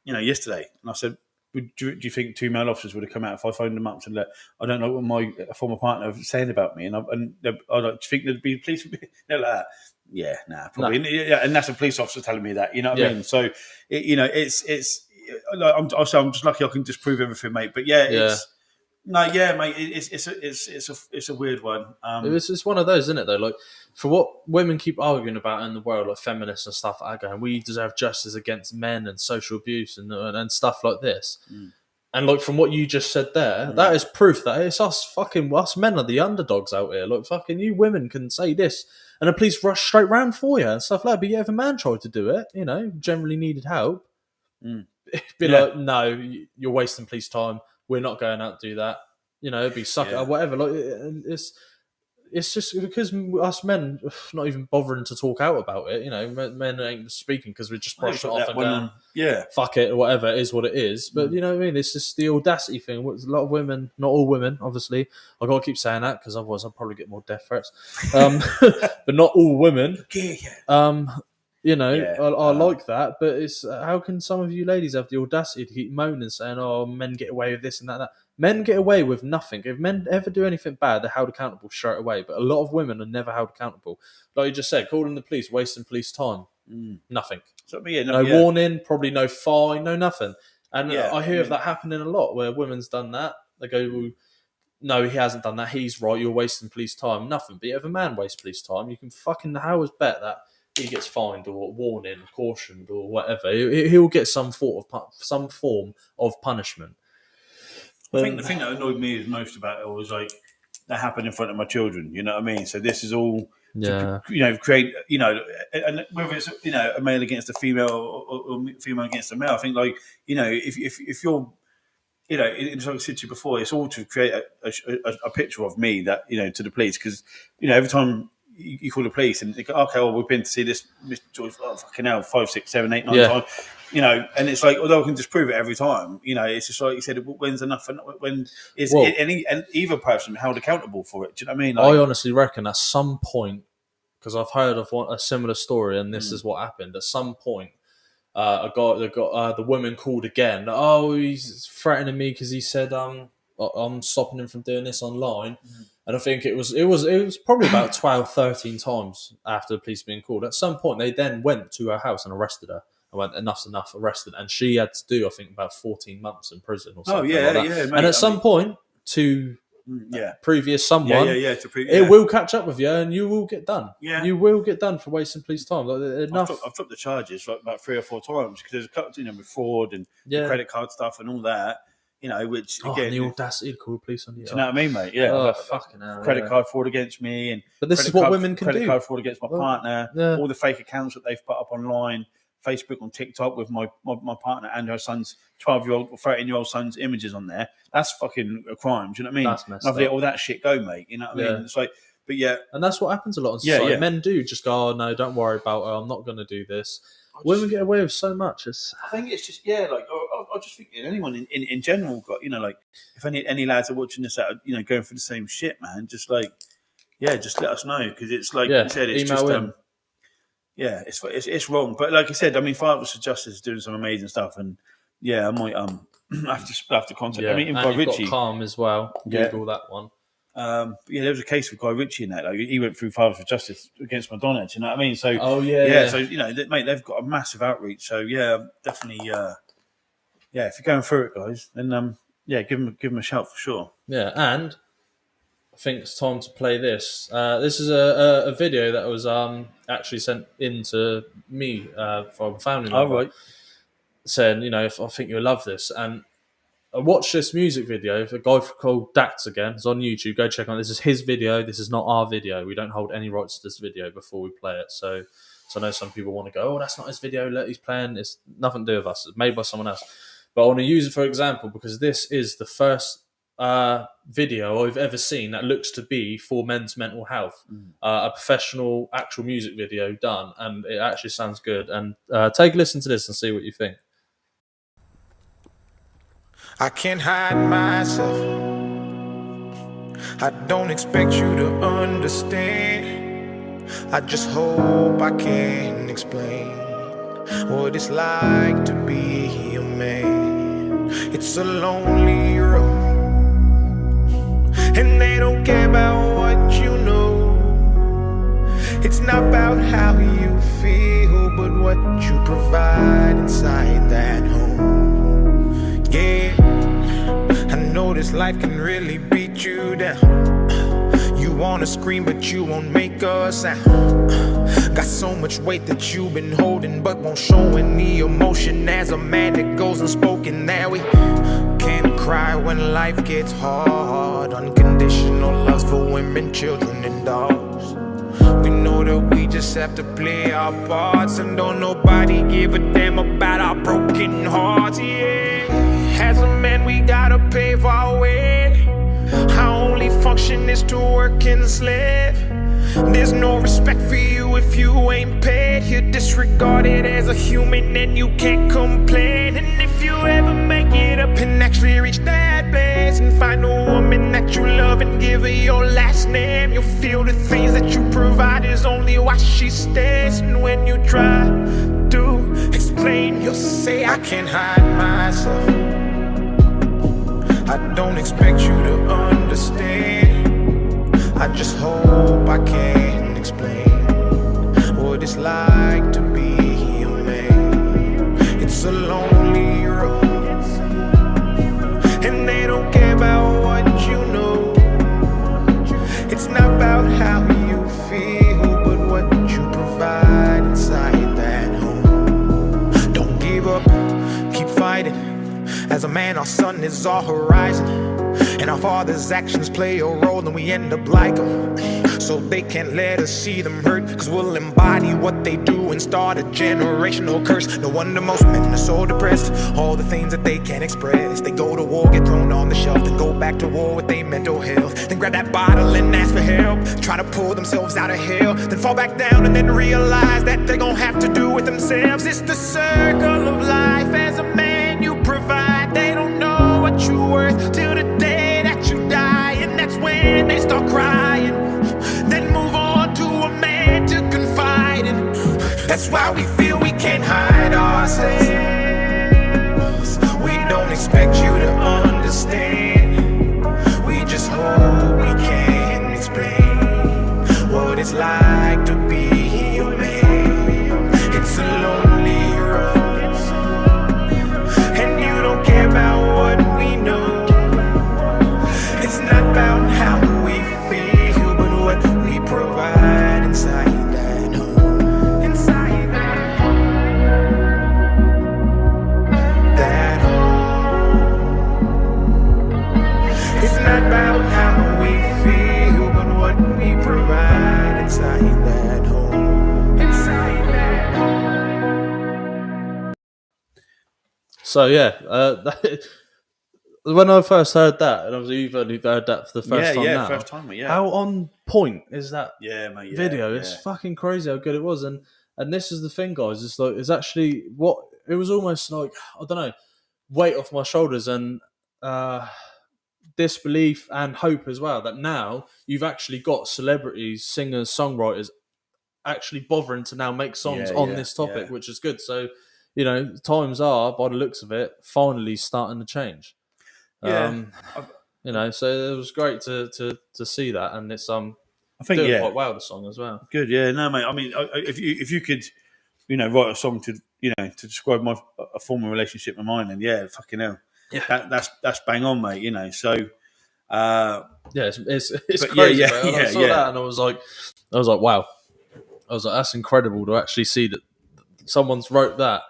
you know, yesterday, and I said, do you think 2 male officers would have come out if I phoned them up and said, look, I don't know what my former partner was saying about me, and I like, do you think there'd be police? They're like that. Yeah, nah, probably. No. Yeah, and that's a police officer telling me that. You know what I mean? So, you know, it's. Like, I'm just lucky I can just prove everything, mate. But yeah, it's. No, yeah, mate. It's a weird one. It's one of those, isn't it? Though, like for what women keep arguing about in the world, like feminists and stuff, are going, we deserve justice against men and social abuse and stuff like this. And like from what you just said there, that is proof that it's us men are the underdogs out here. Like fucking you women can say this, and the police rush straight round for you and stuff like that. But yeah, if a man tried to do it, you know, generally needed help, be like, no, you're wasting police time. We're not going out to do that. You know, it'd be sucker or whatever. Like it's just because us men not even bothering to talk out about it. You know, men ain't speaking because we just brush it off and down. Yeah, fuck it or whatever. It is what it is. But you know what I mean? It's just the audacity thing. A lot of women, not all women, obviously. I gotta keep saying that because otherwise I'll probably get more death threats. But not all women. You know, I like that, but it's how can some of you ladies have the audacity to keep moaning, saying, "Oh, men get away with this and that." And that. Men get away with nothing. If men ever do anything bad, they're held accountable straight away. But a lot of women are never held accountable. Like you just said, calling the police, wasting police time, nothing. So, no warning, probably no fine, no nothing. And I hear of that happening a lot, where women's done that. They go, well, no, he hasn't done that. He's right. You're wasting police time. Nothing. But if a man wastes police time, you can fucking hours bet that he gets fined or warning, cautioned or whatever. He'll get some form of punishment. I think the thing that annoyed me most about it was like that happened in front of my children. You know what I mean? So this is all to, you know, create, you know, and whether it's, you know, a male against a female or female against a male. I think, like, you know, if you're, you know, as I said to you before, it's all to create a picture of me that, you know, to the police, because, you know, every time you call the police and they go, okay, well, we've been to see this Mr. George, fucking hell, 5, 6, 7, 8, 9 times, you know, and it's like, although I can just prove it every time, you know, it's just like you said, when's enough? When is either person held accountable for it? Do you know what I mean? Like, I honestly reckon at some point, because I've heard of a similar story, and this is what happened. At some point, the woman called again. Oh, he's threatening me because he said I'm stopping him from doing this online. And I think it was probably about 12, 13 times after the police being called. At some point, they then went to her house and arrested her I went, enough's enough, arrested. And she had to do, I think, about 14 months in prison or something yeah, like that. yeah, mate, and at some point, to previous someone, it will catch up with you and you will get done. Yeah. You will get done for wasting police time. Like, enough. I've dropped the charges like about 3 or 4 times because there's a couple, you know, with fraud and the credit card stuff and all that, you know, which again, and the audacity to call the police on you. Do you know what I mean, mate? Yeah. Fucking hell. Credit card fraud against me, and but this is what women can do. Credit card fraud against my partner. Yeah. All the fake accounts that they've put up online, Facebook and TikTok with my partner and her son's 12-year-old or 13-year-old son's images on there. That's fucking a crime. Do you know what I mean? That's messed up. Let all that shit go, mate. You know what I mean? It's like, but yeah, and that's what happens a lot in society. Yeah. Men do just go, "Oh no, don't worry about it. I'm not going to do this." Women get away with so much. I think it's just like I just think anyone in general got, you know, like if any lads are watching this out, you know, going for the same shit, man, just like just let us know because it's like you said, it's just it's wrong. But like I said, I mean, Fathers for Justice is doing some amazing stuff, and I might have to contact. I mean, even Guy Ritchie, Calm as well. Google that one. There was a case with Guy Ritchie in that. Like, he went through Fathers for Justice against Madonna. Do you know what I mean? So, So you know, mate, they've got a massive outreach. So definitely, if you're going through it, guys, then give them a shout for sure. Yeah, and I think it's time to play this. This is a video that was actually sent in to me from a family member, saying, you know, if I think you'll love this. And I watched this music video. A guy called Dax again. It's on YouTube. Go check on it. This is his video. This is not our video. We don't hold any rights to this video before we play it. So I know some people want to go, "Oh, that's not his video. Look, he's playing." It's nothing to do with us. It's made by someone else. But I want to use it for example because this is the first video I've ever seen that looks to be for men's mental health. A professional, actual music video done, and it actually sounds good. And take a listen to this and see what you think. I can't hide myself. I don't expect you to understand. I just hope I can explain what it's like to be a man. It's a lonely road, and they don't care about what you know. It's not about how you feel, but what you provide inside that home. Yeah, I know this life can really beat you down. You wanna scream, but you won't make a sound. Got so much weight that you've been holding, but won't show any emotion. As a man that goes unspoken, that we can't cry when life gets hard. Unconditional loves for women, children, and dogs. We know that we just have to play our parts, and don't nobody give a damn about our broken hearts. Yeah, as a man we gotta pave our way. Our only function is to work and slave. There's no respect for you if you ain't paid. You're disregarded as a human and you can't complain. And if you ever make it up and actually reach that place and find a woman that you love and give her your last name, you'll feel the things that you provide is only why she stays. And when you try to explain, you'll say, I can't hide myself. I don't expect you to understand. I just hope I can explain what it's like to be a man. It's a lonely road, and they don't care about what you know. It's not about how you feel, but what you provide inside that home. Don't give up, keep fighting. As a man, our sun is our horizon, and our father's actions play a role, and we end up like them. So they can't let us see them hurt, cause we'll embody what they do and start a generational curse. No wonder most men are so depressed, all the things that they can't express. They go to war, get thrown on the shelf, then go back to war with their mental health. Then grab that bottle and ask for help, try to pull themselves out of hell, then fall back down and then realize that they're gonna have to do it themselves. It's the circle of life. As a man you provide, they don't know what you're worth till the day that you die, and that's when they start crying. Then move on to a man to confide in. That's why we feel we can't hide ourselves. We don't expect you to understand. We just hope we can explain it's like to be a man. It's a lonely road, So yeah, when I first heard that, and obviously you've only heard that for the first time now. first time, yeah. How on point is that Yeah, mate, yeah, video? yeah. It's fucking crazy how good it was, and this is the thing, guys. It's like it's actually what it was almost like. I don't know, weight off my shoulders and disbelief and hope as well that now you've actually got celebrities, singers, songwriters actually bothering to now make songs Yeah, on yeah, this topic, yeah. which is good. So, times are, by the looks of it, finally starting to change. Yeah. So it was great to see that, and it's I think, doing yeah, quite well, the song as well. good. Yeah, no, mate. I mean, if you could, write a song to to describe a former relationship of mine, then yeah, fucking hell, Yeah. that's bang on, mate. So, Yeah, it's but crazy. yeah, Man. And I saw that, and I was like, wow. I was like, that's incredible to actually see that someone's wrote that.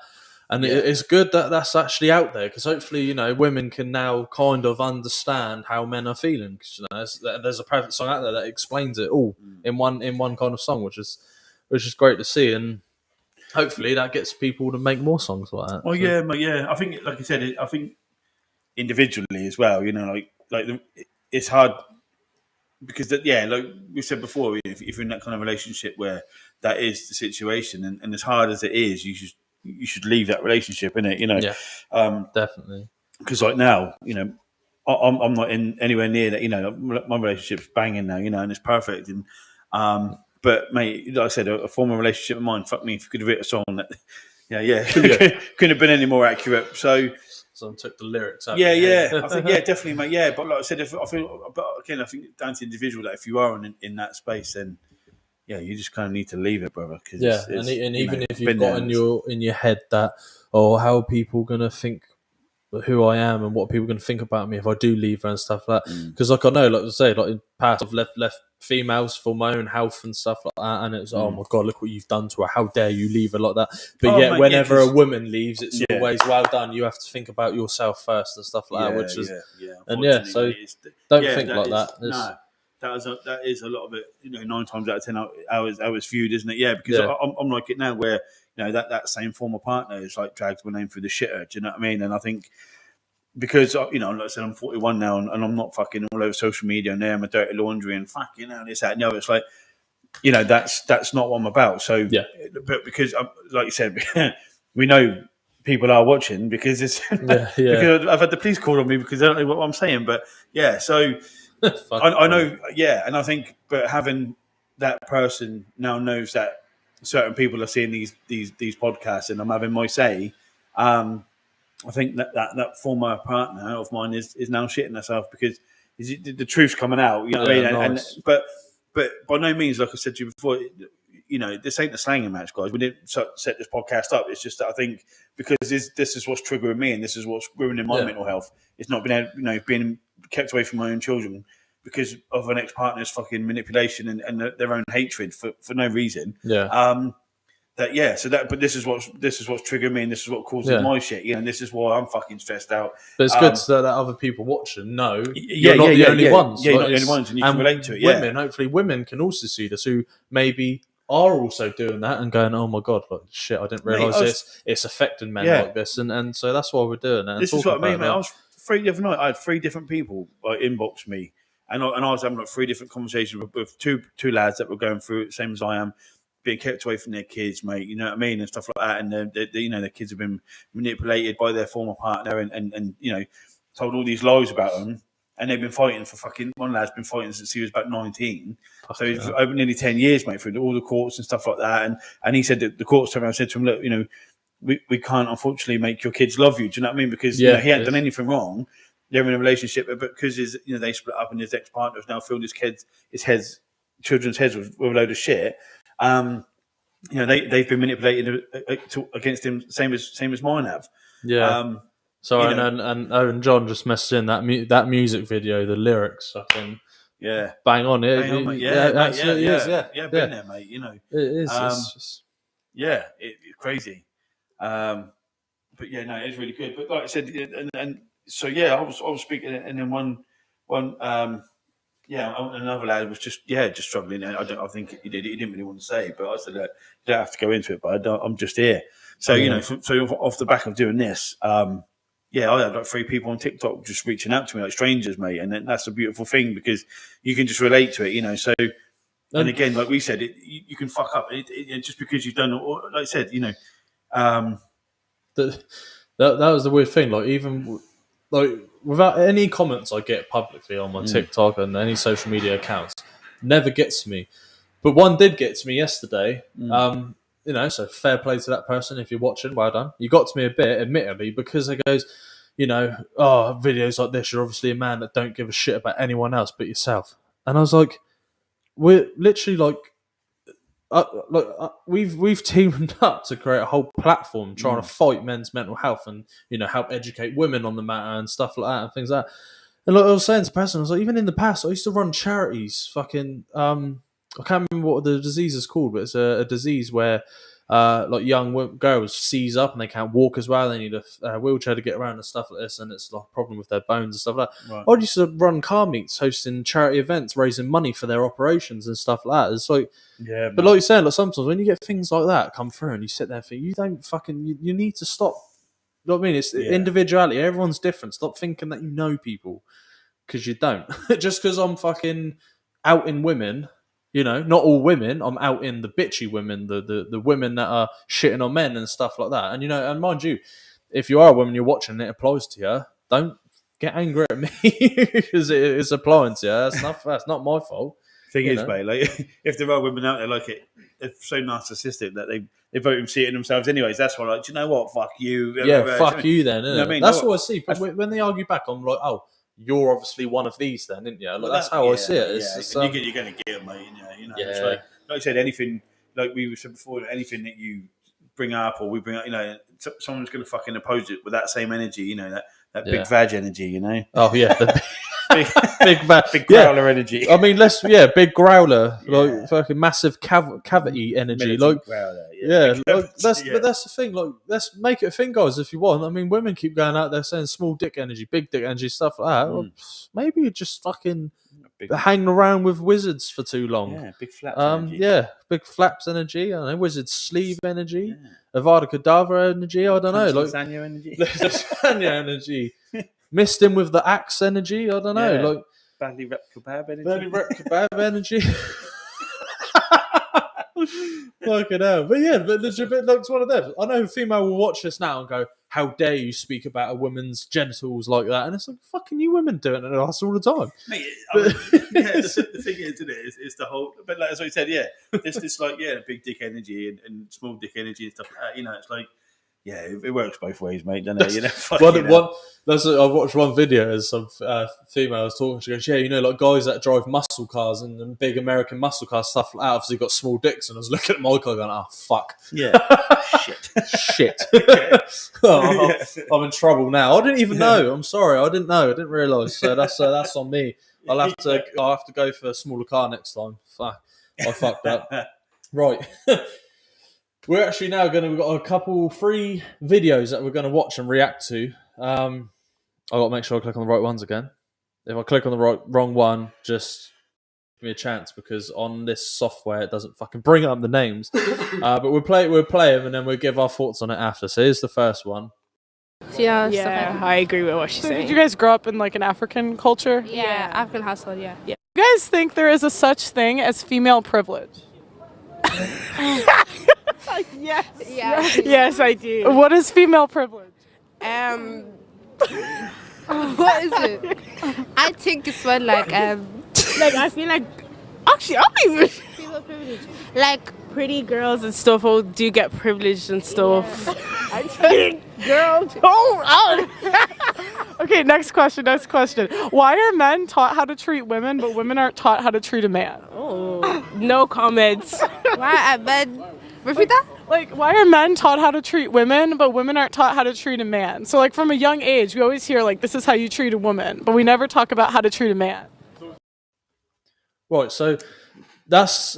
And Yeah. it's good that that's actually out there because hopefully, women can now kind of understand how men are feeling. 'Cause, there's a perfect song out there that explains it all in one kind of song, which is great to see. And hopefully that gets people to make more songs like that. Well, So, yeah, but yeah, I think, like I said, I think individually as well. It's hard because like we said before, if you're in that kind of relationship where that is the situation, and as hard as it is, you should leave that relationship, innit? yeah, definitely. Because like now, I'm not in anywhere near that. My relationship's banging now, and it's perfect. And but mate, like I said, a former relationship of mine, fuck me, if you could have written a song that, couldn't have been any more accurate. So Someone took the lyrics out. yeah, I think definitely, mate. Yeah, but like I said, I think down to individual that if you are in that space, then yeah, you just kind of need to leave it, brother. Cause and even if you've been got there, in your head that, oh, how are people gonna think who I am and what people are going to think about me if I do leave her and stuff like that. Because like I know, like I say, like in the past I've left females for my own health and stuff like that, and it's oh my god, look what you've done to her. How dare you leave her like that? But yet, mate, whenever a woman leaves, it's Yeah. always well done. You have to think about yourself first and stuff like that. Which is unfortunately, so mate, don't think like that. No, that is a lot of it. 9 times out of 10, I was viewed, isn't it? Yeah, because Yeah. I'm like it now, where that same former partner is like drags my name through the shitter. Do you know what I mean? And I think because like I said, I'm 41 now, and I'm not fucking all over social media and there I'm a dirty laundry and fucking this that. No, it's like that's not what I'm about. So Yeah. but because like you said, we know people are watching because it's because I've had the police call on me because they don't know what I'm saying. But yeah, so I know, and I think, but having that person now knows that certain people are seeing these podcasts, and I'm having my say. I think that former partner of mine is now shitting herself because the truth's coming out. You know what I mean? Nice. But by no means, like I said to you before, this ain't the slanging match, guys. We didn't set this podcast up. It's just that I think because this is what's triggering me, and this is what's ruining my mental health. It's not being kept away from my own children because of an ex-partner's fucking manipulation and their own hatred for no reason. Yeah. But this is what's triggering me, and this is what causes my shit, and this is why I'm fucking stressed out. But it's good that other people watching know you're not the only ones. Yeah, you're not the only ones, and you can relate to it. Yeah, Hopefully, women can also see this who maybe are also doing that and going, "Oh my god, like shit, I didn't realize it's affecting men like this," and so that's why we're doing it. This is what I mean, mate. I was free the other night. I had 3 different people inbox me, and I was having like 3 different conversations with two lads that were going through it, same as I am. Being kept away from their kids, mate, you know what I mean, and stuff like that. And their kids have been manipulated by their former partner, and told all these lies about them. And they've been fighting for fucking. One lad's been fighting since he was about 19, so he's over nearly 10 years, mate, through all the courts and stuff like that. And he said that the courts turned around and said to him, look, we can't unfortunately make your kids love you. Do you know what I mean? Because he hadn't done anything wrong. They're in a relationship, but because they split up and his ex partner has now filled children's heads with a load of shit. They've been manipulated against him, same as mine have. Yeah. And John just messaged in that music video, the lyrics, fucking bang on it. Absolutely is. Yeah, been there, mate. It is. It's crazy. But yeah, no, it's really good. But like I said, and so yeah, I was speaking, and then one another lad was just struggling. I think he didn't really want to say, but I said, look, you don't have to go into it, but I'm just here. So so off the back of doing this, I had like 3 people on TikTok just reaching out to me like strangers, mate, and that's a beautiful thing because you can just relate to it, So, and again, like we said, you can fuck up just because you've done, like I said, That was the weird thing. Like even like without any comments I get publicly on my TikTok and any social media accounts, never gets to me. But one did get to me yesterday. So fair play to that person. If you're watching, well done. You got to me a bit, admittedly, because it goes, videos like this, you're obviously a man that don't give a shit about anyone else but yourself. And I was like, we're literally like, we've teamed up to create a whole platform trying to fight men's mental health and help educate women on the matter and stuff like that and things like that. And like I was saying to the person, I was like, even in the past, I used to run charities. Fucking, I can't remember what the disease is called, but it's a disease where like young girls seize up and they can't walk as well. They need a wheelchair to get around and stuff like this, and it's like a problem with their bones and stuff like that. Right. I used to run car meets, hosting charity events, raising money for their operations and stuff like that. It's like, but like you're saying, like sometimes when you get things like that come through and you sit there and think, you don't fucking, you need to stop. You know what I mean? It's individuality. Everyone's different. Stop thinking that you know people because you don't. Just because I'm fucking out in women. Not all women. I'm out in the bitchy women, the women that are shitting on men and stuff like that. And and mind you, if you are a woman, you're watching, it applies to you. Don't get angry at me because it's applying to you. That's not my fault. Thing is, mate, like if there are women out there like it, they're so narcissistic that they vote and see it in themselves. Anyways, that's why. Like, do you know what? Fuck you. Fuck you then. I mean, that's what I see. But when they argue back, I'm like, oh. You're obviously one of these, then, isn't you? Like, that's how I see it. You're going to get it, mate. It's like I said, anything like we said before, anything that you bring up or we bring up, someone's going to fucking oppose it with that same energy. That big vag energy. Oh yeah, big growler energy. I mean, big growler, like fucking massive cavity energy, like growler, but that's the thing. Like, let's make it a thing, guys, if you want. I mean, women keep going out there saying small dick energy, big dick energy, stuff like that. Well, maybe you're just fucking hanging around with wizards for too long. Yeah, big flaps energy. Big flaps energy. I don't know, wizard sleeve energy, Avada Kedavra energy. I don't know, like lasagna energy, lasagna energy. Missed him with the axe energy. I don't know, like badly rep kebab energy. Badly rep kebab energy. Fucking hell. But it's one of them. I know a female will watch this now and go, how dare you speak about a woman's genitals like that? And it's like, fucking you women do it and us all the time. Mate, the thing is, isn't it? It's the whole, but like as I said, this like, big dick energy and small dick energy and stuff like that. It's like, it works both ways, mate, doesn't it? I watched one video as some female was talking. She goes, like guys that drive muscle cars and big American muscle cars, stuff like that, obviously got small dicks. And I was looking at my car going, oh, fuck. Yeah. Shit. I'm in trouble now. I didn't even know. I'm sorry. I didn't know. I didn't realise. So that's on me. I'll have to go for a smaller car next time. Fuck. I fucked up. Right. We're actually now we've got 3 videos that we're going to watch and react to. I've got to make sure I click on the right ones again. If I click on the wrong one, just give me a chance because on this software it doesn't fucking bring up the names. But we'll play them and then we'll give our thoughts on it after. So here's the first one. Yeah, I agree with what she's saying. Did you guys grow up in like an African culture? Yeah, African household, yeah. You guys think there is a such thing as female privilege? Yes. Yes, I do. What is female privilege? What is it? I think it's when like I feel like actually I don't even female privilege. Like pretty girls and stuff do get privileged and stuff. Yeah. I think girls. Okay, next question. Why are men taught how to treat women, but women aren't taught how to treat a man? Oh, no comments. Why are men? Repeat that? Like, why are men taught how to treat women, but women aren't taught how to treat a man? So, like, from a young age, we always hear, like, this is how you treat a woman, but we never talk about how to treat a man. Right, so that's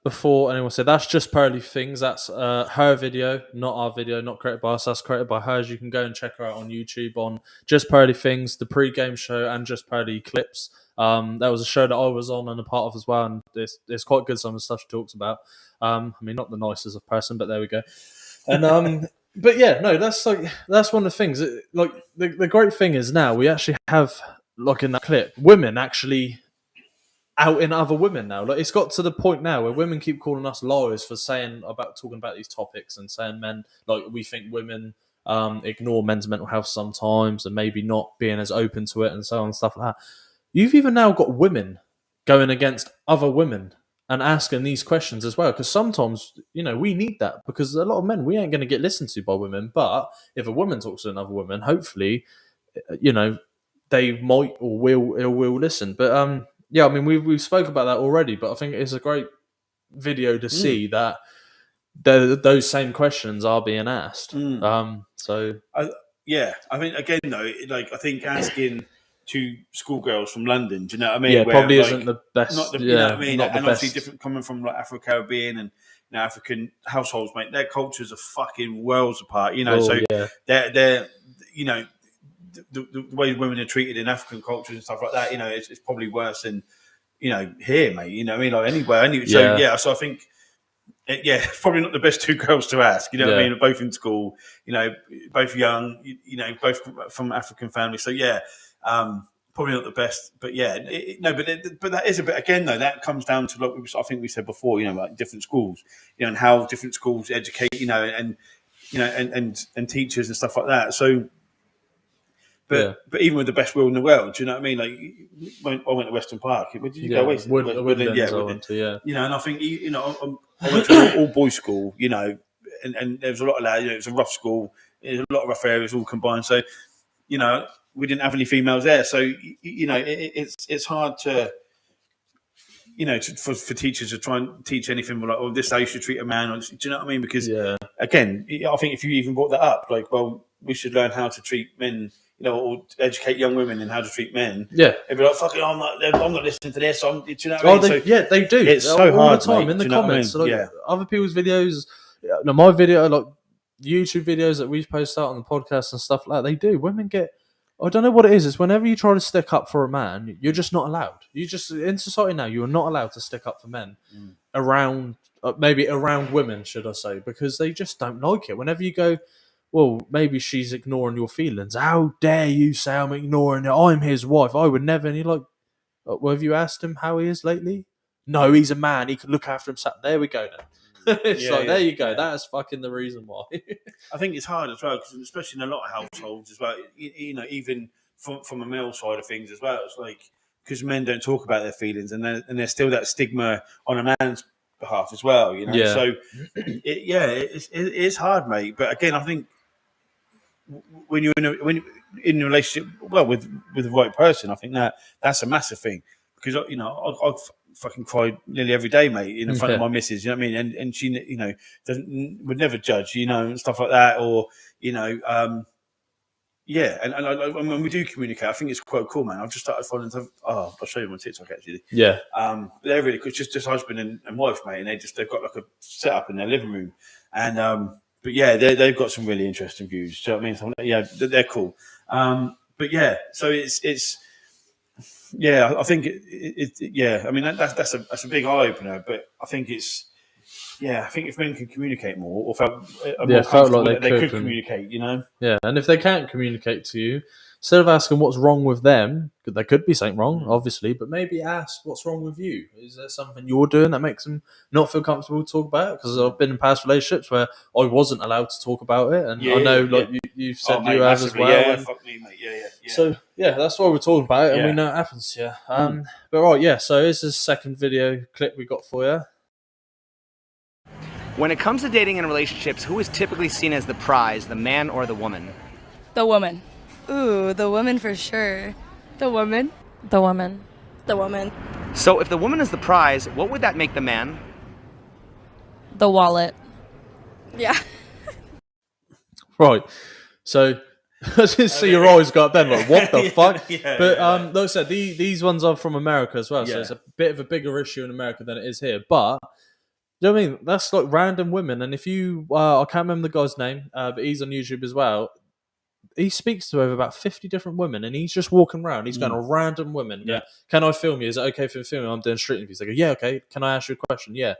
before anyone said that's just Pearly Things. That's her video, not our video, not created by us. That's created by hers. You can go and check her out on YouTube on Just Pearly Things, the pre-game show, and Just Pearly Clips. That was a show that I was on and a part of as well, and it's quite good. Some of the stuff she talks about. I mean, not the nicest of person, but there we go. And but yeah, no, that's one of the things. Like the great thing is now we actually have, like in that clip, women actually out in other women now. Like it's got to the point now where women keep calling us liars for talking about these topics and saying men, like we think women ignore men's mental health sometimes and maybe not being as open to it and so on and stuff like that. You've even now got women going against other women and asking these questions as well, because sometimes we need that, because a lot of men, we ain't going to get listened to by women, but if a woman talks to another woman, hopefully they might or will listen. But yeah, I mean, we've spoke about that already, but I think it's a great video to see that those same questions are being asked. So I mean, again though, like I think asking two schoolgirls from London, do you know what I mean? Yeah, probably isn't the best. Not the, yeah, you know what I mean? not the And best. obviously different coming from like Afro-Caribbean and African households, mate. Their cultures are fucking worlds apart, they're the way women are treated in African cultures and stuff like that, it's probably worse than here, mate. You know what I mean? Like anywhere. So I think. It's probably not the best two girls to ask. You know what I mean? Both in school, both young, both from African families. So probably not the best. But but that is a bit. Again, though, that comes down to like I think we said before. Like different schools, and how different schools educate. And teachers and stuff like that. So. But even with the best will in the world, do you know what I mean? Like, I went to Western Park. Where did you go? Woodlands, I went to, and I think I went to an all boys school, and there was a lot of lads. It was a rough school, a lot of rough areas all combined. So, we didn't have any females there. So, it's hard to, for teachers to try and teach anything like, oh, this is how you should treat a man. Or, do you know what I mean? Because again, I think if you even brought that up, like, well, we should learn how to treat men. Or educate young women in how to treat men. Yeah, they'd be like, "Fucking, I'm not listening to this." Do you know what I mean? They do. It's so all hard, the time mate. in the Do you know comments. what I mean? Other people's videos, my video, like YouTube videos that we've posted out on the podcast and stuff like that. They do. Women get. I don't know what it is. It's whenever you try to stick up for a man, you're just not allowed. You just in society now, you are not allowed to stick up for men around, maybe around women, should I say? Because they just don't like it. Whenever you go. Well, maybe she's ignoring your feelings. How dare you say I'm ignoring her? I'm his wife. I would never. And you're like, well, have you asked him how he is lately? No, he's a man. He can look after himself. There we go then. There you go. That is fucking the reason why. I think it's hard as well, because especially in a lot of households as well, even from a male side of things as well. It's like, because men don't talk about their feelings, and there's still that stigma on a man's behalf as well. So it's hard, mate. But again, I think when you're in a relationship, well, with the right person, I think that's a massive thing, because I fucking cry nearly every day, mate, in front of my missus. You know what I mean? And she, would never judge, and stuff like that, or and we do communicate. I think it's quite cool, man. I've just started following stuff. Oh, I'll show you my TikTok actually. Yeah. They're really cool. It's just husband and wife, mate, and they've got like a setup in their living room, and but yeah, they've got some really interesting views. Do you know what I mean? So, they're cool. But yeah, so it's I think I mean that's a big eye opener. But I think I think if men can communicate more, or felt like they could communicate, Yeah, and if they can't communicate to you, instead of asking what's wrong with them, there could be something wrong, obviously, but maybe ask what's wrong with you. Is there something you're doing that makes them not feel comfortable to talk about it? Because I've been in past relationships where I wasn't allowed to talk about it, and I know you've said you have as well. Yeah, fuck me, mate. Yeah. So that's why we're talking about it, and we know it happens. Yeah. But right, so here's the second video clip we got for you. When it comes to dating and relationships, who is typically seen as the prize, the man or the woman? The woman. Ooh, the woman for sure. The woman. The woman. The woman. So if the woman is the prize, what would that make the man? The wallet. Yeah. Right. So see your eyes go up then, like, what the fuck? But like I said, these ones are from America as well, so it's a bit of a bigger issue in America than it is here. But Do you know what I mean? That's like random women. And if you, I can't remember the guy's name, but he's on YouTube as well. He speaks to over about 50 different women, and he's just walking around. He's going to random women. Yeah. Going, can I film you? Is it okay for filming? I'm doing street interviews. They go, yeah, okay. Can I ask you a question? Yeah.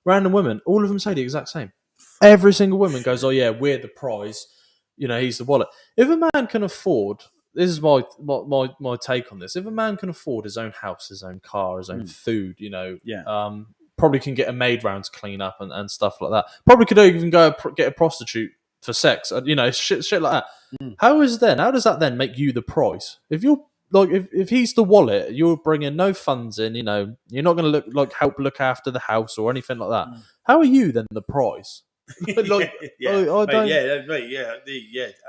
Random women. All of them say the exact same. Every single woman goes, oh yeah, we're the prize. He's the wallet. If a man can afford, this is my take on this. If a man can afford his own house, his own car, his own food, probably can get a maid round to clean up and stuff like that. Probably could even go get a prostitute for sex, shit like that. How does that then make you the prize? If you're like, if he's the wallet, you're bringing no funds in. You're not going to help look after the house or anything like that. How are you then the prize? Mate,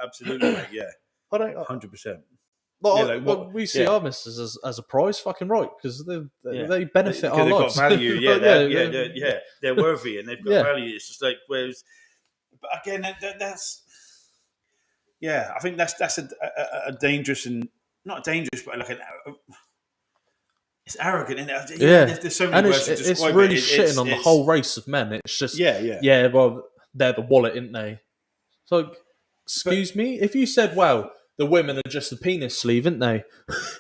absolutely, mate, yeah, I don't 100%. We see our missus as a prize, fucking right, because they benefit our they've lives. got value, they're worthy and they've got value. It's just like, whereas, but again, that's I think that's a dangerous and not dangerous, but like it's arrogant, and there's so many words to describe it's really shitting on the whole race of men. It's just well, they're the wallet, aren't they? So, excuse me, if you said, well, the women are just the penis sleeve, aren't they?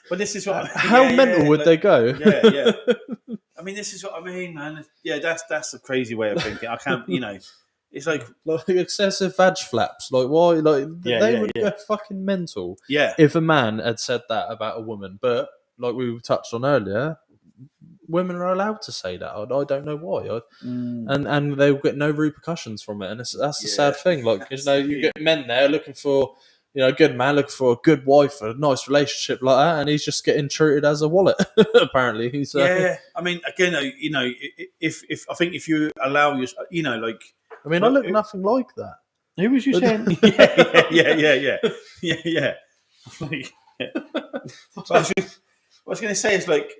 But this is what how mental would they go? Yeah. I mean, this is what I mean, man. Yeah, that's a crazy way of thinking. I can't, it's like excessive vag flaps. Like, why? Like, they would go fucking mental. Yeah. If a man had said that about a woman, but like we touched on earlier, women are allowed to say that. I don't know why. And they'll get no repercussions from it. And that's the sad thing. Like, you get men there looking for, a good man looking for a good wife, a nice relationship like that, and he's just getting treated as a wallet. Apparently, he's. I mean, again, if I think if you allow your, I look nothing like that. Who was you saying? Yeah. What I was going to say is, like,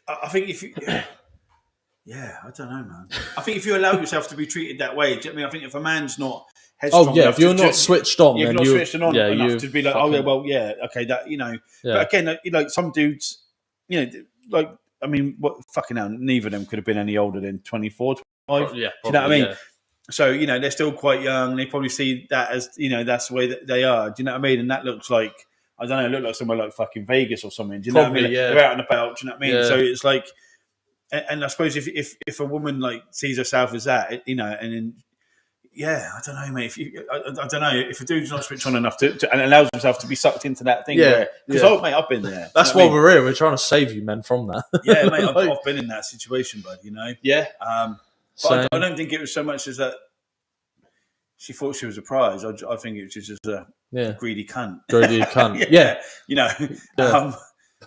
I think if you, I don't know, man. I think if you allow yourself to be treated that way, I mean, I think if a man's not headstrong enough, if you're not switched on, you're not switched on enough to be like, okay, that, Yeah. But again, like some dudes, like, I mean, what fucking hell, neither of them could have been any older than 24, 25. Yeah, do you know what I mean? Yeah. So, they're still quite young. They probably see that as, that's the way that they are. Do you know what I mean? And that looks like, I don't know, it looked like somewhere like fucking Vegas or something. Do you know what I mean? Yeah. They're out and about. Do you know what I mean? Yeah. So it's like, and I suppose if a woman like sees herself as that, and then, I don't know, mate. I don't know if a dude's not switched on enough to and allows himself to be sucked into that thing. Because mate, I've been there. That's why we're here. We're trying to save you men from that. Yeah, mate, I've been in that situation, bud. Yeah. But I don't think it was so much as that she thought she was a prize. I think it was just a greedy cunt. Greedy cunt.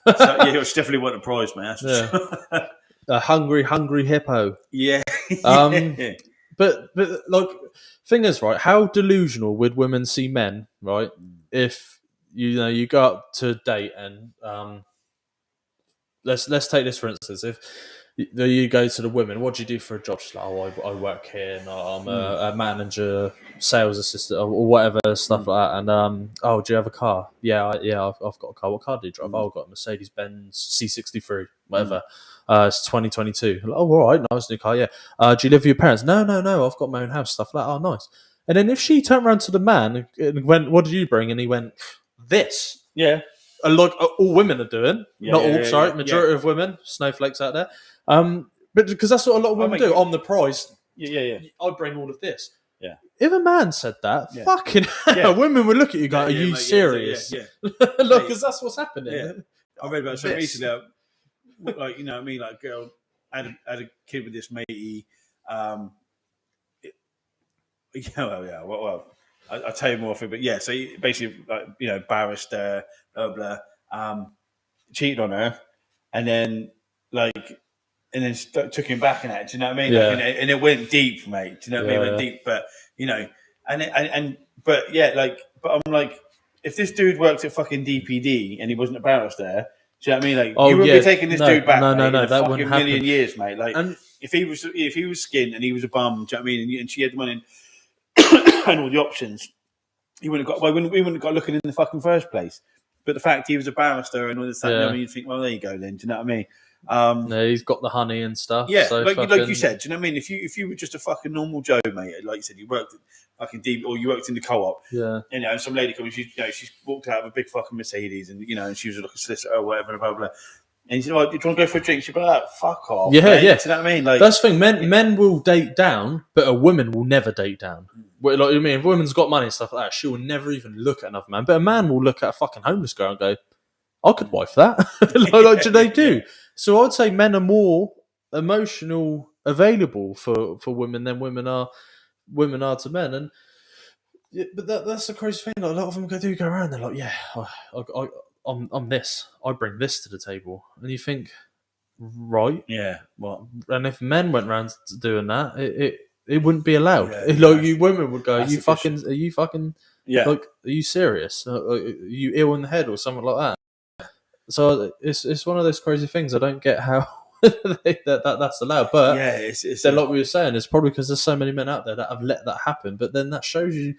So, it was definitely wasn't a prize, man. That's for sure. A hungry hippo. Yeah. But like, thing is, right? How delusional would women see men, right? If you go up to date and let's take this for instance. If you go to the women, what do you do for a job? She's like, I work here, and I'm a manager, sales assistant, or whatever stuff like that. And do you have a car? Yeah, I've got a car. What car do you drive? I've got a Mercedes Benz C63, whatever. It's 2022. Like, all right, nice new car. Yeah. Do you live with your parents? No. I've got my own house. Stuff like that. Oh, nice. And then if she turned around to the man and went, "What did you bring?" and he went, "This." Yeah. Like all women are doing. Not all, majority of women, snowflakes out there. But because that's what a lot of women do. I'm the prize. Yeah. I bring all of this. Yeah. If a man said that, fucking hell, women would look at you going, "Are you serious?" Yeah. Look, because that's what's happening. Yeah. I read about something recently. Like, I mean, like, girl had a kid with this matey. Well, I'll tell you more of it, but so basically, like, barrister, blah blah, cheated on her, and then took him back in that. Do you know what I mean? Yeah. Like, and it went deep, mate. Do you know what I mean? It went deep, but but I'm like, if this dude worked at fucking DPD and he wasn't a barrister. Do you know what I mean? Like, you wouldn't be taking this dude back. No, in a that fucking million years, mate. Like, and if he was skint and he was a bum, do you know what I mean? And she had the money and all the options, we wouldn't have got looking in the fucking first place. But the fact he was a barrister and all this stuff, you think, well, there you go then. Do you know what I mean? No, he's got the honey and stuff. Yeah, so like fucking, you said, do you know what I mean? If you were just a fucking normal Joe, mate, like you said, you worked fucking deep, or you worked in the co-op, yeah, and some lady comes, she walked out of a big fucking Mercedes, and and she was like a solicitor or whatever, blah blah blah. And he said, "Oh, do you want to go for a drink?" She'd be like, "Fuck off." yeah, mate. yeah. Do you know what I mean? Like That's the thing. Men will date down, but a woman will never date down. Like I mean, if a woman's got money and stuff like that, she will never even look at another man. But a man will look at a fucking homeless girl and go, "I could wife that." like they do. So I'd say men are more emotional available for women than women are to men. And but that's the crazy thing. Like, a lot of them go around. They're like, "Yeah, I'm this. I bring this to the table," and you think, right? yeah, what? And if men went around doing that, it wouldn't be allowed. Yeah, like you women would go, That's are you fucking Yeah, like, are you serious? Are you ill in the head or something like that? So it's one of those crazy things. I don't get how that's allowed. But yeah, it's then, like we were saying, it's probably because there's so many men out there that have let that happen. But then that shows you,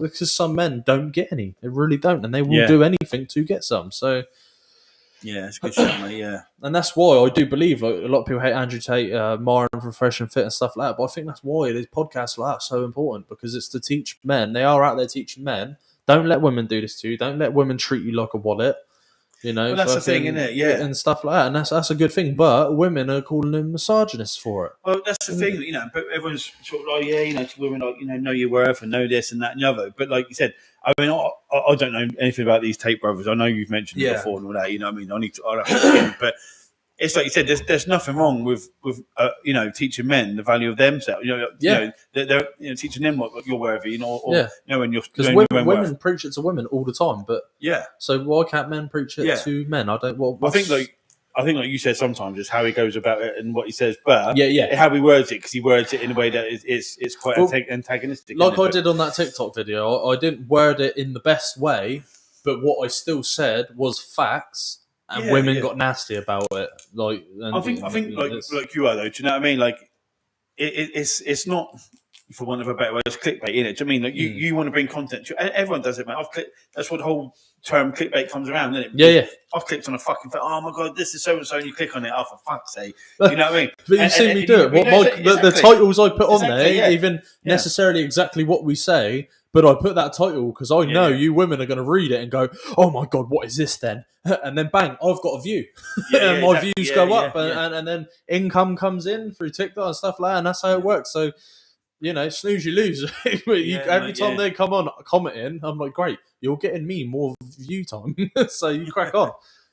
because some men don't get any, they really don't, and they will do anything to get some. So. yeah, it's a good shot, mate. Yeah, And that's why I do believe, like, a lot of people hate Andrew Tate, Myron from Fresh and Fit and stuff like that. But I think that's why these podcasts like that are so important, because it's to teach men. They are out there teaching men. Don't let women do this to you. Don't let women treat you like a wallet. well, that's the thing, isn't it? Yeah, and stuff like that. And that's a good thing. But women are calling them misogynists for it. well, that's the thing, but everyone's sort of like, to women, like, know your worth and know this and that and the other. But like you said, I mean, I don't know anything about these Tate brothers. I know you've mentioned it before and all that. You know what I mean? I'll have to look in. But it's like you said, there's nothing wrong with teaching men the value of themselves. They're teaching them what you're worthy, when you're, because women preach it to women all the time. But yeah, so why can't men preach it to men? I don't. Well, I think, like you said, sometimes it's how he goes about it and what he says, but yeah, how he words it, because he words it in a way that it's quite antagonistic. Like I did on that TikTok video, I didn't word it in the best way, but what I still said was facts, and women got nasty about it. Like, and I think like you are, though. Do you know what I mean? Like, it's not, for want of a better word, it's clickbait, innit? Do you know what I mean? Like, you want to bring content. Everyone does it, man. That's what the whole term clickbait comes around, isn't it? Yeah. I've clicked on a fucking oh my god, this is so and so, and you click on it, for fuck's sake. You know what I mean? But you've seen me do it. The titles I put on there ain't even necessarily exactly what we say, but I put that title because I know you women are going to read it and go, "Oh my god, what is this then?" And then bang, I've got a view, and my views go up, and then income comes in through TikTok and stuff like that, and that's how it works. So, snooze, you lose. Every time they come on commenting, I'm like, great, you're getting me more view time, so you crack on.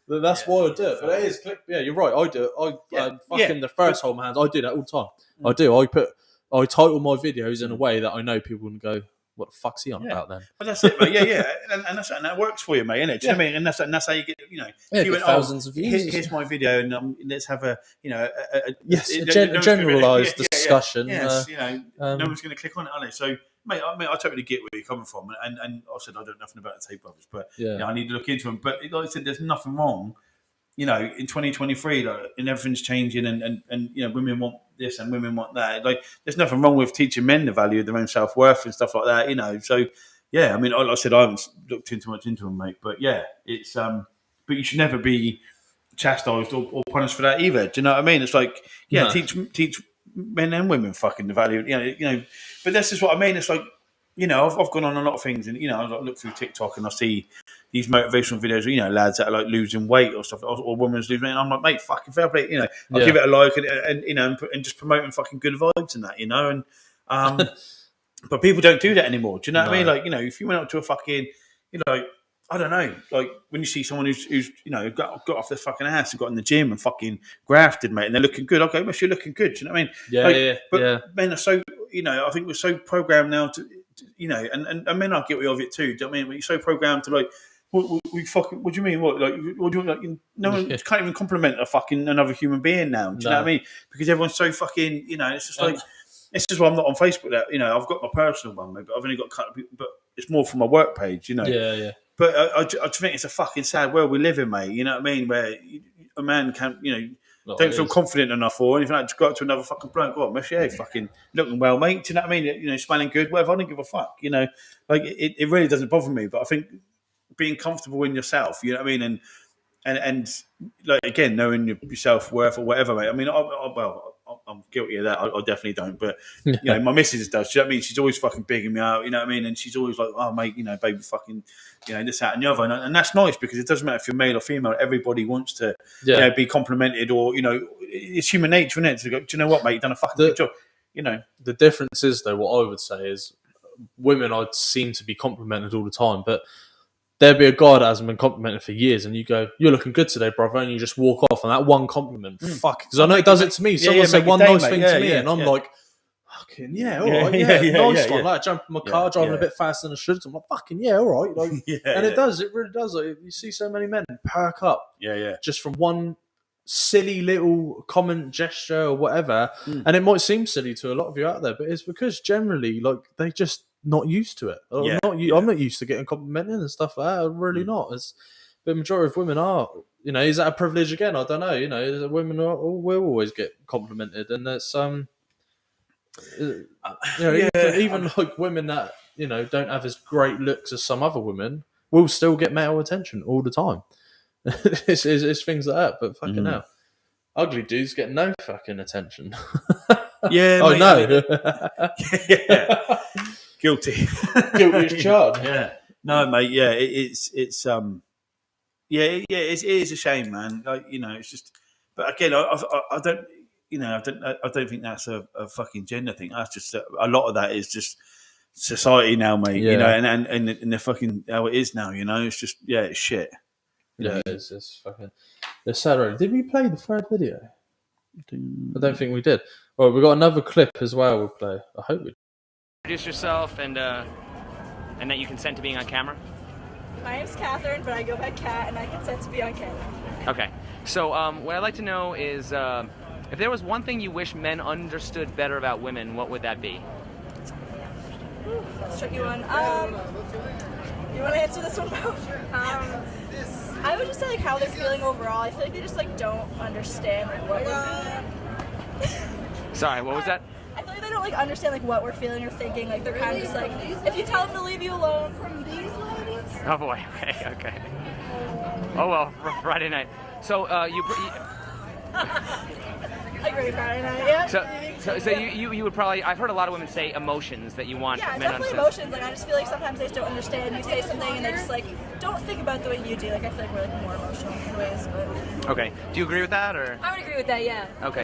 That's why I do it. But it is click. Yeah, you're right. I do it. Fucking the first hold my hands. I do that all the time. I do. I title my videos in a way that I know people can go, "What the fuck's he on about then?" But that's it, mate. Yeah. And that works for you, mate, innit? Do you know what I mean? And that's how you get, you get thousands of views. Here's my video, and let's have a generalised discussion. Yes, no one's going to click on it, are they? So, mate, I totally get where you're coming from, and I said I don't know nothing about the Tate brothers, but I need to look into them. But like I said, there's nothing wrong. In 2023, and everything's changing, and women want this and women want that. Like, there's nothing wrong with teaching men the value of their own self-worth and stuff like that. So I mean, like I said, I haven't looked too much into them, mate. But it's but you should never be chastised or punished for that either. Do you know what I mean? It's like teach men and women fucking the value. But that's just what I mean. It's like, I've gone on a lot of things, and I look through TikTok and I see these motivational videos, lads that are like losing weight or stuff, or women's losing weight. And I'm like, mate, fucking fair play. I'll give it a like and just promoting fucking good vibes and that, and but people don't do that anymore. Do you know what I mean? Like, if you went up to a fucking, I don't know, like when you see someone who's got off their fucking ass and got in the gym and fucking grafted, mate, and they're looking good. Okay, well, you're looking good. Do you know what I mean? But men are so, I think we're so programmed now to and men are guilty of it too. Do you know what I mean? You're so programmed to like, we fucking. What do you mean? What like? What do you like? No one can't even compliment a fucking another human being now. Do you know what I mean? Because everyone's so fucking. It's just like. It's just why I'm not on Facebook. That I've got my personal one, but I've only got a couple of people. But it's more for my work page. Yeah. But I just think it's a fucking sad world we live in, mate. You know what I mean? Where a man can't, don't feel confident enough or anything like that to go up to another fucking bloke. Oh, fucking looking well, mate. Do you know what I mean? Smelling good, whatever. I don't give a fuck. Like it really doesn't bother me. But I think being comfortable in yourself, you know what I mean, and like again, knowing your self-worth or whatever, mate. I mean, I'm guilty of that. I definitely don't, but you know, my missus does. Do you know what I mean? She's always fucking bigging me out. You know what I mean? And she's always like, "Oh, mate, you know, baby, fucking, you know, this, that, and the other." And that's nice because it doesn't matter if you're male or female. Everybody wants to, you know, be complimented, or you know, it's human nature, isn't it? To go, do you know what, mate? You've done a fucking good job. You know, the difference is though. What I would say is, women I seem to be complimented all the time, but there'd be a guy that hasn't been complimented for years, and you go, "You're looking good today, brother," and you just walk off, and that one compliment, fuck, because I know it does it to me. Someone said one nice thing to me, and I'm like, "Fucking yeah, all right, nice one." Like I jump in my car, driving a bit faster than I should. So I'm like, "Fucking yeah, all right." Like, and it does, it really does. Like, you see so many men perk up, just from one silly little comment, gesture, or whatever, and it might seem silly to a lot of you out there, but it's because generally, like, they just not used to it. I'm not used to getting complimented and stuff like that. I'm really not. The majority of women are. You know, is that a privilege again? I don't know. You know, women will always get complimented, and it's you know, even like women that, you know, don't have as great looks as some other women will still get male attention all the time. it's things like that, but fucking hell, ugly dudes get no fucking attention. Oh mate, no. Guilty as charged. No, mate. Yeah, it is a shame, man. Like, you know, it's just. But again, I don't. You know, I don't think that's a fucking gender thing. That's just a lot of that is just society now, mate. You know, and the fucking how it is now. You know, it's just it's shit. Yeah, it's fucking. It's sad. Already. Did we play the third video? I don't think we did. Well, we've got another clip as well. We'll play. I hope we. Introduce yourself and that you consent to being on camera. My name's Catherine, but I go by Kat, and I consent to be on camera. Okay. So what I'd like to know is if there was one thing you wish men understood better about women, what would that be? That's a tricky one. You want to answer this one, Bo? I would just say like how they're feeling overall. I feel like they just like don't understand like what we're feeling. Sorry, what was that? I feel like they don't like understand like what we're feeling or thinking. Like they're kind of just like, if you tell them to leave you alone from these ladies. Oh boy. Okay. Oh well, Friday night. So Like great Friday night, yeah. So you would probably. I've heard a lot of women say emotions that you want. Yeah, men definitely to emotions. Like I just feel like sometimes they just don't understand. You say something and they just like don't think about the way you do. Like I feel like we're like more emotional in ways. But okay, do you agree with that or? I would agree with that. Yeah. Okay.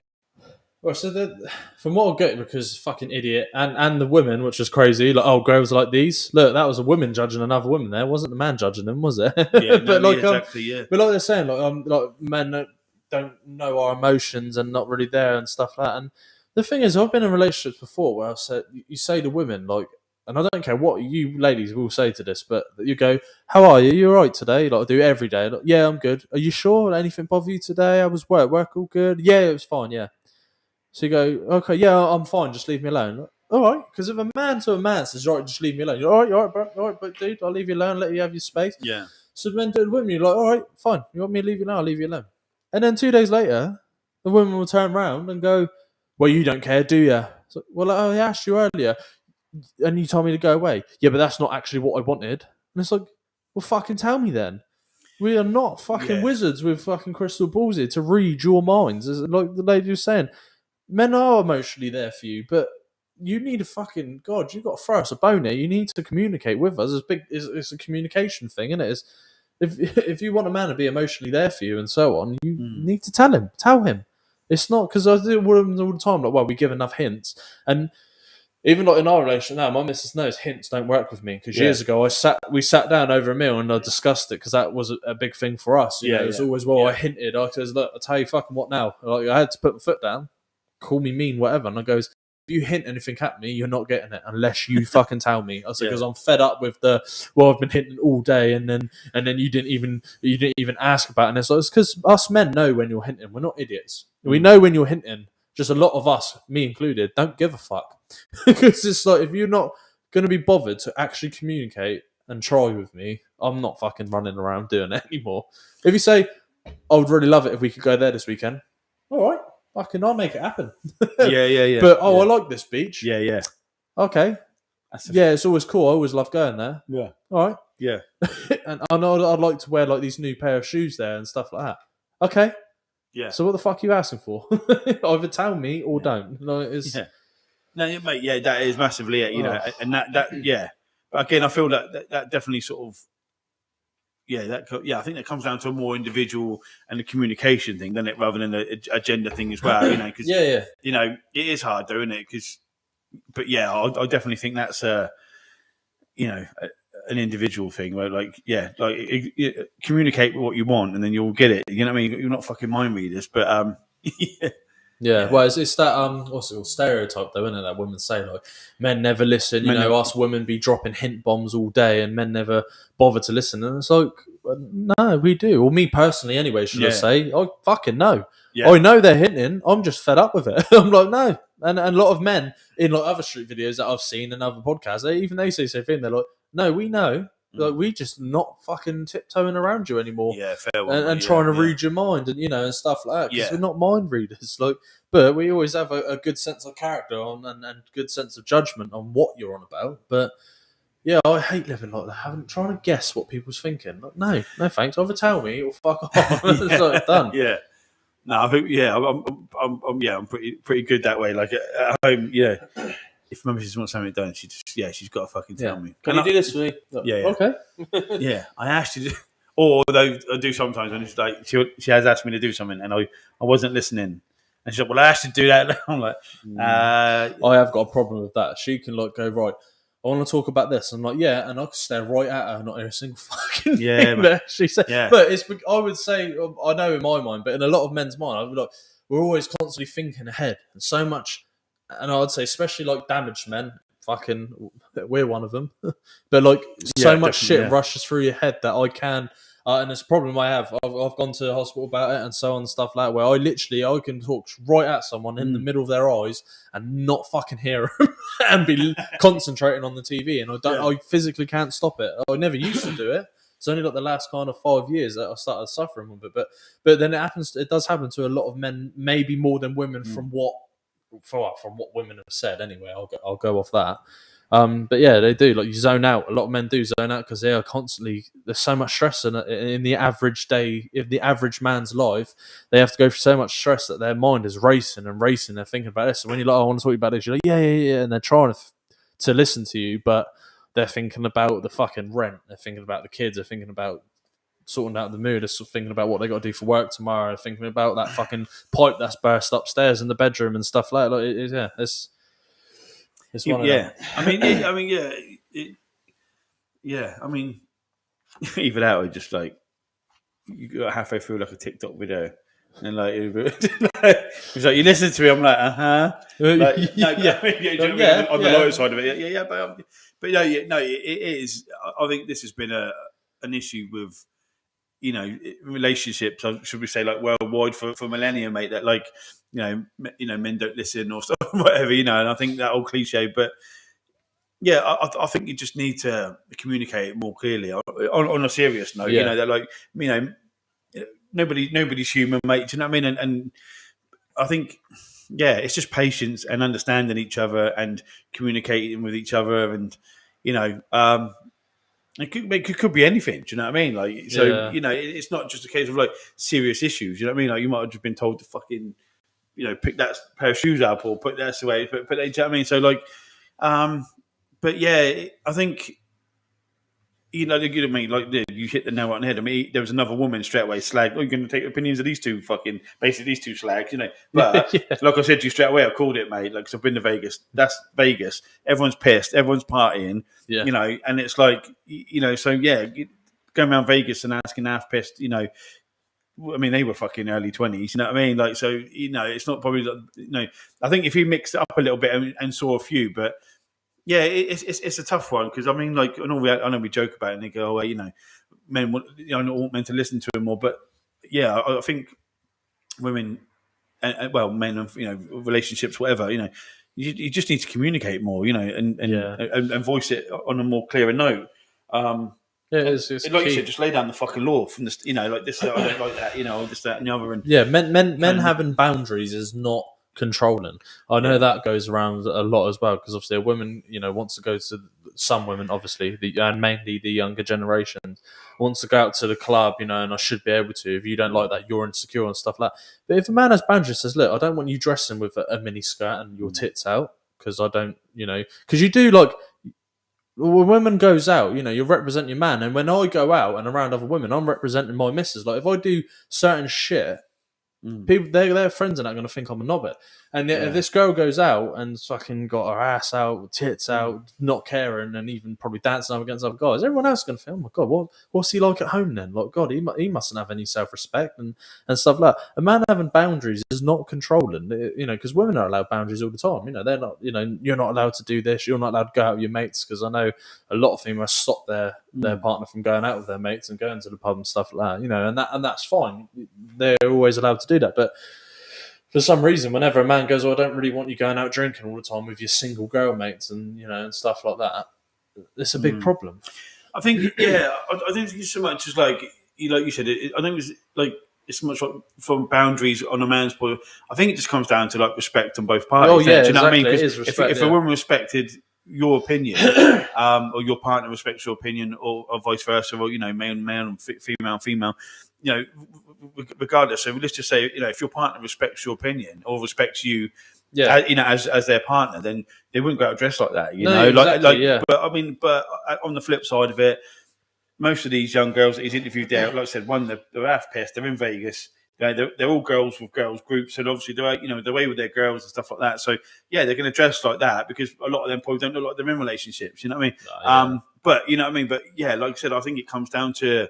Well, so from what I get, because fucking idiot and the women, which is crazy. Like, oh, girls are like these. Look, that was a woman judging another woman. There wasn't the man judging them, was it? Yeah, but like, exactly. Yeah. But like they're saying, like men don't know our emotions and not really there and stuff like that. And the thing is, I've been in relationships before where I said, you say to women, like, and I don't care what you ladies will say to this, but you go, "How are you? You all right today?" Like I do every day. Like, yeah, I'm good. Are you sure? Anything bother you today? I was work all good. Yeah, it was fine. Yeah. So you go, okay, yeah, I'm fine. Just leave me alone. All right, because if a man to a man says, "All right, just leave me alone," you're all right, bro, all right, but dude, I'll leave you alone. Let you have your space. Yeah. So men do it with me. You're like, all right, fine. You want me to leave you alone? I'll leave you alone. And then 2 days later, the woman will turn around and go, "Well, you don't care, do you?" So, well, I asked you earlier, and you told me to go away. Yeah, but that's not actually what I wanted. And it's like, well, fucking tell me then. We are not fucking wizards with fucking crystal balls here to read your minds. As like the lady was saying, men are emotionally there for you, but you need a fucking God. You got to throw us a bone here. You need to communicate with us. It's a communication thing, isn't it? If you want a man to be emotionally there for you and so on, you need to tell him. It's not because I do women all the time. Like, well, we give enough hints, and even like in our relationship now, my missus knows hints don't work with me. Because years ago, we sat down over a meal and I discussed it because that was a big thing for us. You know, it was always I hinted. I says, look, I tell you fucking what now. Like, I had to put my foot down. Call me mean, whatever. And I goes, if you hint anything at me, you're not getting it unless you fucking tell me. I said, because I'm fed up with I've been hinting all day, and then you didn't even ask about it. And it's because us men know when you're hinting. We're not idiots. We know when you're hinting. Just a lot of us, me included, don't give a fuck. Because it's like, if you're not going to be bothered to actually communicate and try with me, I'm not fucking running around doing it anymore. If you say, I would really love it if we could go there this weekend, all right, I'll make it happen. Yeah. But I like this beach. Yeah. Okay. It's always cool. I always love going there. Yeah. All right. Yeah. And I know I'd like to wear like these new pair of shoes there and stuff like that. Okay. Yeah. So what the fuck are you asking for? Either tell me or don't. Like, it's, Yeah. No, mate. Yeah, that is massively it. You know, Oh. and that yeah. But again, I feel that definitely sort of I think that comes down to a more individual and the communication thing than it rather than a gender thing as well. You know, because yeah. you know it is hard, though, isn't it? But yeah, I definitely think that's an individual thing where communicate what you want and then you'll get it. You know what I mean? You're not fucking mind readers, but yeah. Yeah, well, it's that what's it called, stereotype though, isn't it? That women say like men never listen. Us women be dropping hint bombs all day, and men never bother to listen. And it's like, no, we do. Or me personally, anyway. Should I say? I fucking know. Yeah. I know they're hinting. I'm just fed up with it. I'm like, no. And a lot of men in like other street videos that I've seen and other podcasts, they say the same thing. They're like, no, we know. Like, we just not fucking tiptoeing around you anymore. Yeah, fair one, and trying to read your mind and stuff like that. Because we're not mind readers. Like, but we always have a good sense of character and good sense of judgment on what you're on about. But yeah, I hate living like that. Trying to guess what people's thinking. Like, no thanks. Either tell me or fuck off. It's like, done. Yeah. No, I think I'm pretty good that way. Like at home, if Mum just wants something done, she's got to fucking tell me. Can you do this for me? Yeah. Okay. Yeah, I actually do. Although I do sometimes when it's like she has asked me to do something and I wasn't listening, and she's like, "Well, I actually do that." I'm like, I have got a problem with that. She can like go right. I want to talk about this. I'm like, yeah, and I can stare right at her, not hear a single fucking thing that she said. Yeah. But I would say, I know in my mind, but in a lot of men's mind, I'd be like, we're always constantly thinking ahead, and so much. And I would say, especially like damaged men, fucking, we're one of them. But like, so much shit rushes through your head that I can. And it's a problem I have. I've gone to the hospital about it and so on and stuff like that, where I can talk right at someone in the middle of their eyes and not fucking hear them and be concentrating on the TV. And I physically can't stop it. I never used to do it. It's only like the last kind of 5 years that I started suffering with it. But then it does happen to a lot of men, maybe more than women, from what women have said. Anyway, I'll go off that. But yeah, they do. Like, you zone out. A lot of men do zone out because they are constantly. There's so much stress in the average day. In the average man's life, they have to go through so much stress that their mind is racing and racing. They're thinking about this. And when you're like, I want to talk about this, you're like, yeah, and they're trying to listen to you, but they're thinking about the fucking rent. They're thinking about the kids. They're thinking about sorting out the mood. They're thinking about what they got to do for work tomorrow. They're thinking about that fucking pipe that's burst upstairs in the bedroom and stuff like that. It's one of them. Even out, just like you got halfway through like a TikTok video, and like it's like you listen to me. I'm like, like, on the lighter side of it, but it is. I think this has been an issue with relationships. Should we say like worldwide for millennia, mate? That like men don't listen or stuff, whatever, and I think that old cliche, but yeah, I think you just need to communicate more clearly on a serious note. That like nobody's human, mate. Do you know what I mean? And I think it's just patience and understanding each other and communicating with each other, and it could be anything. Do you know what I mean? Like, so it's not just a case of like serious issues. You know what I mean? Like, you might have just been told to fucking pick that pair of shoes up or put that away. But do you know what I mean? So like, but yeah, I think you know what I mean. Like, you hit the nail on the head. I mean, there was another woman straight away slag. Oh, you're going to take opinions of these two slags, But like I said to you straight away, I called it, mate. Like, 'cause I've been to Vegas. That's Vegas. Everyone's pissed. Everyone's partying. Yeah. And it's like, so yeah, going around Vegas and asking half pissed. I mean, they were fucking early 20s. You know what I mean? Like, so it's not probably. I think if you mixed it up a little bit and saw a few, but. Yeah, it's a tough one because I mean, like, I know we joke about it and they go, "Oh, men want, not want men to listen to them more." But yeah, I think women, men, and relationships, whatever, you just need to communicate more, and voice it on a more clearer note. It's like you said, just lay down the fucking law from the, like this. I don't like that, this, that, and the other. And men having boundaries is not controlling. I know that goes around a lot as well because obviously a woman, wants to go to some women, obviously, and mainly the younger generation, wants to go out to the club, and I should be able to. If you don't like that, you're insecure and stuff like that. But if a man has boundaries, says, look, I don't want you dressing with a mini skirt and your tits out, because I don't, because you do like. When women goes out, you represent your man, and when I go out and around other women, I'm representing my missus. Like if I do certain shit, people their friends are not going to think I'm a knobhead. And yet, if this girl goes out and fucking got her ass out, tits out, not caring, and even probably dancing up against other guys, everyone else is going to think, oh my god, what's he like at home then? Like, God, he mustn't have any self-respect and stuff like that. A man having boundaries is not controlling, because women are allowed boundaries all the time. They're not, you're not allowed to do this, you're not allowed to go out with your mates, because I know a lot of females stop their partner from going out with their mates and going to the pub and stuff like that, and that's fine. They're always allowed to do that, but for some reason, whenever a man goes, I don't really want you going out drinking all the time with your single girl mates and and stuff like that, it's a big problem. I think, I don't think it's so much as like you said. I think it's like it's much like from boundaries on a man's point. I think it just comes down to like respect on both parties. Oh yeah, do you know what I mean? exactly. It is Because respect, if a woman respected your opinion, or your partner respects your opinion, or vice versa, or male, female, regardless. So let's just say, if your partner respects your opinion or respects you, as their partner, then they wouldn't go out dressed like that. Exactly. But on the flip side of it, most of these young girls that he's interviewed there, like I said, they're half pissed. They're in Vegas. They're all girls with girls groups, and obviously they're away with their girls and stuff like that. So they're going to dress like that because a lot of them probably don't look like they're in relationships. You know what I mean? But you know what I mean. But like I said, I think it comes down to,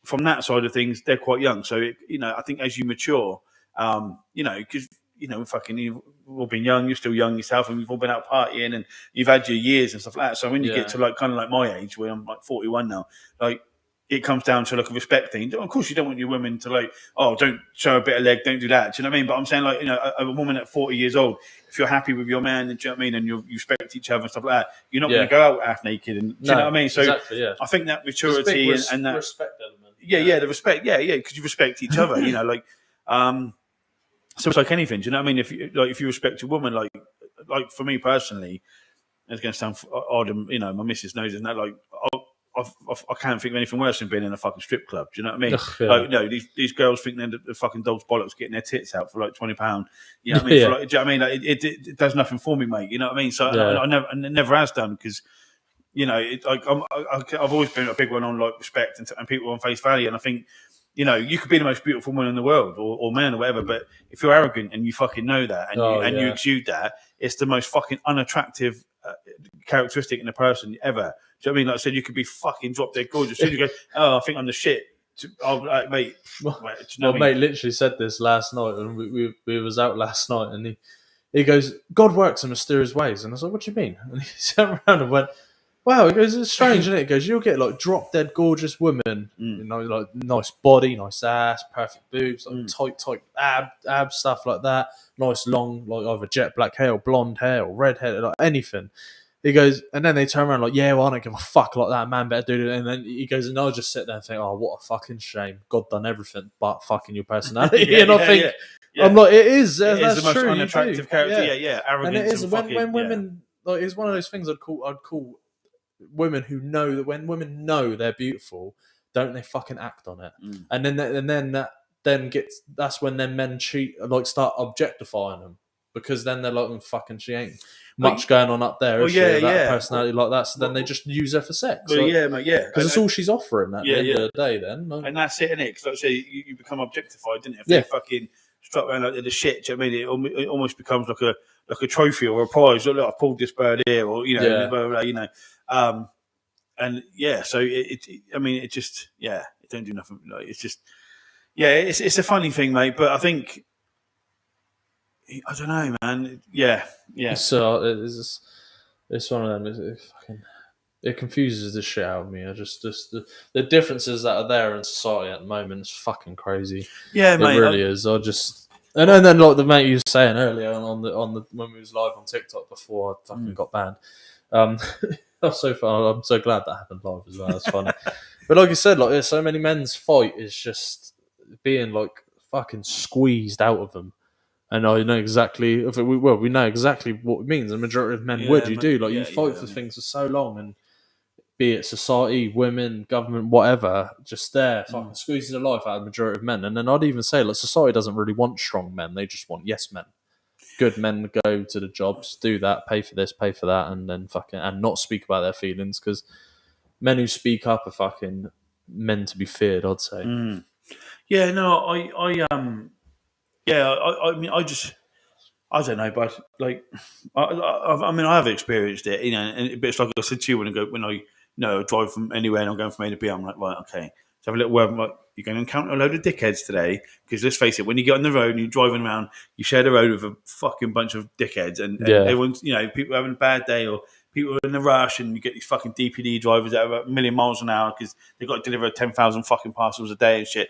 from that side of things, they're quite young. So I think as you mature, because you've all been young, you're still young yourself, and we've all been out partying, and you've had your years and stuff like that. So when you get to like kind of like my age, where I'm like 41 now, like it comes down to like a respect thing. Of course, you don't want your women to like, oh, don't show a bit of leg, don't do that. Do you know what I mean? But I'm saying like, a woman at 40 years old, if you're happy with your man, and do you know what I mean, and you respect each other and stuff like that, you're not going to go out half naked. And do you know what I mean? So exactly, I think that maturity and that respect element. The respect, because you respect each other. So it's like anything. Do you know what I mean? If you respect your woman, like for me personally, it's going to sound odd, and my missus knows, and that like I can't think of anything worse than being in a fucking strip club. Do you know what I mean? Ugh, yeah. Like, these girls think they're the fucking dog's bollocks getting their tits out for like £20. You know what I mean? Do you know what I mean? Like, it does nothing for me, mate. You know what I mean? So I never has done, because I've always been a big one on like respect and people on face value, and I think. You could be the most beautiful woman in the world, or man, or whatever, but if you're arrogant and you fucking know that, and you exude that, it's the most fucking unattractive characteristic in a person ever. Do you know what I mean? Like I said, you could be fucking drop dead gorgeous. You go, oh, I think I'm the shit. Mate. Mate literally said this last night, and we was out last night, and he goes, God works in mysterious ways. And I was like, what do you mean? And he turned around and went, wow, it goes, it's strange, isn't it? It goes, you'll get like drop dead gorgeous women, like nice body, nice ass, perfect boobs, like tight ab stuff like that, nice long, like either jet black hair or blonde hair or red hair, like anything. He goes, and then they turn around like, yeah, well, I don't give a fuck like that, man, better do it. And then he goes, and I'll just sit there and think, oh, what a fucking shame. God done everything but fucking your personality. I'm like, it is. It that's is the most true, unattractive character. Arrogance. And it is when women, like, it's one of those things I'd call women who know that when women know they're beautiful, don't they fucking act on it? And then that's when then men start objectifying them, because then they're like, fucking, she ain't much going on up there. A personality like that, so then they just use her for sex. Because it's all she's offering at the end of the day. Then and that's it, isn't it? Because like I say, you become objectified, didn't it? If they fucking strut around like they're the shit, do you know what I mean? It almost becomes like a trophy or a prize. Look, I pulled this bird here, or blah, blah, blah, and so it just it don't do nothing. Like, it's just it's a funny thing, mate. But I think I don't know, man. So it's one of them. It confuses the shit out of me. I just the differences that are there in society at the moment is fucking crazy. Yeah, mate. It really is. And then like the mate you were saying earlier on the when we was live on TikTok before I fucking got banned. I'm so glad that happened live as well. That's funny. But like you said, like there's so many men's fight is just being like fucking squeezed out of them. And I know exactly. We know exactly what it means. The majority of men would. You do you fight for things for so long, and be it society, women, government, whatever, just there fucking squeezing the life out of the majority of men. And then I'd even say, like, society doesn't really want strong men; they just want yes men. Good men go to the jobs, do that, pay for this, pay for that, and then fucking and not speak about their feelings, because men who speak up are fucking men to be feared. I'd say. Yeah, no, I mean, I don't know, but like, I mean, I have experienced it, but it's like I said to you when I drive from anywhere and I'm going from A to B, I'm like, right, okay, let's have a little word. I'm like, you're going to encounter a load of dickheads today, because let's face it, when you get on the road and you're driving around, you share the road with a fucking bunch of dickheads, and everyone's, people having a bad day, or people are in a rush, and you get these fucking DPD drivers that are a million miles an hour because they've got to deliver 10,000 fucking parcels a day and shit.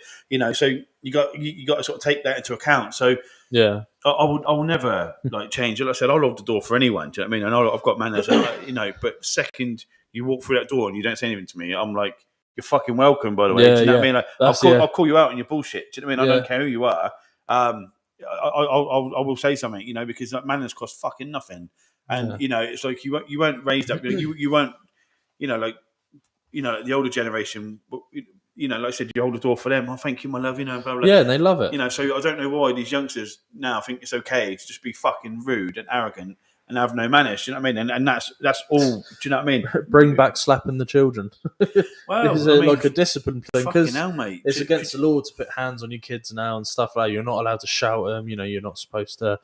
So you got to sort of take that into account. So Yeah. I will never like change it. Like I said, I'll hold the door for anyone. Do you know what I mean? I know I've got manners, but second you walk through that door and you don't say anything to me, I'm like, you're fucking welcome, by the way. Do you know what I mean? Like, I'll call you out on your bullshit. Do you know what I mean? I don't care who you are. I will say something, because like, manners cost fucking nothing. And it's like you weren't raised up. You weren't, like the older generation. Like I said, you hold the door for them. Oh, thank you, my love. Blah, blah, blah. Yeah, and they love it. So I don't know why these youngsters now think it's okay to just be fucking rude and arrogant and have no manners. Do you know what I mean? And that's all. Do you know what I mean? Bring back slapping the children. Well, it's like a discipline thing, because mate. It's against the law to put hands on your kids now and stuff like that. You're not allowed to shout at them. You're not supposed to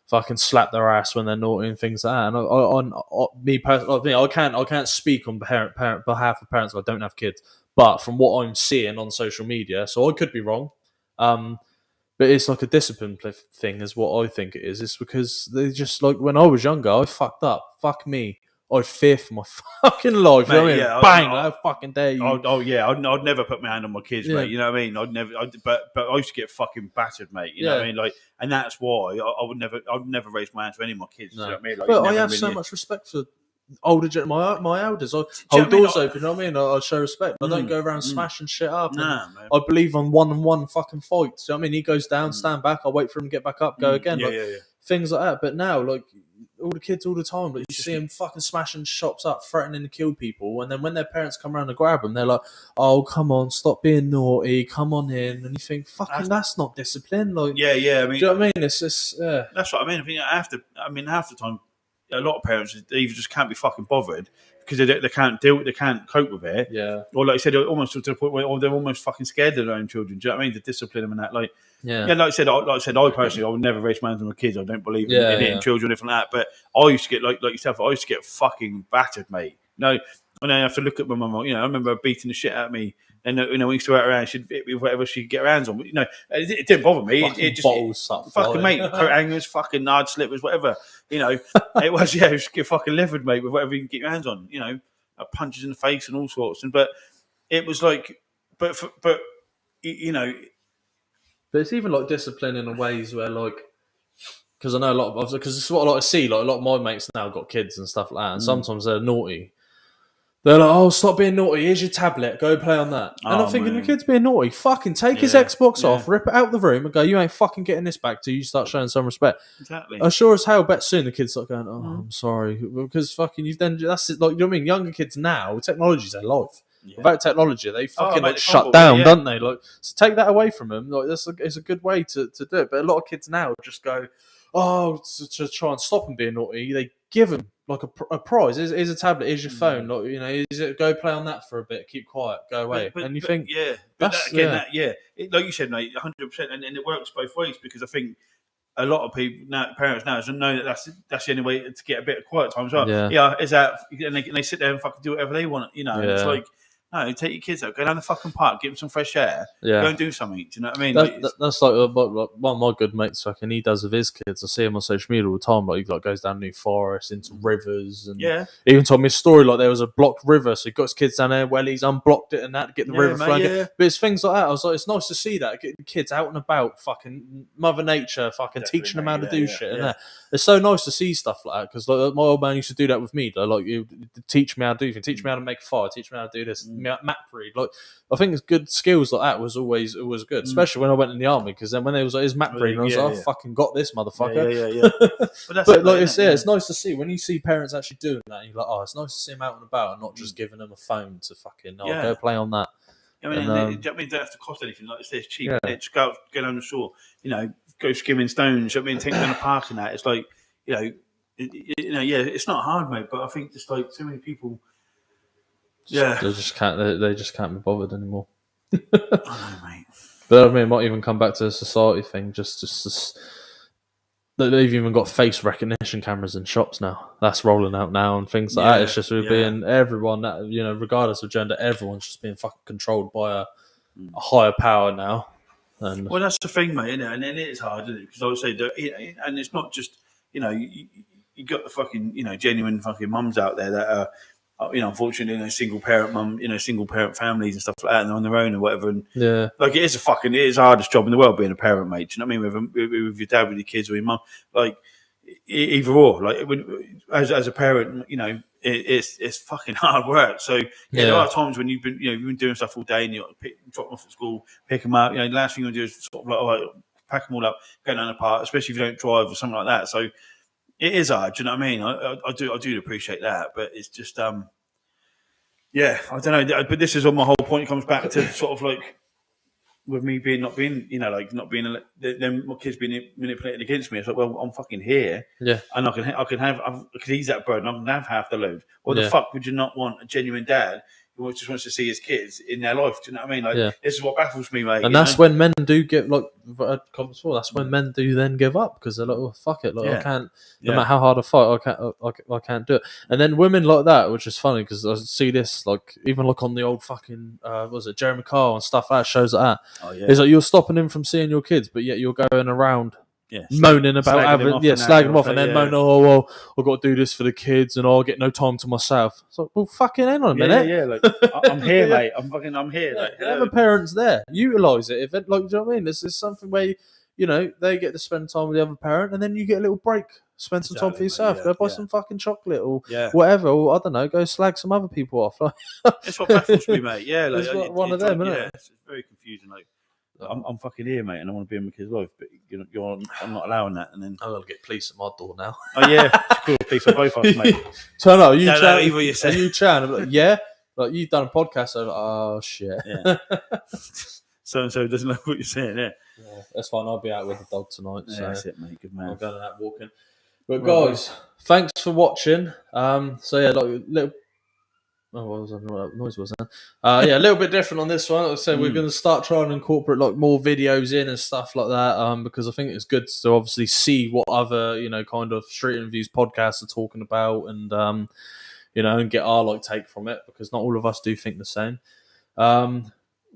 fucking slap their ass when they're naughty and things like that. And me personally, I can't speak on behalf of parents. I don't have kids, but from what I'm seeing on social media, so I could be wrong. But it's like a discipline thing, is what I think it is. It's because they just, like, when I was younger, I fucked up. Fuck me. I'd fear for my fucking life. Mate, you know what I mean? Bang! How fucking dare you? I'd never put my hand on my kids, mate. You know what I mean? I'd never. But I used to get fucking battered, mate. You know what I mean? Like, and that's why I'd never raise my hand to any of my kids. No. You know what I mean? Like, but I have so much respect for older my elders. I hold doors open. You know what I mean? I show respect. I don't go around smashing shit up. Nah, man. I believe on one-on-one fucking fights. You know what I mean? He goes down, stand back. I wait for him to get back up, go again. Things like that. But now, like, all the kids all the time, but you see them fucking smashing shops up, threatening to kill people, and then when their parents come around to grab them, they're like, "Oh, come on, stop being naughty, come on in." And you think, "Fucking, that's not discipline." Like, I mean, do you know what I mean? It's just, that's what I mean. Half the time, a lot of parents, they either just can't be fucking bothered because they can't they can't cope with it. Yeah. Or like I said, almost to the point where they're almost fucking scared of their own children. Do you know what I mean? To discipline them and that, like. Yeah. Like I said, I personally, I would never raise my hands on my kids. I don't believe in hitting children, anything like that. But I used to get like yourself. I used to get fucking battered, mate. And then I have to look at my mum. I remember her beating the shit out of me. And we used to go out around. She'd hit me with whatever she could get her hands on. But, it didn't bother me. It just bottles up, fucking mate, coat hangers, fucking hard slippers, whatever. It was it was get fucking livid, mate, with whatever you can get your hands on. Punches in the face and all sorts. But it was like, but. But it's even like discipline in ways where, like, because I know a lot of, because it's what I like to see. Like, a lot of my mates now got kids and stuff like that, and sometimes they're naughty. They're like, "Oh, stop being naughty. Here's your tablet. Go play on that." And I'm thinking, the kid's being naughty. Fucking take his Xbox off, rip it out the room, and go, "You ain't fucking getting this back till you start showing some respect." Exactly. I sure as hell bet soon the kids start going, "Oh, I'm sorry," because fucking you've then that's it. Like, you know what I mean? Younger kids now, technology's their life. Yeah. Without technology, they fucking shut down, don't they? Like, so take that away from them. Like, it's a good way to do it. But a lot of kids now just go, to try and stop them being naughty, they give them like a prize. Here's a tablet. Here's your phone. Like, go play on that for a bit. Keep quiet. Go away. And you think, like you said, mate, 100%, and it works both ways, because I think a lot of people now, parents now, don't know that that's the only way to get a bit of quiet time as well. Is that, and they sit there and fucking do whatever they want. And it's like, no, take your kids out, go down the fucking park, give them some fresh air, go and do something. Do you know what I mean? That's like one of my good mates. Fucking, he does with his kids. I see him on social media all the time. Like, he goes down New Forest into rivers, and he even told me a story. Like, there was a blocked river, so he got his kids down there. Well, he's unblocked it and that to get the river flowing. But it's things like that. I was like, it's nice to see that, get the kids out and about, fucking Mother Nature, fucking teaching them how to do shit. And it's so nice to see stuff like that, because like my old man used to do that with me. Like, you teach me how to do things, teach me how to make a fire, teach me how to do this. map read. Like, I think it's good skills like that was always good, especially when I went in the army. Because then when there was like his map reading, I was like, I fucking got this motherfucker. Yeah. But like it's nice to see when you see parents actually doing that. And you're like, oh, it's nice to see them out and about and not just giving them a phone to fucking go play on that. I mean, it don't have to cost anything. Like I say, it's cheap. Just go on the shore. Go skimming stones. I mean, take them in a park and that. It's like, it's not hard, mate. But I think just like so many people, they just can't be bothered anymore. I know, mate. But I mean, it might even come back to the society thing. Just they've even got face recognition cameras in shops now. That's rolling out now and things like that. It's just being everyone that regardless of gender, everyone's just being fucking controlled by a higher power now. And well, that's the thing, mate. Isn't it? And then it is hard, isn't it? Because I would say, and it's not just you got the fucking genuine fucking mums out there that are unfortunately single parent mum, single parent families and stuff like that, and they're on their own or whatever. And like it is the hardest job in the world being a parent, mate. Do you know what I mean? With your dad, with your kids, or your mum, like either or. Like as a parent, it's fucking hard work. So there are times when you've been doing stuff all day and you drop them off at school, pick them up. The last thing you want to do is sort of like, all right, pack them all up, go down the park, especially if you don't drive or something like that. So it is hard. Do you know what I mean? I do appreciate that, but it's just I don't know. But this is all my whole point. It comes back to sort of like with me not being then my kids being manipulated against me. It's like, well, I'm fucking here, and I could ease that burden. I can have half the load. Why the fuck would you not want a genuine dad who just wants to see his kids in their life? Do you know what I mean? Like this is what baffles me, mate. And that's when men do get that's when men do then give up because they're like, oh fuck it, like I can't. No matter how hard I fight, I can't do it. And then women like that, which is funny because I see this like even look on the old fucking Jeremy Kyle and stuff like that shows like that. It's like you're stopping him from seeing your kids, but yet you're going around moaning about slagging them off, and then moaning, oh well, I've got to do this for the kids, and I'll get no time to myself. It's like, well, fucking hang on a minute. Like I'm here, mate. I'm here. Like, the other parents there, utilise it. If it, like, do you know what I mean? This is something where they get to spend time with the other parent, and then you get a little break. Spend some time for yourself. Go buy some fucking chocolate or whatever, or I don't know. Go slag some other people off. It's what baffles me, mate. Yeah, like, it's one of them, isn't it? It's very confusing. Like, I'm fucking here, mate, and I want to be in my kid's life, but I'm not allowing that. And then I'm gonna get police at my door now. Oh yeah, cool. Police are both us, mate. Turn up, you Chan? Either you say, you Chan? I'm like, yeah, like you've done a podcast. So I'm like, oh shit. Yeah. So and so doesn't know what you're saying. Yeah, that's fine. I'll be out with the dog tonight. Yeah, so that's it, mate. Good man. I'm going out walking. But guys, thanks for watching. So yeah, like little. Oh, what was that noise? Was that? A little bit different on this one. Like I said, we're going to start trying to incorporate like more videos in and stuff like that. Because I think it's good to obviously see what other kind of street interviews podcasts are talking about, and and get our like take from it because not all of us do think the same.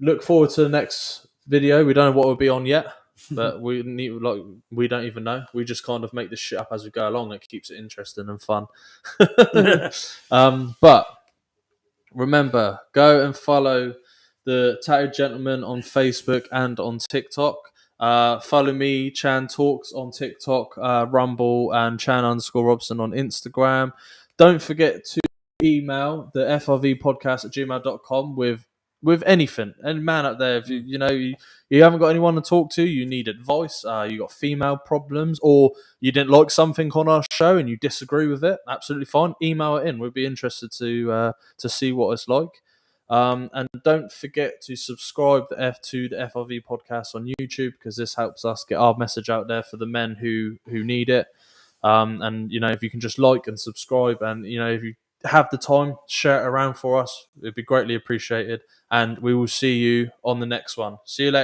Look forward to the next video. We don't know what we'll be on yet. But we don't even know. We just kind of make this shit up as we go along. It keeps it interesting and fun. But remember, go and follow the Tattooed Gentleman on Facebook and on TikTok. Follow me, Chan Talks, on TikTok, Rumble, and Chan_Robson on Instagram. Don't forget to email the frvpodcast@gmail.com with anything. And man up there, if you haven't got anyone to talk to, you need advice, you got female problems, or you didn't like something on our show and you disagree with it, absolutely fine. Email it in. We'd be interested to see what it's like. And don't forget to subscribe to the FRV podcast on YouTube because this helps us get our message out there for the men who need it. And if you can just like and subscribe, and if you have the time, share it around for us. It'd be greatly appreciated. And we will see you on the next one. See you later.